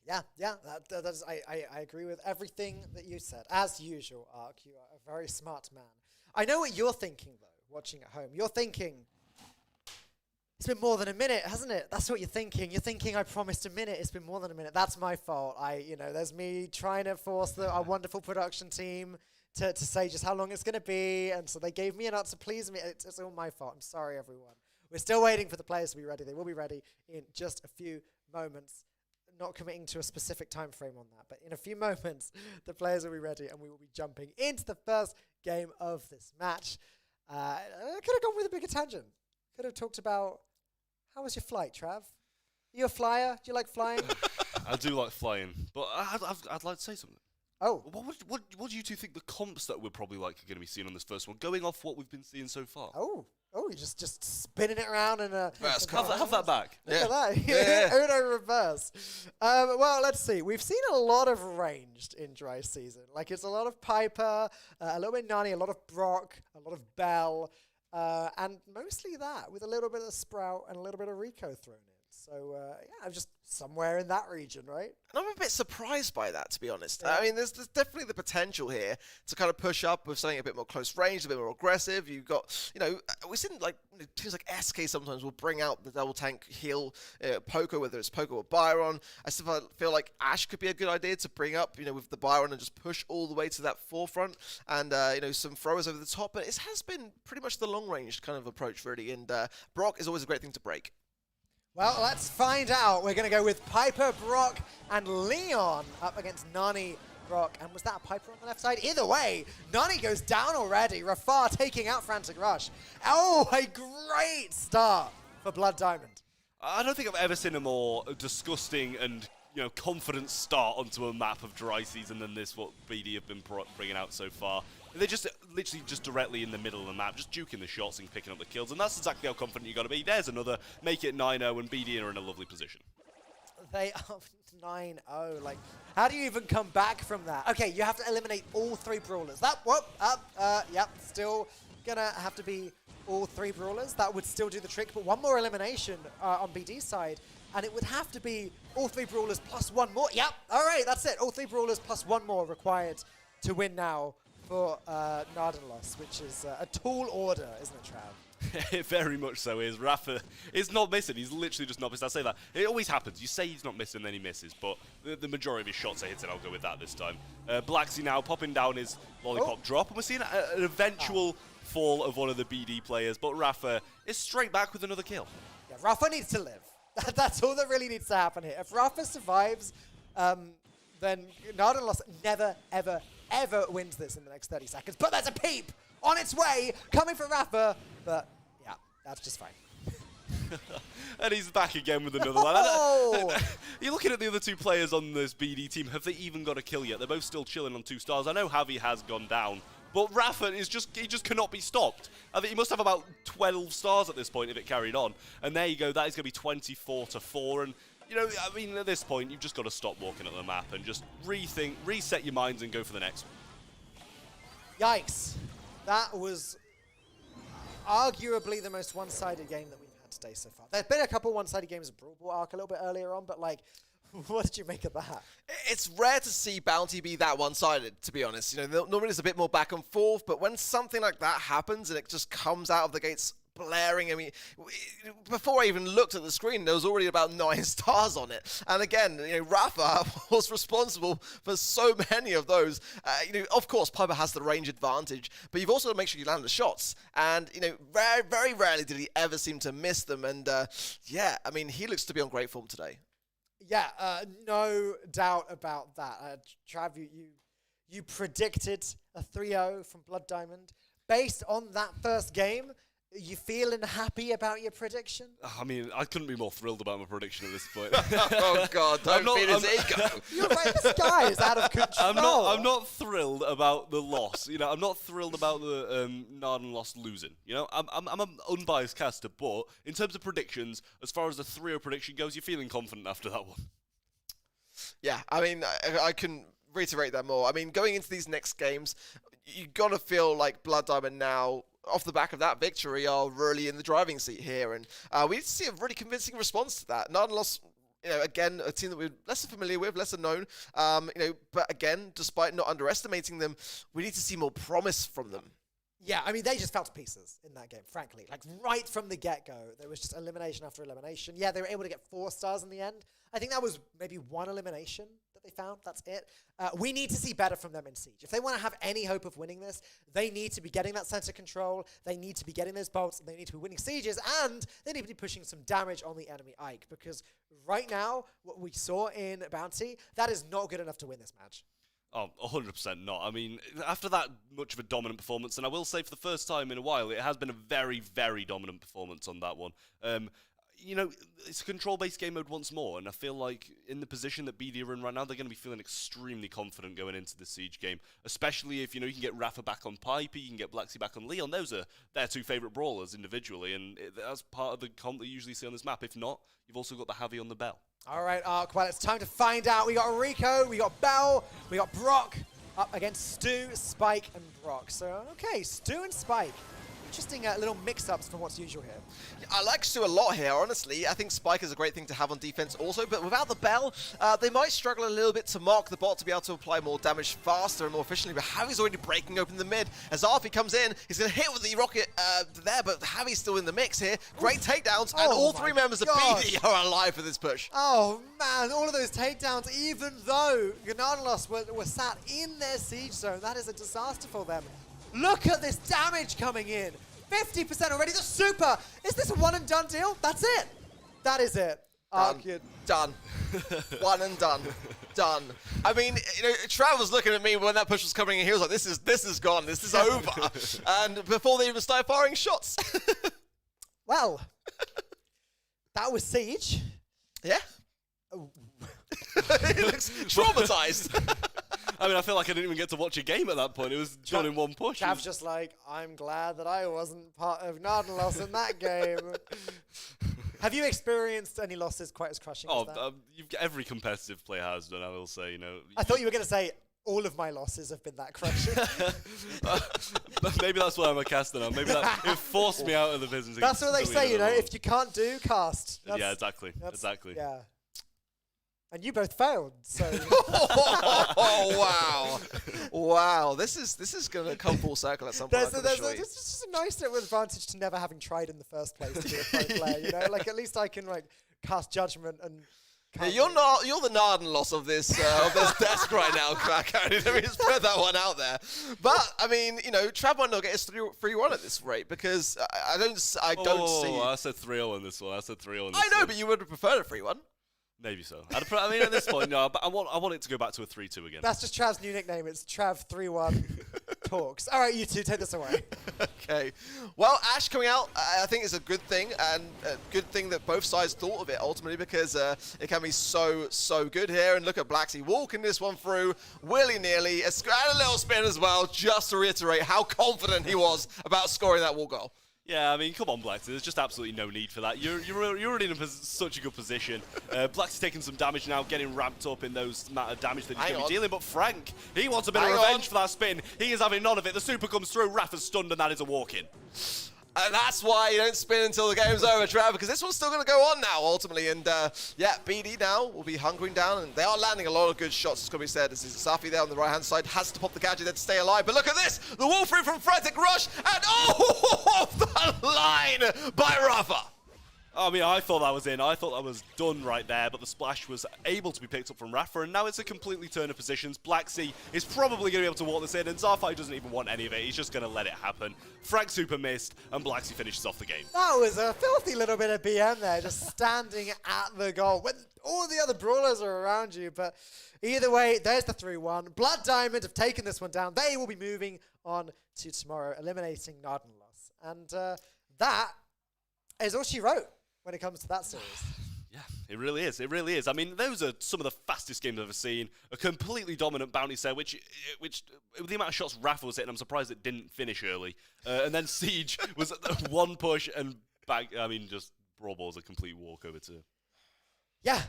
Yeah, that is, I agree with everything that you said. As usual, Ark, you are a very smart man. I know what you're thinking, though, watching at home. You're thinking, it's been more than a minute, hasn't it? That's what you're thinking. You're thinking, I promised a minute. It's been more than a minute. That's my fault. There's me trying to force our wonderful production team to say just how long it's going to be, and so they gave me an answer to please me. It's all my fault. I'm sorry, everyone. We're still waiting for the players to be ready. They will be ready in just a few moments. Not committing to a specific time frame on that, but in a few moments, the players will be ready, and we will be jumping into the first game of this match. I could have gone with a bigger tangent. Could have talked about, how was your flight, Trav? Are you a flyer? Do you like flying? I do like flying, but I'd like to say something. Oh. What do you two think the comps that we're probably are going to be seeing on this first one, going off what we've been seeing so far? Oh, you're just spinning it around and have that back. Look at that. Uno reverse. Well, let's see. We've seen a lot of ranged in dry season. It's a lot of Piper, a little bit Nani, a lot of Brock, a lot of Bell, and mostly that, with a little bit of Sprout and a little bit of Rico thrown in. So, I'm just somewhere in that region, right? And I'm a bit surprised by that, to be honest. Yeah. I mean, there's definitely the potential here to kind of push up with something a bit more close range, a bit more aggressive. You've got, we've seen teams like SK sometimes will bring out the double tank heal Poco, whether it's Poco or Byron. I still feel like Ashe could be a good idea to bring up, with the Byron and just push all the way to that forefront, and some throwers over the top. But it has been pretty much the long range kind of approach, really. And Brock is always a great thing to break. Well, let's find out. We're going to go with Piper, Brock, and Leon up against Nani, Brock. And was that a Piper on the left side? Either way, Nani goes down already. Rafar taking out Frantic Rush. Oh, a great start for Blood Diamond. I don't think I've ever seen a more disgusting and confident start onto a map of dry season than this, what BD have been bringing out so far. They're just literally just directly in the middle of the map, just juking the shots and picking up the kills, and that's exactly how confident you got to be. There's another, make it 9-0, and BD are in a lovely position. They are 9-0. How do you even come back from that? Okay, you have to eliminate all three brawlers. Yep, still gonna have to be all three brawlers. That would still do the trick, but one more elimination on BD's side, and it would have to be all three brawlers plus one more. Yep, all right, that's it. All three brawlers plus one more required to win now for Nardenlos, which is a tall order, isn't it, Trav? It very much so is. Rafa is not missing. He's literally just not missing. I say that. It always happens. You say he's not missing, then he misses. But the majority of his shots are hitting. I'll go with that this time. Blacksy now popping down his lollipop drop. And we're seeing an eventual fall of one of the BD players. But Rafa is straight back with another kill. Yeah, Rafa needs to live. That's all that really needs to happen here. If Rafa survives, then Nardenlos never, ever wins this in the next 30 seconds. But there's a peep on its way, coming from Rafa. But, yeah, that's just fine. And he's back again with another one. You're looking at the other two players on this BD team. Have they even got a kill yet? They're both still chilling on 2 stars. I know Javi has gone down, but Rafa is he just cannot be stopped. I think he must have about 12 stars at this point if it carried on. And there you go. That is going to be 24-4. And I mean, at this point, you've just got to stop walking at the map and just rethink, reset your minds, and go for the next one. Yikes. That was arguably the most one-sided game that we've had today so far. There's been a couple one-sided games of Brawl Arc a little bit earlier on, but what did you make of that? It's rare to see Bounty be that one-sided, to be honest. Normally it's a bit more back and forth, but when something like that happens and it just comes out of the gates blaring. I mean, before I even looked at the screen, there was already about 9 stars on it. And again, Rafa was responsible for so many of those. Of course, Piper has the range advantage, but you've also got to make sure you land the shots. And, very, very rarely did he ever seem to miss them. And, yeah, I mean, he looks to be on great form today. Yeah, no doubt about that. Trav, you predicted a 3-0 from Blood Diamond. Based on that first game, you feeling happy about your prediction? I mean, I couldn't be more thrilled about my prediction at this point. Oh, God, don't feel his ego. You're right, this guy is out of control. I'm not thrilled about the loss. I'm not thrilled about the Narden loss losing. I'm an unbiased caster, but in terms of predictions, as far as the 3-0 prediction goes, you're feeling confident after that one. Yeah, I mean, I can reiterate that more. I mean, going into these next games, you got to feel like Blood Diamond now, off the back of that victory, are really in the driving seat here. And we need to see a really convincing response to that. Narden lost, again, a team that we're less familiar with, lesser known. But again, despite not underestimating them, we need to see more promise from them. Yeah, I mean, they just fell to pieces in that game, frankly. Like, right from the get-go, there was just elimination after elimination. Yeah, they were able to get 4 stars in the end. I think that was maybe 1 elimination that they found. That's it. We need to see better from them in Siege. If they want to have any hope of winning this, they need to be getting that center control. They need to be getting those bolts. They need to be winning Sieges. And they need to be pushing some damage on the enemy Ike. Because right now, what we saw in Bounty, that is not good enough to win this match. Oh, 100% not. I mean, after that much of a dominant performance, and I will say for the first time in a while, it has been a very, very dominant performance on that one. It's a control-based game mode once more, and I feel like in the position that BD are in right now, they're going to be feeling extremely confident going into the Siege game, especially if, you can get Rafa back on Piper, you can get Blacksy back on Leon. Those are their 2 favourite brawlers individually, and that's part of the comp that you usually see on this map. If not, you've also got the Javi on the Bell. All right, Ark, well, it's time to find out. We got Rico, we got Bell, we got Brock up against Stu, Spike, and Brock. So, okay, Stu and Spike. Interesting little mix-ups from what's usual here. I like Stu a lot here, honestly. I think Spike is a great thing to have on defense also, but without the Bell, they might struggle a little bit to mark the bot to be able to apply more damage faster and more efficiently, but Javi's already breaking open the mid. As Arfi comes in, he's going to hit with the rocket there, but Javi's still in the mix here. Great takedowns, and all 3 members of BD are alive for this push. Oh, man, all of those takedowns, even though Ganados were sat in their siege zone, that is a disaster for them. Look at this damage coming in. 50% already. The super. Is this a one and done deal? That's it. That is it. Done. One and done. Done. I mean, Trav was looking at me when that push was coming in. He was like, this is gone. This is over. And before they even started firing shots. Well, that was Siege. Yeah. He looks traumatized. I mean, I feel like I didn't even get to watch a game at that point. It was done in one push. Chav's just like, I'm glad that I wasn't part of Narden loss in that game. Have you experienced any losses quite as crushing as that? Every competitive player has done, I will say. I thought you were going to say all of my losses have been that crushing. Maybe that's why I'm a caster now. Maybe it forced me out of the business. That's what they say, if you can't do, cast. Yeah, exactly. Yeah. And you both failed, so. Oh, wow. Wow. This is going to come full circle at some point. It's just a nice little advantage to never having tried in the first place to be a pro player, Like, at least I can, cast judgment and. Yeah, you're the Narden loss of this desk right now, Crack. Let me just put that one out there. But I mean, Trav might not get his 3-1 at this rate because I don't see. I said 3-0 on this one. I know, but you would have preferred a 3-1. Maybe so. I mean, at this point, no. But I want it to go back to a 3-2 again. That's just Trav's new nickname. It's Trav 3-1 Talks. All right, you two, take this away. Okay. Well, Ash coming out, I think is a good thing, and a good thing that both sides thought of it ultimately because it can be so good here. And look at Blacksy walking this one through willy-nilly, and a little spin as well, just to reiterate how confident he was about scoring that wall goal. Yeah, I mean, come on, Blacksy. There's just absolutely no need for that. You're already in such a good position. Blacksy's taking some damage now, getting ramped up in those amount of damage that he's going to be dealing. But Frank, he wants a bit of revenge for that spin. He is having none of it. The super comes through. Rafa's stunned, and that is a walk-in. And that's why you don't spin until the game's over, Trav, because this one's still going to go on now, ultimately. And yeah, BD now will be hunkering down, and they are landing a lot of good shots, it's got to be said. This is Safi there on the right-hand side, has to pop the gadget there to stay alive. But look at this, the wall through from Frantic Rush, and oh, the line by Rafa. I mean, I thought that was in. I thought that was done right there, but the splash was able to be picked up from Rafa, and now it's a completely turn of positions. Black Sea is probably going to be able to walk this in, and Zarfai doesn't even want any of it. He's just going to let it happen. Frag super missed, and Black Sea finishes off the game. That was a filthy little bit of BM there, just standing at the goal when all the other brawlers are around you. But either way, there's the 3-1. Blood Diamond have taken this one down. They will be moving on to tomorrow, eliminating Nardenlos. And that is all she wrote when it comes to that series. Yeah, it really is. It really is. I mean, those are some of the fastest games I've ever seen. A completely dominant bounty set, which with the amount of shots Rafa was hitting, I'm surprised it didn't finish early. And then Siege was one push and back. I mean, just Brawl Ball's a complete walkover too. Yeah.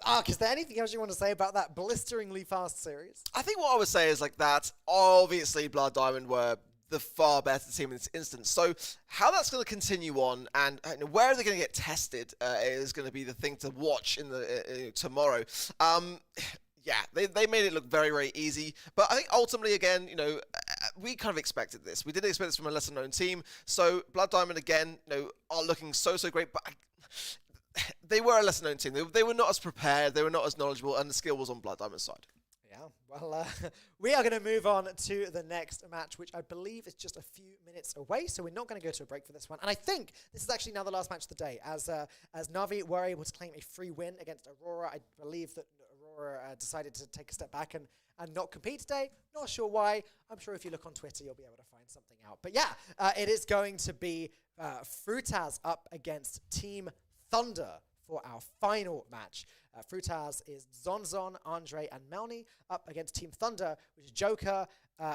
Ark, is there anything else you want to say about that blisteringly fast series? I think what I would say is like that, obviously Blood Diamond were the far better team in this instance. So how that's going to continue on and where they're going to get tested is going to be the thing to watch in the tomorrow. Yeah, they made it look very, very easy. But I think ultimately, again, you know, we kind of expected this. We didn't expect this from a lesser-known team. So Blood Diamond, again, you know, are looking so great. But they were a lesser-known team. They were not as prepared. They were not as knowledgeable. And the skill was on Blood Diamond's side. Yeah, well, we are going to move on to the next match, which I believe is just a few minutes away, so we're not going to go to a break for this one. And I think this is actually now the last match of the day, as Na'Vi were able to claim a free win against Aurora. I believe that Aurora decided to take a step back and not compete today. Not sure why. I'm sure if you look on Twitter, you'll be able to find something out. But yeah, it is going to be Fruitaz up against Team Thunder for our final match. Fruitaz is Zonzon, Andre, and Melny up against Team Thunder, which is Joker.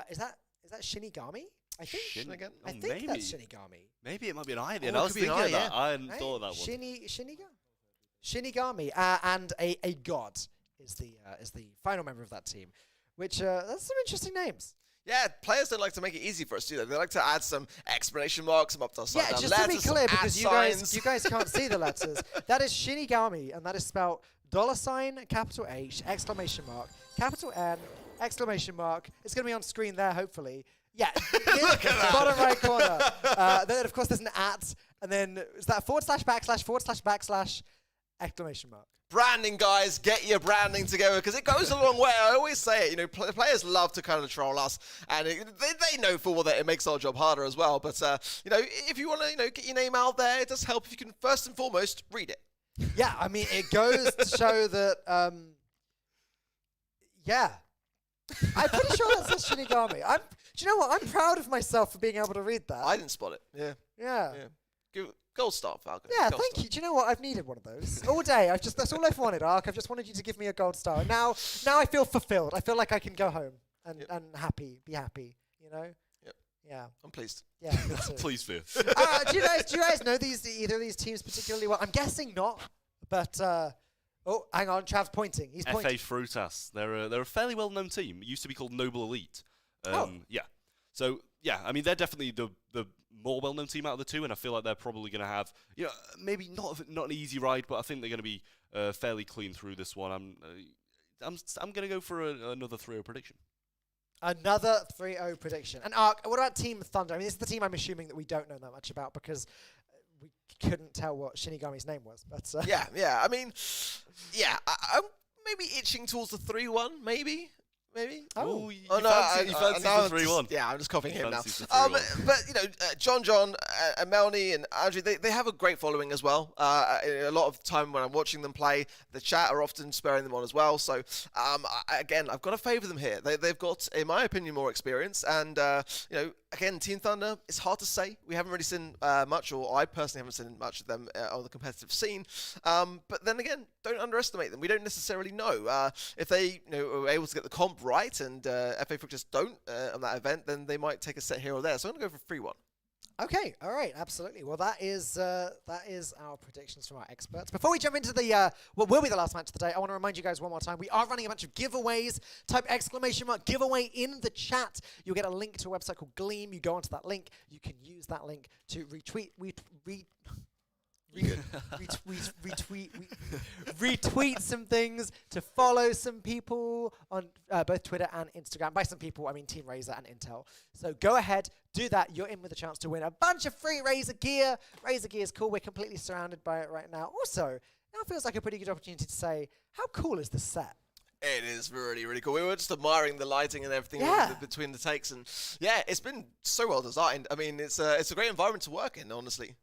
Is that Shinigami? I think. I think maybe. that's Shinigami. Maybe it might be an I. Oh, I was thinking of that. yeah. I hadn't thought of that one. Shinigami, and a god is the final member of that team. Which that's some interesting names. Yeah, players don't like to make it easy for us, do they? They like to add some explanation marks, some up to Yeah, just to be clear, because you guys can't see the letters. That is Shinigami, and that is spelled $, capital H, exclamation mark, capital N, exclamation mark. It's going to be on screen there, hopefully. Yeah, Look at that. Bottom right corner. Then, of course, there's an @ and then is that / / exclamation mark. Branding, guys, get your branding together because it goes a long way. I always say it. You know, players love to kind of troll us, and they know full well that it makes our job harder as well. But you know, if you want to, you know, get your name out there, it does help if you can first and foremost read it. Yeah, I mean, it goes to show that. Yeah, I'm pretty sure that says Shinigami. Do you know what? I'm proud of myself for being able to read that. I didn't spot it. Yeah. Yeah. Gold star, Falcon. Yeah, gold thank star. you. Do you know what? I've needed one of those all day. That's all I've wanted, Ark. I've just wanted you to give me a gold star. And now I feel fulfilled. I feel like I can go home and be happy. You know? Yep. Yeah. I'm pleased. Yeah. Me too. Please, Fear. Do you guys know either of these teams particularly well? I'm guessing not. But oh, hang on. Trav's pointing. He's pointing. FA Frutas. They're a fairly well-known team. It used to be called Noble Elite. Yeah. So yeah, I mean they're definitely the more well-known team out of the two, and I feel like they're probably going to have, you know, maybe not an easy ride, but I think they're going to be fairly clean through this one. I'm going to go for another 3-0 prediction. Another 3-0 prediction. And Ark, what about Team Thunder? I mean, this is the team I'm assuming that we don't know that much about because we couldn't tell what Shinigami's name was. But Yeah. I mean, yeah, I'm maybe itching towards the 3-1, maybe. Oh. You fancy the 3-1. Yeah, I'm just copying him now. Fancies the 3-1. But you know, John, and Melny and Andre, they have a great following as well. A lot of time when I'm watching them play, the chat are often spurring them on as well. So again, I've got to favour them here. They've got, in my opinion, more experience. And you know, again, Team Thunder, it's hard to say. We haven't really seen much, or I personally haven't seen much of them on the competitive scene. But then again, don't underestimate them. We don't necessarily know if they, you know, are able to get the comp right, and FA Fruitaz don't on that event, then they might take a set here or there. So I'm going to go for 3-1. Okay, all right, absolutely. Well, that is our predictions from our experts. Before we jump into the what will be the last match of the day, I want to remind you guys one more time, we are running a bunch of giveaways. Type / giveaway in the chat. You'll get a link to a website called Gleam. You go onto that link. You can use that link to retweet some things, to follow some people on both Twitter and Instagram. By some people, I mean Team Razer and Intel. So go ahead, do that. You're in with a chance to win a bunch of free Razer gear. Razer gear is cool. We're completely surrounded by it right now. Also, now feels like a pretty good opportunity to say, how cool is this set? It is really, really cool. We were just admiring the lighting and everything between the takes, and yeah, it's been so well designed. I mean, it's a great environment to work in, honestly.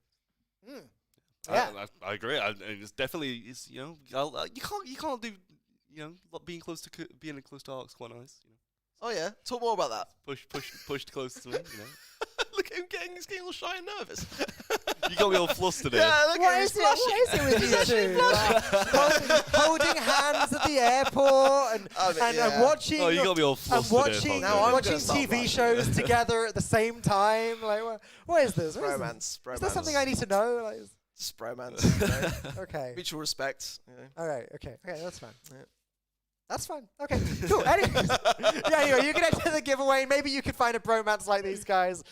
Yeah, I agree. It's definitely, you can't do, being close to Ark's quite nice. Oh yeah, talk more about that. Pushed close to me. Look at him he's getting all shy and nervous. You got me all flustered here. Yeah, look at him, he's what is it with you two? Holding hands at the airport and watching. Oh, you got me all flustered here. watching TV shows together at the same time. Like, what is this? Bromance. Is there something I need to know? Like, just bromance. Okay. Mutual respect. All right. Okay, that's fine. Yeah. That's fine. Okay, cool. Anyways, yeah, you can enter the giveaway. Maybe you can find a bromance like these guys.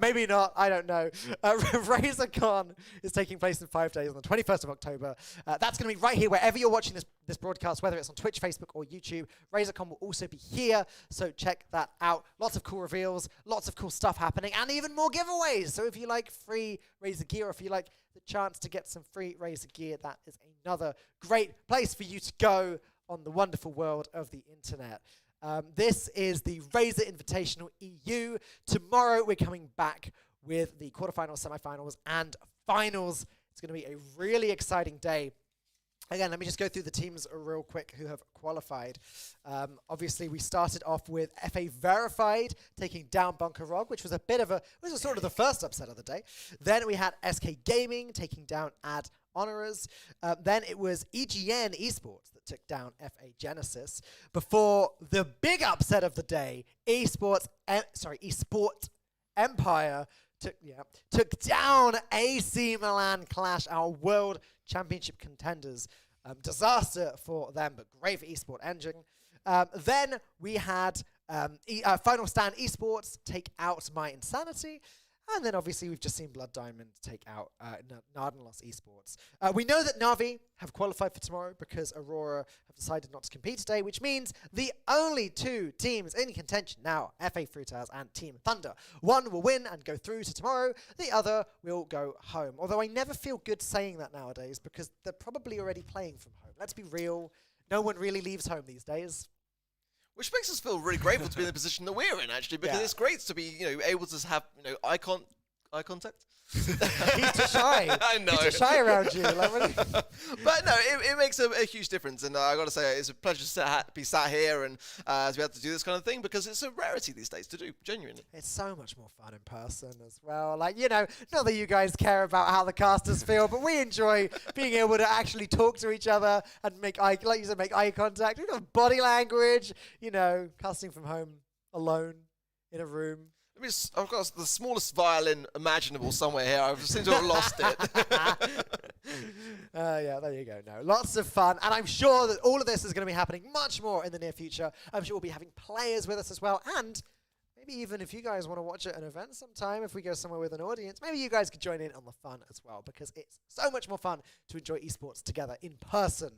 Maybe not. I don't know. RazerCon is taking place in 5 days on the 21st of October. That's going to be right here wherever you're watching this broadcast, whether it's on Twitch, Facebook, or YouTube. RazerCon will also be here, so check that out. Lots of cool reveals, lots of cool stuff happening, and even more giveaways. So if you like free Razer gear, or if you like the chance to get some free Razer gear, that is another great place for you to go on the wonderful world of the internet. This is the Razer Invitational EU. Tomorrow we're coming back with the quarterfinals, semifinals, and finals. It's going to be a really exciting day. Again, let me just go through the teams real quick who have qualified. Obviously, we started off with FA Verified taking down Bunker Rog, which was sort of the first upset of the day. Then we had SK Gaming taking down Ad Honorers. Then it was EGN Esports that took down FA Genesis. Before the big upset of the day, Esport Empire took down AC Milan Clash, our World Championship contenders. Disaster for them, but great for Esport Engine. Then we had Final Stand Esports take out My Insanity. And then obviously we've just seen Blood Diamond take out Nardenlos Esports. We know that Na'Vi have qualified for tomorrow because Aurora have decided not to compete today, which means the only two teams in contention now, FA Fruiters and Team Thunder. One will win and go through to tomorrow. The other will go home. Although I never feel good saying that nowadays because they're probably already playing from home. Let's be real. No one really leaves home these days. Which makes us feel really grateful to be in the position that we're in, actually, because it's great to be, able to have, eye contact. He's too shy. I know. He's too shy around you. Like, really? But no, it makes a huge difference, and I got to say, it's a pleasure to be sat here and to be able to do this kind of thing because it's a rarity these days to do, genuinely. It's so much more fun in person as well. Like, not that you guys care about how the casters feel, but we enjoy being able to actually talk to each other and make eye contact. We've got body language, casting from home alone in a room. I've got the smallest violin imaginable somewhere here. I seem to have lost it. Yeah, there you go. No, lots of fun. And I'm sure that all of this is going to be happening much more in the near future. I'm sure we'll be having players with us as well. And maybe even if you guys want to watch at an event sometime, if we go somewhere with an audience, maybe you guys could join in on the fun as well, because it's so much more fun to enjoy esports together in person.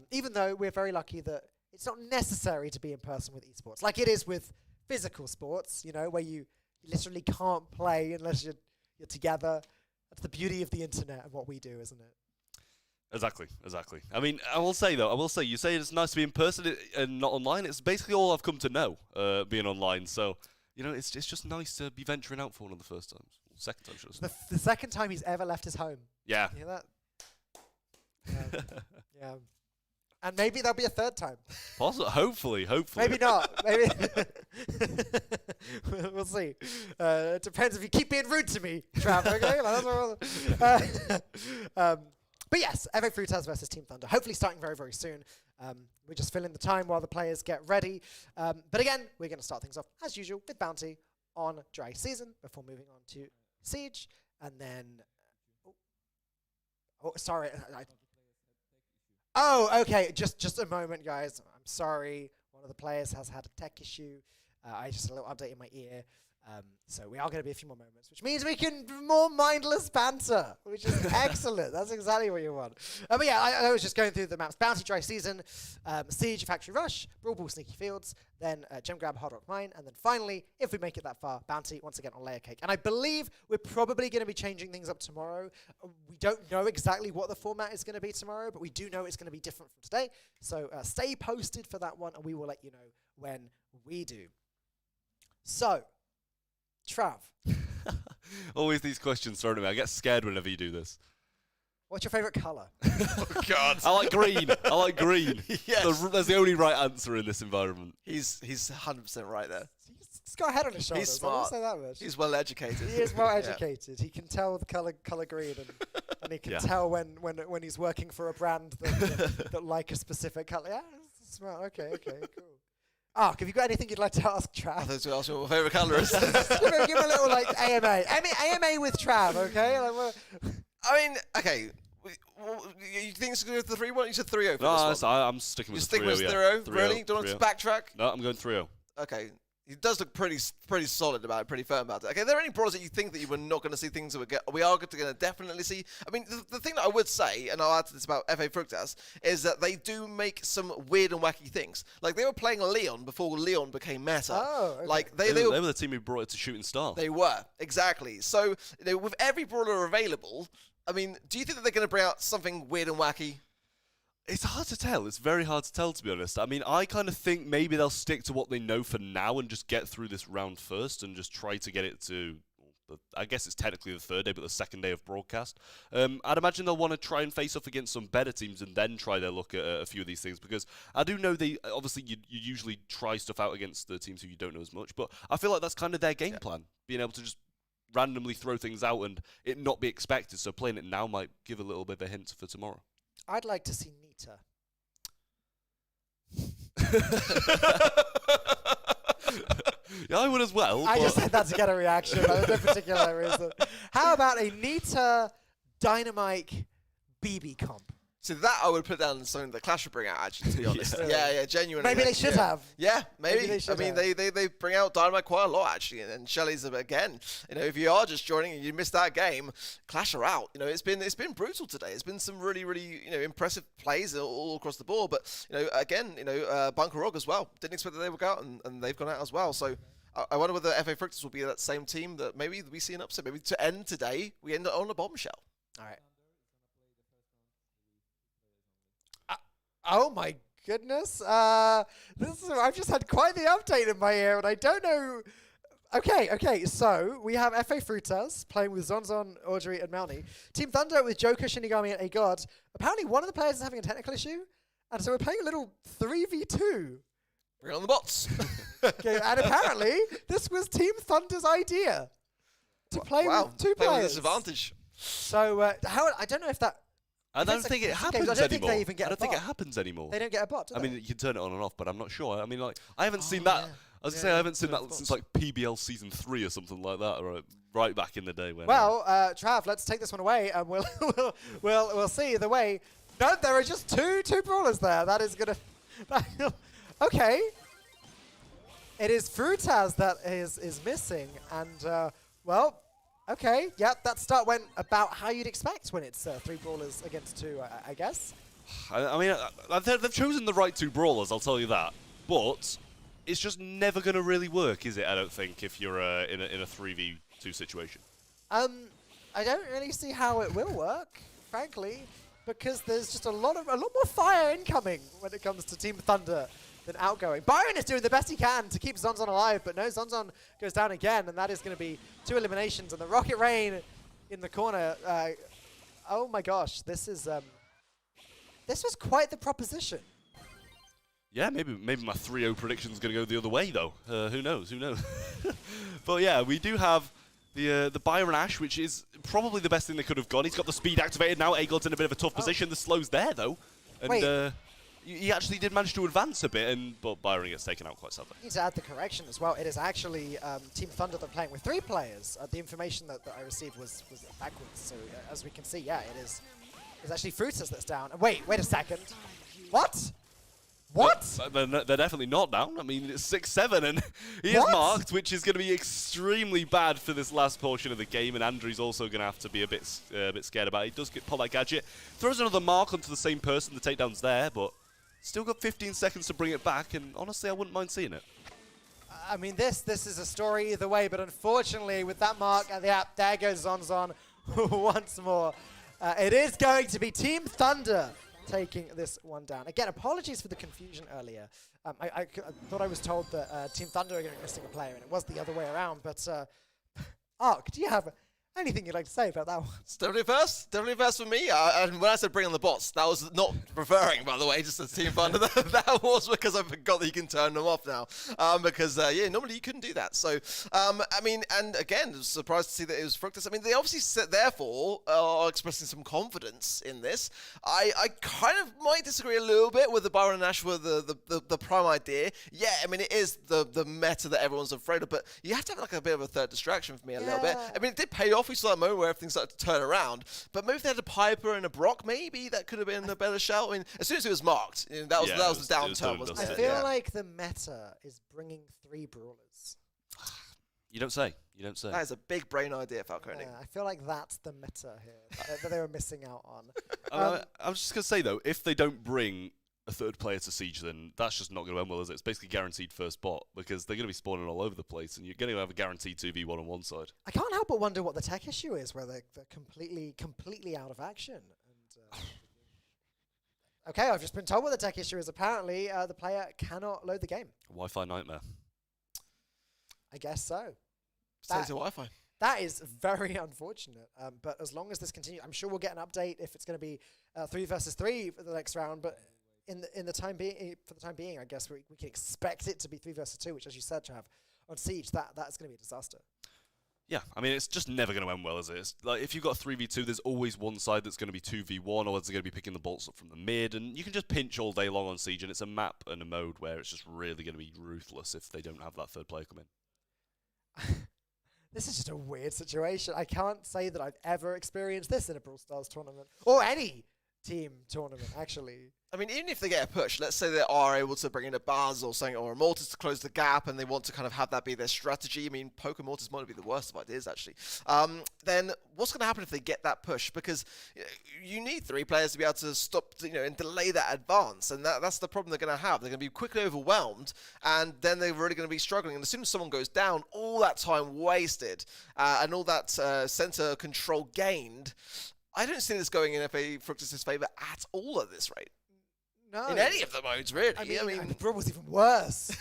Even though we're very lucky that it's not necessary to be in person with esports, like it is with physical sports, where you literally can't play unless you're together. That's the beauty of the internet and what we do, isn't it? Exactly. I mean, I will say, you say it's nice to be in person and not online. It's basically all I've come to know, being online. So, it's just nice to be venturing out for one of the first times. Second time, should I say. The second time he's ever left his home. Yeah. You hear that? Yeah. And maybe there'll be a third time. Possibly, hopefully. Maybe not. Maybe. We'll see. It depends if you keep being rude to me, Trav. Okay? But yes, FA Fruiters versus Team Thunder. Hopefully starting very, very soon. We're just filling the time while the players get ready. But again, we're going to start things off, as usual, with Bounty on dry season before moving on to Siege, and then... Oh, sorry. Oh, okay. Just a moment, guys. I'm sorry. One of the players has had a tech issue. I just a little update in my ear. So we are going to be a few more moments, which means we can more mindless banter, which is excellent. That's exactly what you want. But yeah, I was just going through the maps. Bounty Dry Season, Siege, Factory Rush, Brawl Ball, Sneaky Fields, then Gem Grab, Hard Rock Mine, and then finally, if we make it that far, Bounty once again on Layer Cake. And I believe we're probably going to be changing things up tomorrow. We don't know exactly what the format is going to be tomorrow, but we do know it's going to be different from today. So stay posted for that one, and we will let you know when we do. So... Trav. Always these questions thrown at me. I get scared whenever you do this. What's your favourite colour? Oh, God. I like green. I like green. Yes. That's the only right answer in this environment. He's 100% right there. He's got a head on his shoulders. He's smart. I won't say that much. He's well educated. He is well educated. He can tell the colour green, and he can tell when he's working for a brand that like a specific colour. Yeah, smart. Okay, cool. Ark, have you got anything you'd like to ask Trav? I thought you asked me what my favourite colour is. give him a little like AMA. AMA with Trav, okay? I mean, okay. You think it's going to go to the 3-1? You said 3-0 for this one. I'm sticking with 3-0. You're sticking with 3-0? Really? Don't want to backtrack? No, I'm going 3-0. Okay. He does look pretty solid about it, pretty firm about it. Okay, are there any brawlers that you think that you were not going to see things that we are going to definitely see? I mean, the thing that I would say, and I'll add to this about FA Fructas, is that they do make some weird and wacky things. Like, they were playing Leon before Leon became meta. Oh, okay. Like, They were the team who brought it to Shooting Star. They were, exactly. So, with every brawler available, I mean, do you think that they're going to bring out something weird and wacky? It's hard to tell. It's very hard to tell, to be honest. I mean, I kind of think maybe they'll stick to what they know for now and just get through this round first and just try to get it to, I guess it's technically the third day, but the second day of broadcast. I'd imagine they'll want to try and face off against some better teams and then try their luck at a few of these things, because I do know obviously you usually try stuff out against the teams who you don't know as much, but I feel like that's kind of their game plan, being able to just randomly throw things out and it not be expected, so playing it now might give a little bit of a hint for tomorrow. I'd like to see Nita. Yeah, I would as well. I just said that to get a reaction, but there's no particular reason. How about a Nita Dynamite BB comp? So that I would put down as something that Clash would bring out, actually, to be honest. Yeah, genuinely. Maybe they should have. Yeah, maybe. They should I mean, have. they bring out Dynamite quite a lot, actually. And Shelly's, again, if you are just joining and you missed that game, Clash are out. It's been brutal today. It's been some really, really, impressive plays all across the board. But, again, Bunker Rog as well. Didn't expect that they would go out, and they've gone out as well. So I wonder whether FA Fructus will be that same team that maybe we see an upset. Maybe to end today, we end on a bombshell. All right. Oh my goodness! I've just had quite the update in my ear, and I don't know. Okay. So we have FA Frutas playing with Zonzon, Audrey, and Melny. Team Thunder with Joker, Shinigami, and A-God. Apparently, one of the players is having a technical issue, and so we're playing a little 3v2. Bring on the bots. Okay, and apparently this was Team Thunder's idea to play with two play players. With disadvantage. So I don't know if that. I don't think it happens anymore. I don't think they even get I don't a think bot. it happens anymore. They don't get a bot, do they? I mean, you can turn it on and off, but I'm not sure. I mean, like, I haven't seen that. Yeah. I was going to say, I haven't seen that since, like, PBL Season 3 or something like that, right back in the day. When. Well, Trav, let's take this one away, and we'll see the way. No, there are just two brawlers there. That is going to... Okay. It is Frutas that is missing, and, well... Okay, yep, that start went about how you'd expect when it's 3 brawlers against 2, I guess. I mean, they've chosen the right 2 brawlers, I'll tell you that. But it's just never going to really work, is it, I don't think, if you're in a 3v2 situation. I don't really see how it will work, frankly, because there's just a lot more fire incoming when it comes to Team Thunder than outgoing. Byron is doing the best he can to keep Zonzon alive, but no, Zonzon goes down again, and that is going to be 2 eliminations, and the Rocket Rain in the corner. Oh my gosh, this was quite the proposition. Yeah, maybe my 3-0 prediction is going to go the other way, though. Who knows? But yeah, we do have the Byron Ash, which is probably the best thing they could have gone. He's got the speed activated now. A-God's in a bit of a tough position. The slow's there, though. And, Wait. he actually did manage to advance a bit, but Byron gets taken out quite sadly. I need to add the correction as well. It is actually Team Thunder that are playing with 3 players. The information that I received was backwards. So as we can see, yeah, it's actually Frutas that's down. Wait a second. What? What? They're definitely not down. I mean, it's 6-7, and he is What? marked, which is going to be extremely bad for this last portion of the game, and Andrew's also going to have to be a bit scared about it. He does pull that gadget, throws another mark onto the same person. The takedown's there, but still got 15 seconds to bring it back, and honestly, I wouldn't mind seeing it. I mean, this is a story either way, but unfortunately, with that mark at the app, there goes Zonzon once more. It is going to be Team Thunder taking this one down. Again, apologies for the confusion earlier. I thought I was told that Team Thunder are going to be missing a player, and it was the other way around. But Ark, do you have anything you'd like to say about that one? It's definitely first for me. And when I said bring on the bots, that was not referring, by the way, just to Team Thunder. That was because I forgot that you can turn them off now. Because, yeah, normally you couldn't do that. So, I mean, and again, I was surprised to see that it was Fructus. I mean, they obviously, therefore, are expressing some confidence in this. I kind of might disagree a little bit with the Byron and Ash were the prime idea. Yeah, I mean, it is the meta that everyone's afraid of, but you have to have like a bit of a third distraction for me a little bit. I mean, it did pay off. We saw that moment where everything started to turn around, but maybe if they had a Piper and a Brock, maybe that could have been a better shout. I mean, as soon as it was marked, you know, that was the downturn, wasn't it? I feel like the meta is bringing 3 brawlers. You don't say. You don't say. That is a big brain idea, Falcone. I feel like that's the meta here that they were missing out on. I was just going to say, though, if they don't bring a third player to Siege, then that's just not going to end well, is it? It's basically guaranteed first bot, because they're going to be spawning all over the place, and you're going to have a guaranteed 2v1 on one side. I can't help but wonder what the tech issue is, where they're completely out of action. And, okay, I've just been told what the tech issue is. Apparently, the player cannot load the game. Wi-Fi nightmare. I guess so. Stay to Wi-Fi. That is very unfortunate. But as long as this continues, I'm sure we'll get an update if it's going to be 3 versus 3 for the next round. But for the time being, I guess we can expect it to be 3 versus 2, which, as you said, Trav, on Siege, that's going to be a disaster. Yeah, I mean, it's just never going to end well, is it? It's like, if you've got a 3v2, there's always one side that's going to be 2v1, or they're going to be picking the bolts up from the mid, and you can just pinch all day long on Siege, and it's a map and a mode where it's just really going to be ruthless if they don't have that third player come in. This is just a weird situation. I can't say that I've ever experienced this in a Brawl Stars tournament, or any team tournament, actually. I mean, even if they get a push, let's say they are able to bring in a Baz or something, or a Mortis to close the gap, and they want to kind of have that be their strategy. I mean, Poker Mortis might be the worst of ideas, actually. Then what's going to happen if they get that push? Because you need 3 players to be able to stop, and delay that advance, and that's the problem they're going to have. They're going to be quickly overwhelmed, and then they're really going to be struggling. And as soon as someone goes down, all that time wasted, and all that center control gained, I don't see this going in Fructus's favor at all at this rate. No. In any of the modes, really. I mean Brawl was even worse.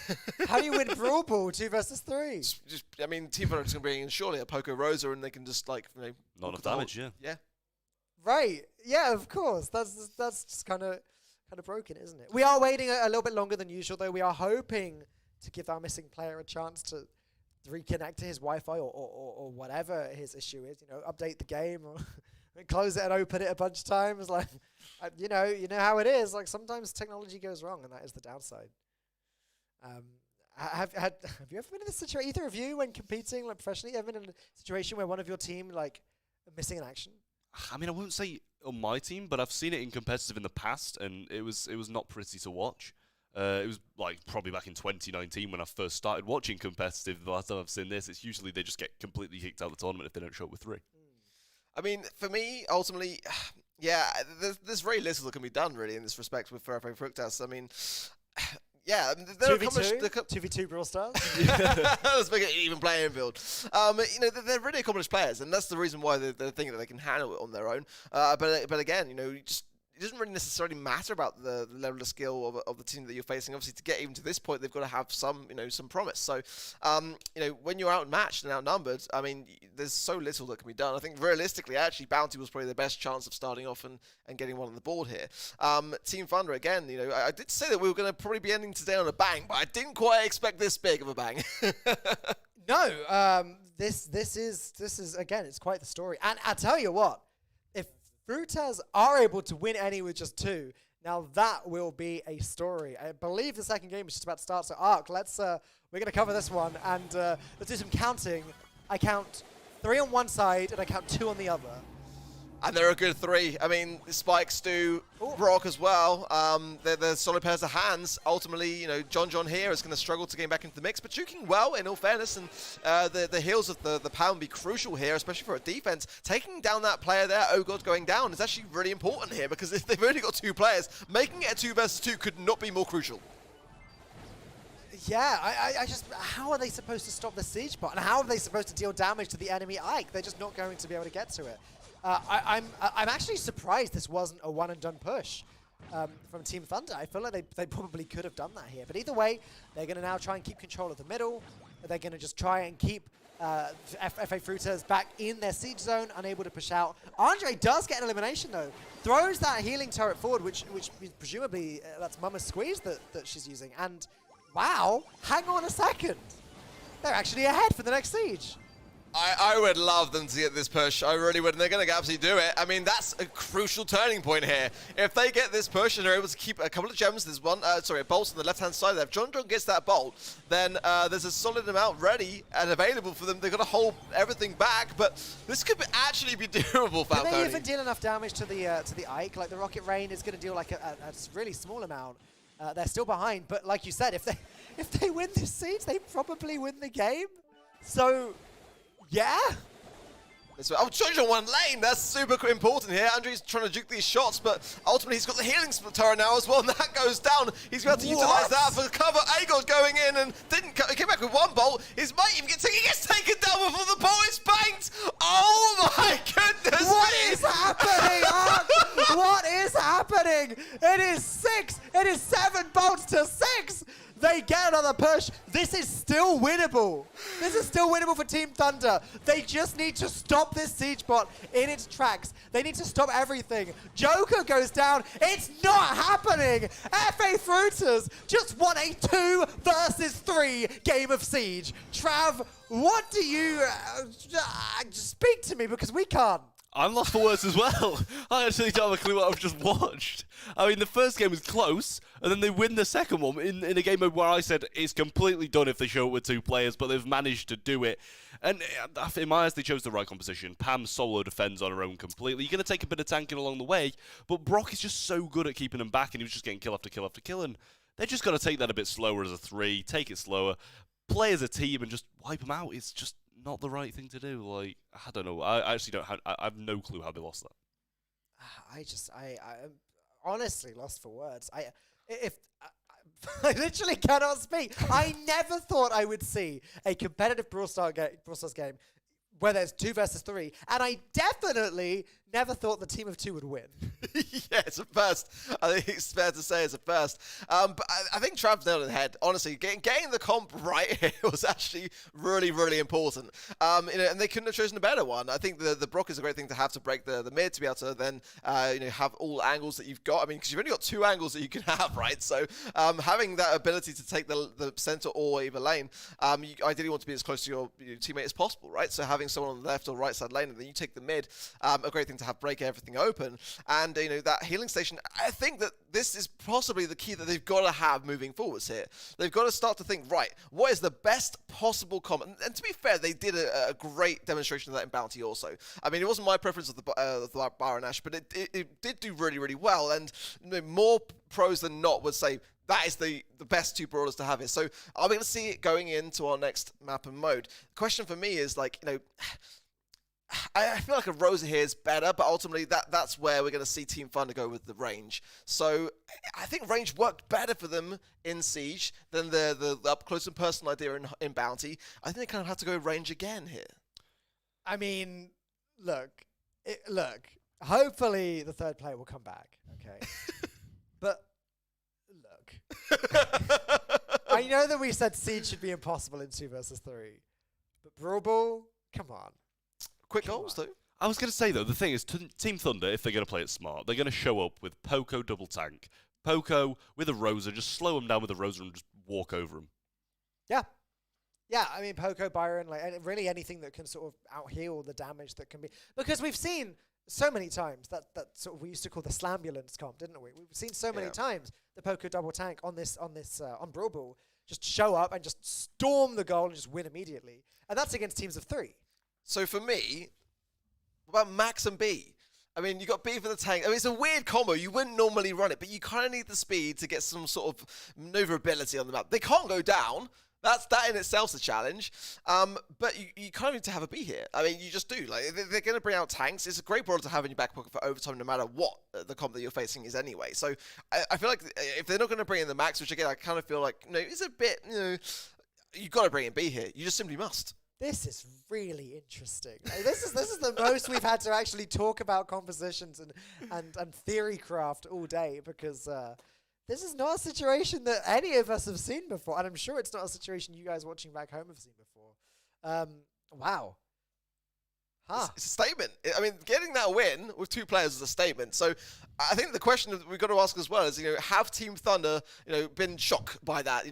How do you win Brawl Ball 2 versus 3? I mean, Team Thunder is going to bring in surely a Poco Rosa, and they can just not enough damage, yeah. Yeah. Right. Yeah, of course. That's just kind of broken, isn't it? We are waiting a little bit longer than usual, though. We are hoping to give our missing player a chance to reconnect to his Wi-Fi or whatever his issue is. Update the game or close it and open it a bunch of times. Like, you know how it is. Like, sometimes technology goes wrong, and that is the downside. Have you ever been in this situation? Either of you, when competing like professionally, ever been in a situation where one of your team like missing an action? I mean, I won't say on my team, but I've seen it in competitive in the past, and it was not pretty to watch. It was like probably back in 2019 when I first started watching competitive. The last time I've seen this, it's usually they just get completely kicked out of the tournament if they don't show up with 3. I mean, for me, ultimately, yeah, there's very little that can be done, really, in this respect with Fructus. I mean, yeah, they're 2v2 Brawl Stars? Let's make it an even playing field. They're really accomplished players, and that's the reason why they're thinking that they can handle it on their own. But again, it doesn't really necessarily matter about the level of skill of the team that you're facing. Obviously, to get even to this point, they've got to have some promise. So, when you're outmatched and outnumbered, I mean, there's so little that can be done. I think realistically, actually, Bounty was probably the best chance of starting off and getting one on the board here. Team Thunder, again, I did say that we were going to probably be ending today on a bang, but I didn't quite expect this big of a bang. No, this is again, it's quite the story. And I tell you what, if Frutas are able to win any with just 2, Now that will be a story. I believe the second game is just about to start. So Ark, we're going to cover this one and let's do some counting. I count 3 on one side and I count 2 on the other. And they're a good 3. I mean, Spike, Stu, Brock as well. They're solid pairs of hands. Ultimately, you know, John here is going to struggle to get back into the mix, but juking well, in all fairness. And the heals of the pound be crucial here, especially for a defense. Taking down that player there, Oh God, going down, is actually really important here, because if they've only got 2 players, making it a 2 versus 2 could not be more crucial. Yeah, I just, how are they supposed to stop the siege bot? And how are they supposed to deal damage to the enemy Ike? They're just not going to be able to get to it. I'm actually surprised this wasn't a one and done push from Team Thunder. I feel like they probably could have done that here. But either way, they're going to now try and keep control of the middle. They're going to just try and keep FA Fruiters back in their siege zone, unable to push out. Andre does get an elimination though. Throws that healing turret forward, which presumably that's Mama's Squeeze that she's using. And wow, hang on a second. They're actually ahead for the next siege. I would love them to get this push. I really would, and they're going to absolutely do it. I mean, that's a crucial turning point here. If they get this push and are able to keep a couple of gems, there's one, a bolt on the left-hand side there. If John gets that bolt, then there's a solid amount ready and available for them. They've got to hold everything back, but this could actually be doable, Falcone. Can they even deal enough damage to the Ike? Like the Rocket Rain is going to deal like a really small amount. They're still behind, but like you said, if they win this siege, they probably win the game. So. Yeah? Oh, Jojo on one lane. That's super important here. Andrew's trying to juke these shots, but ultimately he's got the healing turret now as well, and that goes down. He's going to utilize that for cover. Agod going in and he came back with 1 bolt. His mate even gets taken down before the bolt is banked. Oh my goodness! What is happening? What is happening? It is 6. It is 7 bolts to 6. They get another push. This is still winnable. This is still winnable for Team Thunder. They just need to stop this siege bot in its tracks. They need to stop everything. Joker goes down. It's not happening. FA Fruiters just won a 2 versus 3 game of siege. Trav, what do you... speak to me because we can't. I'm lost for words as well. I actually don't have a clue what I've just watched. I mean, the first game was close, and then they win the second one in a game mode where I said it's completely done if they show it with 2 players, but they've managed to do it. And in my eyes, they chose the right composition. Pam solo defends on her own completely. You're going to take a bit of tanking along the way, but Brock is just so good at keeping them back, and he was just getting kill after kill after kill, and they're just going to take that a bit slower as a 3, take it slower, play as a team, and just wipe them out. It's just not the right thing to do. Like, I don't know. I actually don't have. I have no clue how they lost that. I'm honestly lost for words. I literally cannot speak. I never thought I would see a competitive Brawl Stars game where there's 2 versus 3, and I definitely never thought the team of 2 would win. Yeah, it's a first. I think it's fair to say it's a first. But I think Trav nailed it head. Honestly, getting the comp right here was actually really, really important. And they couldn't have chosen a better one. I think the Brock is a great thing to have to break the mid, to be able to then have all angles that you've got. I mean, because you've only got 2 angles that you can have, right? So having that ability to take the center or either lane, you ideally want to be as close to your teammate as possible, right? So having someone on the left or right side lane, and then you take the mid, a great thing to have break everything open. And that healing station, I think that this is possibly the key that they've got to have moving forwards here. They've got to start to think, right, what is the best possible comp? And to be fair, they did a great demonstration of that in Bounty also. I mean, it wasn't my preference of the Baron Ash, but it did do really, really well. And more pros than not would say that is the best 2 brawlers to have here. So are we going to see it going into our next map and mode? The question for me is, like, I feel like a Rosa here is better, but ultimately that's where we're going to see Team Thunder go with the range. So I think range worked better for them in Siege than the up close and personal idea in Bounty. I think they kind of have to go range again here. I mean, look, hopefully the 3rd player will come back, okay? But look, I know that we said Siege should be impossible in 2 versus 3, but Brawl Ball, come on. Quick goals, though. I was going to say, though, the thing is, Team Thunder, if they're going to play it smart, they're going to show up with Poco double tank. Poco with a Rosa, just slow him down with a Rosa and just walk over him. Yeah. Yeah, I mean, Poco, Byron, like really anything that can sort of out-heal the damage that can be... Because we've seen so many times that sort of we used to call the slambulance comp, didn't we? We've seen so many times the Poco double tank on Brawl Ball just show up and just storm the goal and just win immediately, and that's against teams of 3. So for me, what about Max and B? I mean, you got B for the tank. I mean, it's a weird combo. You wouldn't normally run it, but you kind of need the speed to get some sort of maneuverability on the map. They can't go down. That in itself's a challenge. But you kind of need to have a B here. I mean, you just do. Like, they're going to bring out tanks. It's a great brawler to have in your back pocket for overtime, no matter what the comp that you're facing is anyway. So I feel like if they're not going to bring in the Max, which again I kind of feel like is a bit, you've got to bring in B here. You just simply must. This is really interesting. Like, this is the most we've had to actually talk about compositions and theory craft all day, because this is not a situation that any of us have seen before, and I'm sure it's not a situation you guys watching back home have seen before. Wow. Huh. It's a statement. I mean, getting that win with 2 players is a statement. So I think the question that we've got to ask as well is, have Team Thunder, been shocked by that?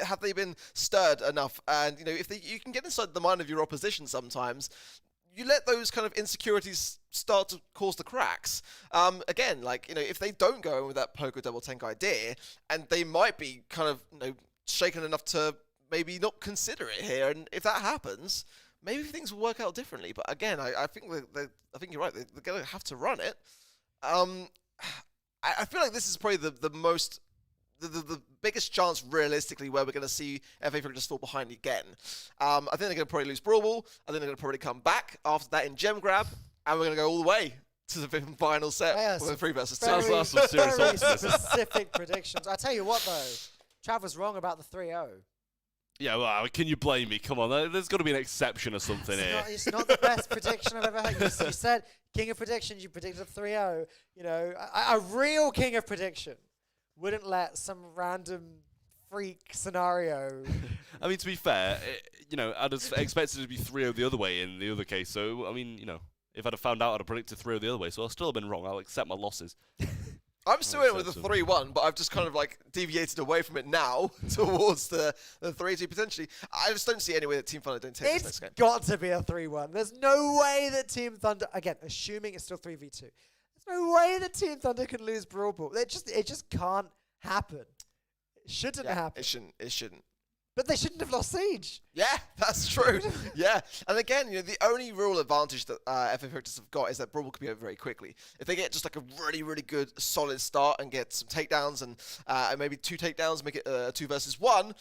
Have they been stirred enough? And, if you can get inside the mind of your opposition sometimes, you let those kind of insecurities start to cause the cracks. Again, if they don't go in with that Poco double tank idea, and they might be kind of, shaken enough to maybe not consider it here. And if that happens, maybe things will work out differently. But again, I think you're right. They're going to have to run it. I feel like this is probably the biggest chance realistically where we're going to see FA just fall behind again. I think they're going to probably lose Brawl Ball. I think they're going to probably come back after that in Gem Grab, and we're going to go all the way to the final set with a 3 versus 2. Sounds some serious very optimism. specific predictions. I tell you what, though, Trav was wrong about the 3-0. Yeah, well, can you blame me? Come on, there's got to be an exception or something here. It's not the best prediction I've ever heard. You said king of predictions, you predicted a 3-0. A real king of prediction wouldn't let some random freak scenario. I mean, to be fair, I'd have expected it to be 3-0 the other way in the other case. So, I mean, if I'd have found out, I'd have predicted 3-0 the other way. So I'll still have been wrong. I'll accept my losses. I'm still in with the 3-1, but I've just kind of deviated away from it now towards the 3-2 potentially. I just don't see any way that Team Thunder don't take this next game. It's got to be a 3-1. There's no way that Team Thunder, again, assuming it's still 3v2, there's no way that Team Thunder can lose Brawl Ball. It just can't happen. It shouldn't happen. It shouldn't. But they shouldn't have lost Siege. Yeah, that's true. Yeah. And again, the only real advantage that FA Victors have got is that Brawl could be over very quickly. If they get just a really, really good, solid start and get some takedowns and maybe 2 takedowns, make it 2 versus 1,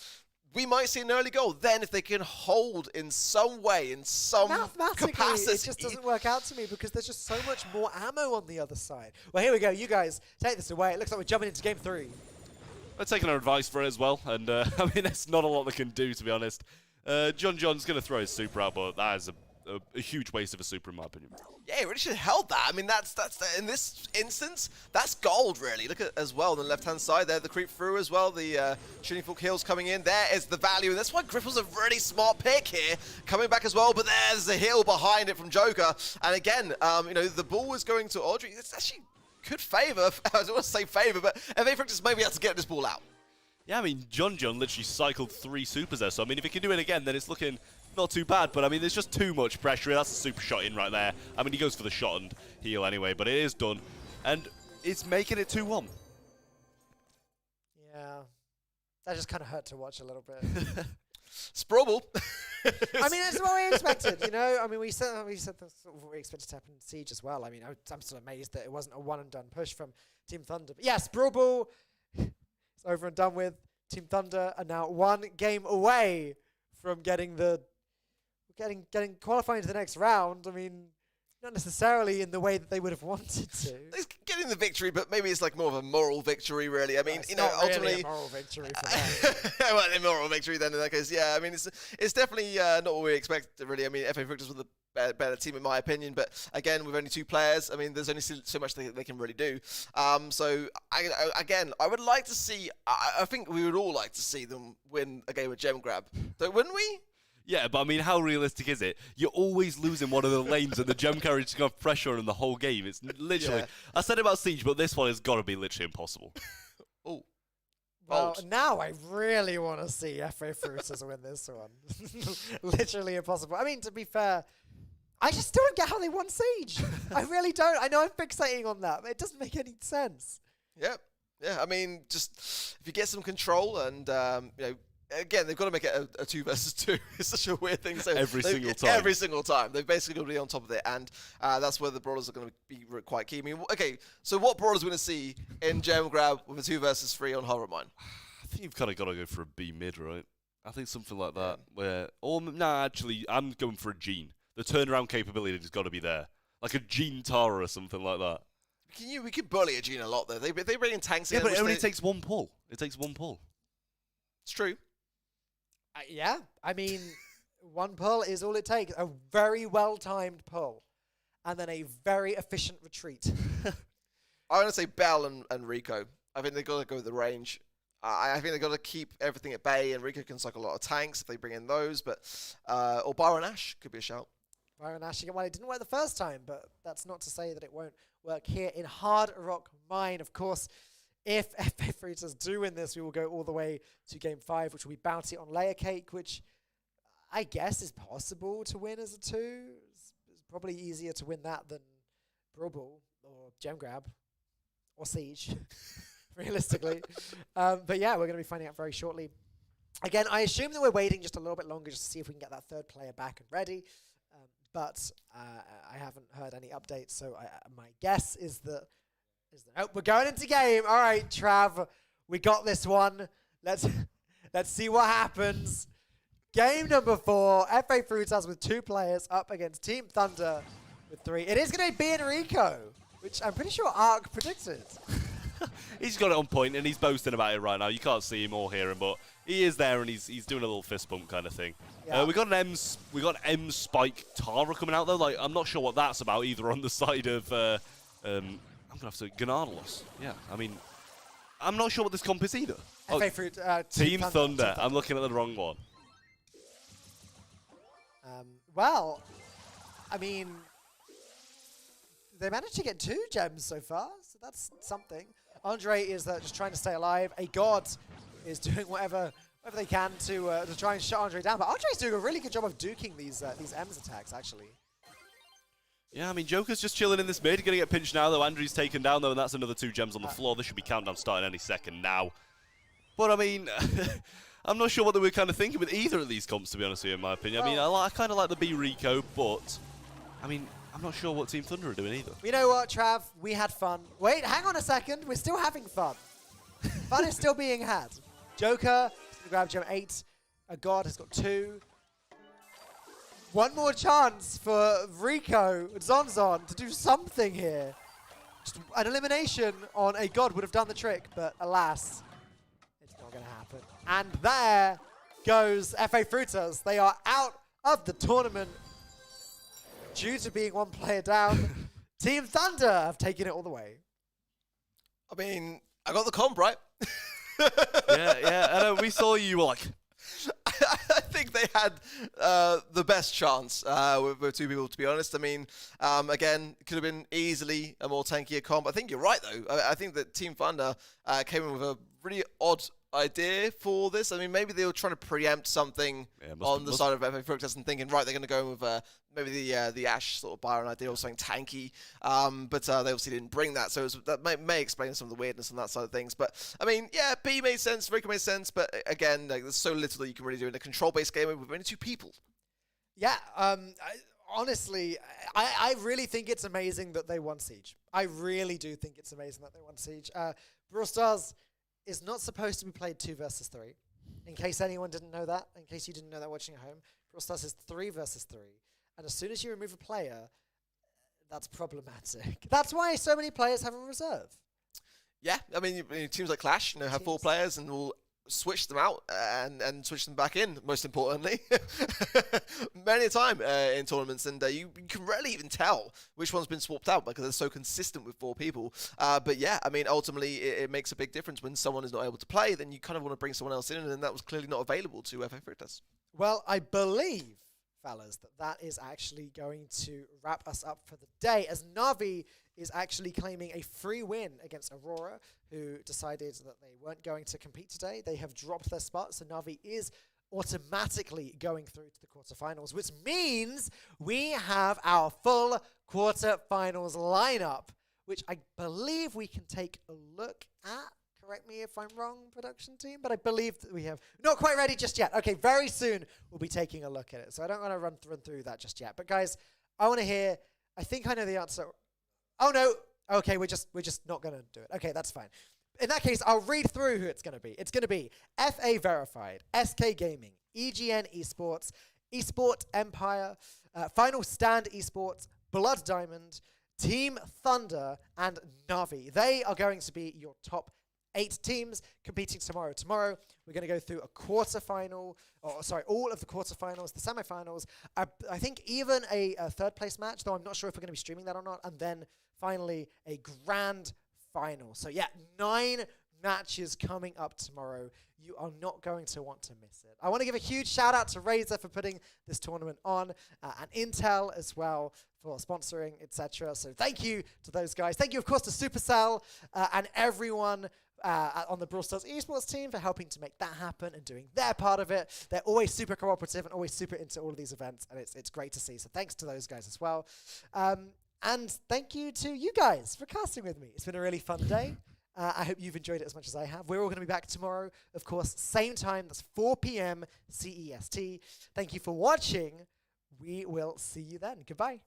we might see an early goal. Then if they can hold in some way, in some capacity. It just doesn't work out to me because there's just so much more ammo on the other side. Well, here we go. You guys, take this away. It looks like we're jumping into game 3. We're taking our advice for it as well, and I mean, there's not a lot they can do, to be honest. John's going to throw his super out, but that is a huge waste of a super, in my opinion. Yeah, he really should have held that. I mean, that's in this instance, that's gold, really. Look at as well on the left-hand side there, the creep through as well, the shooting fork heals coming in. There is the value, and that's why Griff was a really smart pick here, coming back as well, but there's the heal behind it from Joker. And again, the ball was going to Audrey. It's actually could favour, I don't want to say favour, but FA Practice may be able to get this ball out. Yeah, I mean, John literally cycled 3 supers there, so I mean, if he can do it again, then it's looking not too bad, but I mean, there's just too much pressure. That's a super shot in right there. I mean, he goes for the shot and heal anyway, but it is done, and it's making it 2-1. Yeah, that just kind of hurt to watch a little bit. Sprobble. I mean, that's what we expected, I mean, we said that's what we expected to happen in Siege as well. I mean, I'm still amazed that it wasn't a one-and-done push from Team Thunder. But yes, Brawl Ball is over and done with. Team Thunder are now 1 game away from getting qualifying to the next round. I mean, not necessarily in the way that they would have wanted to. It's getting the victory, but maybe it's more of a moral victory, really. I mean, ultimately, really a moral victory for them. Well, a moral victory then in that case. Yeah, I mean, it's definitely not what we expected, really. I mean, FA Victors were the better team in my opinion, but again, with only 2 players, I mean, there's only so much they can really do. So I would like to see. I think we would all like to see them win a game of Gem Grab, wouldn't we? Yeah, but I mean, how realistic is it? You're always losing one of the lanes and the gem carriage to have pressure on the whole game. It's literally... Yeah. I said about Siege, but this one has got to be literally impossible. Oh. Well, now I really want to see FA Fruiters win this one. Literally impossible. I mean, to be fair, I just still don't get how they won Siege. I really don't. I know I'm fixating on that, but it doesn't make any sense. Yep. Yeah, I mean, just if you get some control and, again, they've got to make it a 2 versus 2. It's such a weird thing. So Every single time. Every single time. They've basically got to be on top of it, and that's where the Brawlers are going to be quite key. I mean, okay, so what Brawlers are we going to see in Gem Grab with a 2 versus 3 on Horror Mine? I think you've kind of got to go for a B mid, right? I think something like that. Actually, I'm going for a Gene. The turnaround capability has got to be there. Like a Gene Tara or something like that. We can bully a Gene a lot, though. They bring in tanks in. Yeah, but it only takes one pull. It takes one pull. It's true. Yeah, I mean, one pull is all it takes. A very well-timed pull. And then a very efficient retreat. I want to say Bell and Rico. I think they've got to go with the range. I think they've got to keep everything at bay, and Rico can suck a lot of tanks if they bring in those. But or Byron Ash could be a shout. Byron Ash again. Well, it didn't work the first time, but that's not to say that it won't work here in Hard Rock Mine. Of course, if FA Fruiters do win this, we will go all the way to Game 5, which will be Bounty on Layer Cake, which I guess is possible to win as a 2. It's probably easier to win that than Brawl or Gem Grab or Siege, realistically. But yeah, we're going to be finding out very shortly. Again, I assume that we're waiting just a little bit longer just to see if we can get that third player back and ready. But I haven't heard any updates, so my guess is that... Oh, we're going into game. All right, Trav, we got this one. Let's see what happens. Game number 4, FA Fruiters with 2 players up against Team Thunder with 3. It is going to be Enrico, which I'm pretty sure Ark predicted. He's got it on point, and he's boasting about it right now. You can't see him or hear him, but he is there, and he's doing a little fist bump kind of thing. Yeah. We got an M Spike Tara coming out though. Like, I'm not sure what that's about either. On the side of I'm gonna have to Ganarlos. Yeah, I mean, I'm not sure what this comp is either. FA Fruit, Team Thunder. I'm looking at the wrong one. Well, I mean, they managed to get 2 gems so far, so that's something. Andre is just trying to stay alive. A god is doing whatever they can to try and shut Andre down. But Andre's doing a really good job of duking these M's attacks, actually. Yeah, I mean, Joker's just chilling in this mid. Going to get pinched now, though. Andrew's taken down, though, and that's another 2 gems on the floor. This should be countdown starting any second now. But, I mean, I'm not sure what they were kind of thinking with either of these comps, to be honest with you, in my opinion. Well, I mean, I kind of like the B Rico, but, I mean, I'm not sure what Team Thunder are doing either. You know what, Trav? We had fun. Wait, hang on a second. We're still having fun. Fun is still being had. Joker is going to grab gem 8. A god has got 2. One more chance for Rico Zonzon to do something here. Just an elimination on a god would have done the trick, but alas, it's not going to happen. And there goes FA Fruiters. They are out of the tournament due to being 1 player down. Team Thunder have taken it all the way. I mean, I got the comp right. yeah. I know, we saw you were like... I think they had the best chance with 2 people, to be honest. I mean, again, it could have been easily a more tankier comp. I think you're right, though. I think that Team Thunder came in with a really odd idea for this. I mean, maybe they were trying to preempt something on the side of FA Fructus and thinking, right, they're going to go with maybe the Ash sort of Byron idea or something tanky. But they obviously didn't bring that, so that may explain some of the weirdness on that side of things. But, I mean, yeah, B made sense, Rico made sense, but again, like, there's so little that you can really do in a control-based game with only 2 people. Yeah, honestly, I really think it's amazing that they won Siege. I really do think it's amazing that they won Siege. Brawl Stars is not supposed to be played 2 versus 3. In case anyone didn't know that, in case you didn't know that watching at home, Brawl Stars is 3 versus 3. And as soon as you remove a player, that's problematic. That's why so many players have a reserve. Yeah, I mean, teams like Clash, have 4 players and will switch them out and switch them back in, most importantly, many a time in tournaments, and you can rarely even tell which one's been swapped out because they're so consistent with 4 people. But yeah, I mean, ultimately, it makes a big difference when someone is not able to play, then you kind of want to bring someone else in, and that was clearly not available to FA Fructus. Well, I believe, fellas, that is actually going to wrap us up for the day, as Na'Vi is actually claiming a free win against Aurora, who decided that they weren't going to compete today. They have dropped their spot, so Na'Vi is automatically going through to the quarterfinals, which means we have our full quarterfinals lineup, which I believe we can take a look at. Correct me if I'm wrong, production team, but I believe that we have not quite ready just yet. Okay, very soon we'll be taking a look at it. So I don't want to run through that just yet. But guys, I want to hear, I think I know the answer. Oh no, okay, we're just not going to do it. Okay, that's fine. In that case, I'll read through who it's going to be. It's going to be FA Verified, SK Gaming, EGN Esports, Esport Empire, Final Stand Esports, Blood Diamond, Team Thunder, and Navi. They are going to be your top 8 teams competing tomorrow. Tomorrow, we're going to go through a quarterfinal, all of the quarterfinals, the semifinals, I think even a third place match, though I'm not sure if we're going to be streaming that or not, and then finally a grand final. So yeah, 9 matches coming up tomorrow. You are not going to want to miss it. I want to give a huge shout out to Razer for putting this tournament on, and Intel as well for sponsoring, etc. So thank you to those guys. Thank you, of course, to Supercell and everyone on the Brawl Stars esports team for helping to make that happen and doing their part of it. They're always super cooperative and always super into all of these events, and it's great to see. So thanks to those guys as well. And thank you to you guys for casting with me. It's been a really fun day. I hope you've enjoyed it as much as I have. We're all going to be back tomorrow, of course, same time. That's 4 p.m. CEST. Thank you for watching. We will see you then. Goodbye.